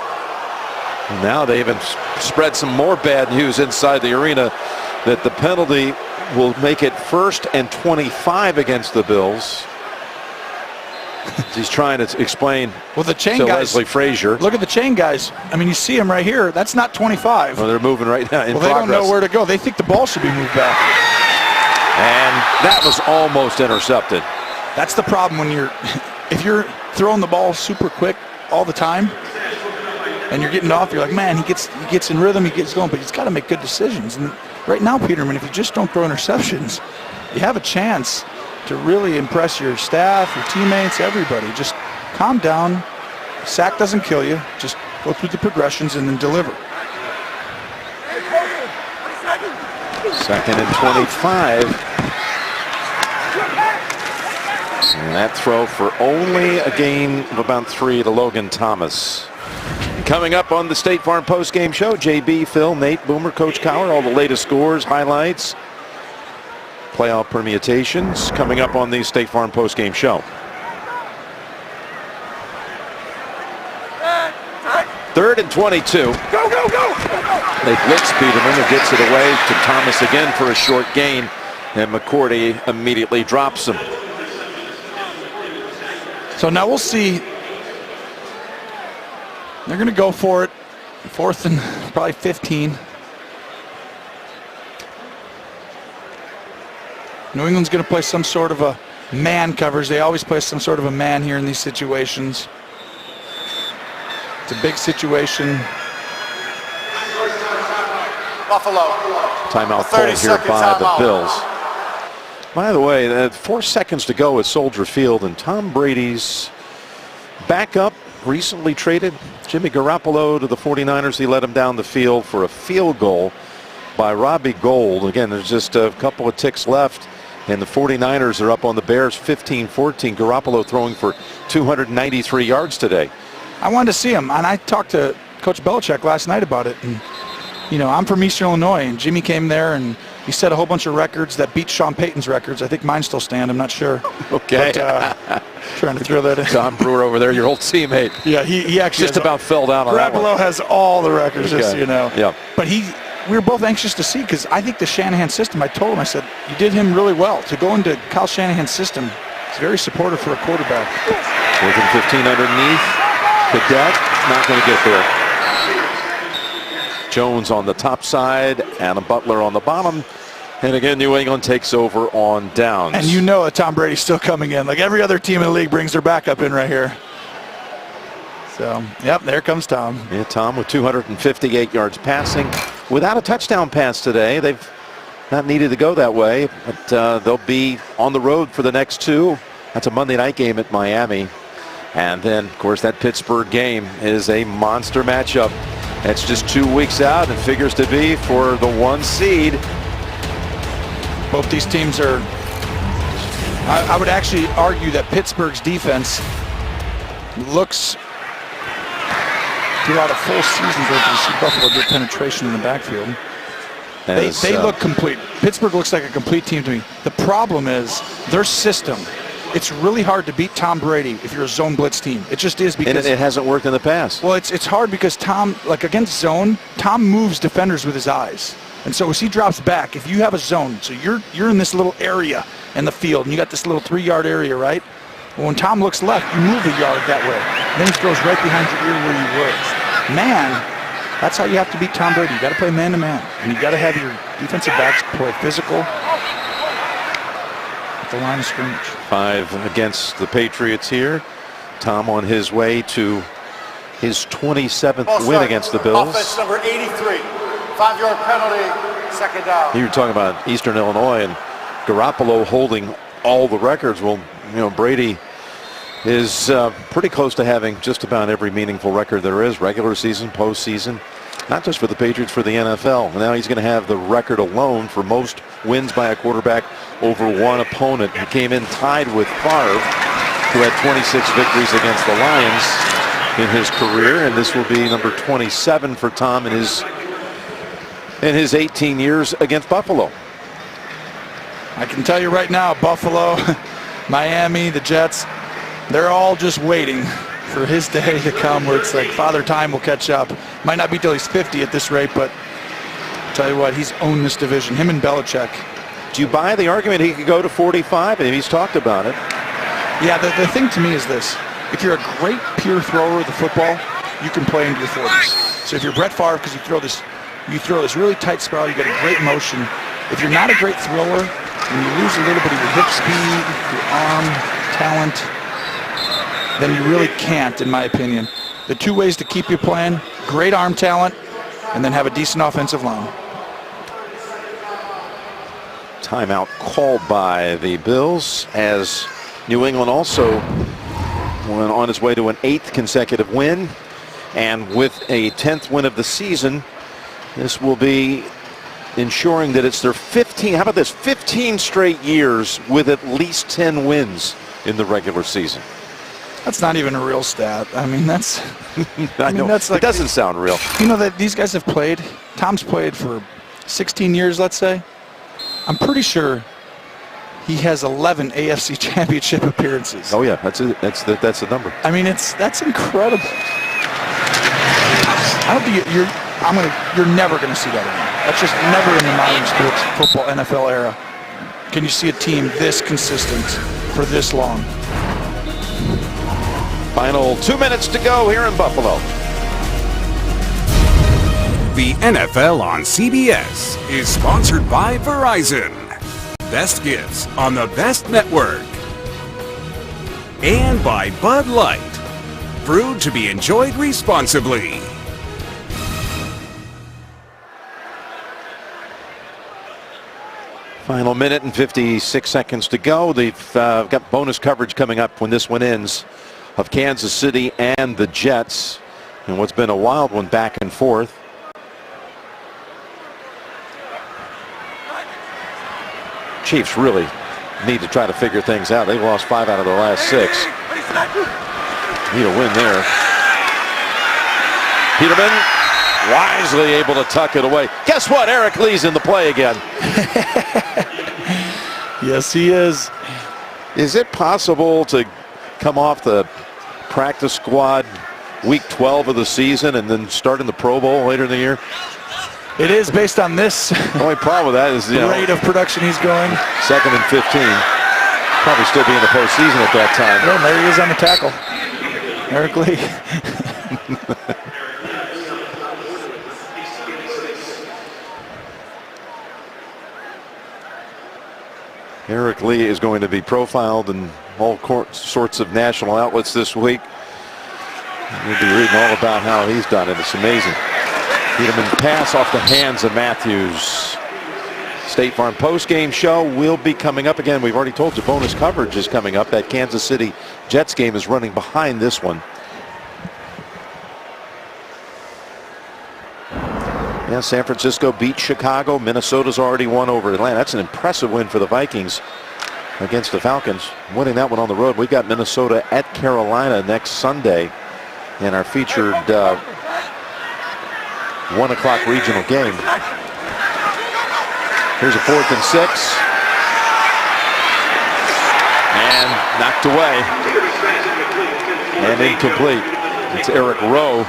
And now they even spread some more bad news inside the arena that the penalty will make it 1st and 25 against the Bills. He's trying to explain well, the chain to guys, Leslie Frazier. Look at the chain guys. I mean, you see them right here. That's not 25. Well, they're moving right now in well, they progress. don't know where to go. They think the ball should be moved back. And that was almost intercepted. That's the problem when if you're throwing the ball super quick all the time and you're getting off, you're like, man, he gets in rhythm, he gets going, but he's got to make good decisions. And right now, Peterman, if you just don't throw interceptions, you have a chance to really impress your staff, your teammates, everybody. Just calm down. Sack doesn't kill you. Just go through the progressions, and then deliver. Second and 25. And that throw for only a gain of about 3 to Logan Thomas. Coming up on the State Farm postgame show, JB, Phil, Nate, Boomer, Coach Cowher, all the latest scores, highlights, playoff permutations coming up on the State Farm postgame show. Third and 22. Go, go, go! They blitz Peterman, who gets it away to Thomas again for a short gain, and McCourty immediately drops him. So now we'll see. They're going to go for it. 4th and probably 15. New England's going to play some sort of a man coverage. They always play some sort of a man here in these situations. It's a big situation. Buffalo. Timeout called here by the Bills. By the way, 4 seconds to go at Soldier Field, and Tom Brady's backup, recently traded Jimmy Garoppolo to the 49ers. He led him down the field for a field goal by Robbie Gould. Again, there's just a couple of ticks left, and the 49ers are up on the Bears 15-14. Garoppolo throwing for 293 yards today. I wanted to see him, and I talked to Coach Belichick last night about it. And, you know, I'm from Eastern Illinois, and Jimmy came there, and he set a whole bunch of records that beat Sean Payton's records. I think mine still stand. I'm not sure. Okay. But, trying to throw that in. Tom Brewer over there, your old teammate. Yeah, he actually just about fell down on that one. Garoppolo has all the records, just so you know. Yeah. But we were both anxious to see, because I think the Shanahan system, I told him, I said, you did him really well. To go into Kyle Shanahan's system, it's very supportive for a quarterback. 4th and 15 underneath. Cadet not going to get there. Jones on the top side, Adam Butler on the bottom. And again, New England takes over on downs. And you know that Tom Brady's still coming in. Like every other team in the league brings their backup in right here. So, yep, there comes Tom. Yeah, Tom with 258 yards passing. Without a touchdown pass today. They've not needed to go that way, but they'll be on the road for the next 2. That's a Monday night game at Miami. And then, of course, that Pittsburgh game is a monster matchup. It's just 2 weeks out and figures to be for the 1 seed. Both these teams are, I would actually argue that Pittsburgh's defense looks, throughout a full season, to see Buffalo get penetration in the backfield. They look complete. Pittsburgh looks like a complete team to me. The problem is their system. It's really hard to beat Tom Brady if you're a zone blitz team. It just is, because and it hasn't worked in the past. Well, it's hard because Tom, like against zone, Tom moves defenders with his eyes. And so as he drops back, if you have a zone, so you're in this little area in the field, and you got this little 3-yard area, right? Well, when Tom looks left, you move a yard that way. And then he throws right behind your ear where you were. Man, that's how you have to beat Tom Brady. You got to play man-to-man. And you got to have your defensive backs play physical at the line of scrimmage. 5 against the Patriots here. Tom on his way to his 27th win against the Bills. Offense number 83. 5-yard penalty, 2nd down. You were talking about Eastern Illinois and Garoppolo holding all the records. Well, you know, Brady is pretty close to having just about every meaningful record there is, regular season, postseason, not just for the Patriots, for the NFL. Now he's going to have the record alone for most wins by a quarterback over one opponent. He came in tied with Favre, who had 26 victories against the Lions in his career, and this will be number 27 for Tom in his 18 years against Buffalo. I can tell you right now, Buffalo, Miami, the Jets, they're all just waiting for his day to come where it's like Father Time will catch up. Might not be till he's 50 at this rate, but I'll tell you what, he's owned this division, him and Belichick. Do you buy the argument he could go to 45? And he's talked about it. Yeah, the thing to me is this. If you're a great pure thrower of the football, you can play into your 40s. So if you're Brett Favre, because you throw this really tight spiral, you get a great motion. If you're not a great thrower, and you lose a little bit of your hip speed, your arm talent, then you really can't, in my opinion. The 2 ways to keep you playing: great arm talent, and then have a decent offensive line. Timeout called by the Bills, as New England also went on its way to an 8th consecutive win. And with a 10th win of the season, this will be ensuring that it's their 15, how about this, 15 straight years with at least 10 wins in the regular season. That's not even a real stat. I mean, that's... I know, that's like, it doesn't sound real. You know that these guys have played, Tom's played for 16 years, let's say. I'm pretty sure he has 11 AFC Championship appearances. Oh yeah, that's the number. I mean, that's incredible. I don't think you're never gonna see that again. That's just never in the modern sports football NFL era. Can you see a team this consistent for this long? Final 2 minutes to go here in Buffalo. The NFL on CBS is sponsored by Verizon. Best gifts on the best network. And by Bud Light. Brewed to be enjoyed responsibly. Final minute and 56 seconds to go. They've got bonus coverage coming up when this one ends of Kansas City and the Jets. And what's been a wild one back and forth. Chiefs really need to try to figure things out. They've lost 5 out of their last 6. Need a win there. Peterman wisely able to tuck it away. Guess what? Eric Lee's in the play again. Yes, he is. Is it possible to come off the practice squad week 12 of the season and then start in the Pro Bowl later in the year? It is based on this. The only problem with that is the rate of production he's going. 2nd and 15. Probably still be in the postseason at that time. Well, there he is on the tackle. Eric Lee. Eric Lee is going to be profiled in all sorts of national outlets this week. We'll be reading all about how he's done it. It's amazing. Peterman pass off the hands of Matthews. State Farm postgame show will be coming up again. We've already told you bonus coverage is coming up. That Kansas City Jets game is running behind this one. Yeah, San Francisco beat Chicago. Minnesota's already won over Atlanta. That's an impressive win for the Vikings against the Falcons. Winning that one on the road. We've got Minnesota at Carolina next Sunday in our featured 1 o'clock regional game. Here's a 4th and 6. And knocked away. And incomplete. It's Eric Rowe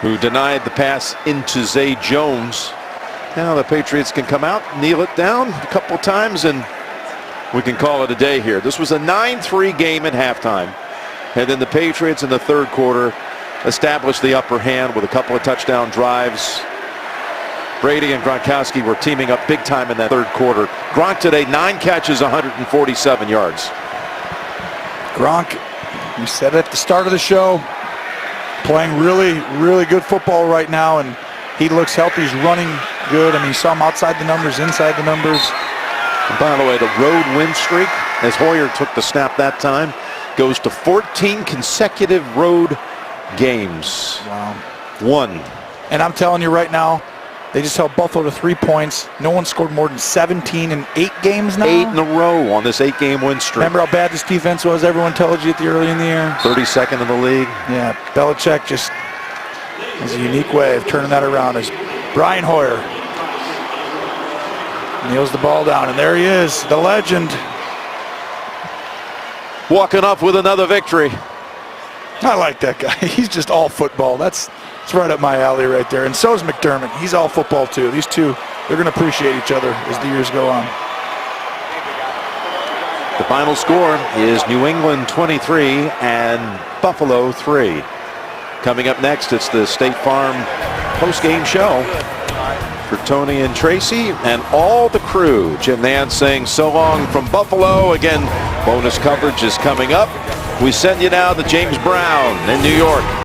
who denied the pass into Zay Jones. Now the Patriots can come out, kneel it down a couple of times, and we can call it a day here. This was a 9-3 game at halftime. And then the Patriots in the third quarter established the upper hand with a couple of touchdown drives. Brady and Gronkowski were teaming up big time in that third quarter. Gronk today, 9 catches, 147 yards. Gronk, you said it at the start of the show, playing really, really good football right now, and he looks healthy. He's running good. I mean, you saw him outside the numbers, inside the numbers. And by the way, the road win streak, as Hoyer took the snap that time, goes to 14 consecutive road games. Wow. 1. And I'm telling you right now, they just held Buffalo to 3 points. No one scored more than 17 in 8 games now. 8 in a row on this 8-game win streak. Remember how bad this defense was? Everyone told you at the early in the year. 32nd in the league. Yeah, Belichick just has a unique way of turning that around. As Brian Hoyer kneels the ball down, and there he is, the legend. Walking up with another victory. I like that guy. He's just all football. That's right up my alley right there. And so is McDermott. He's all football too. These two, they're going to appreciate each other as the years go on. The final score is New England 23 and Buffalo 3. Coming up next, it's the State Farm post-game show for Tony and Tracy and all the crew. Jim Nance saying so long from Buffalo. Again, bonus coverage is coming up. We send you now to James Brown in New York.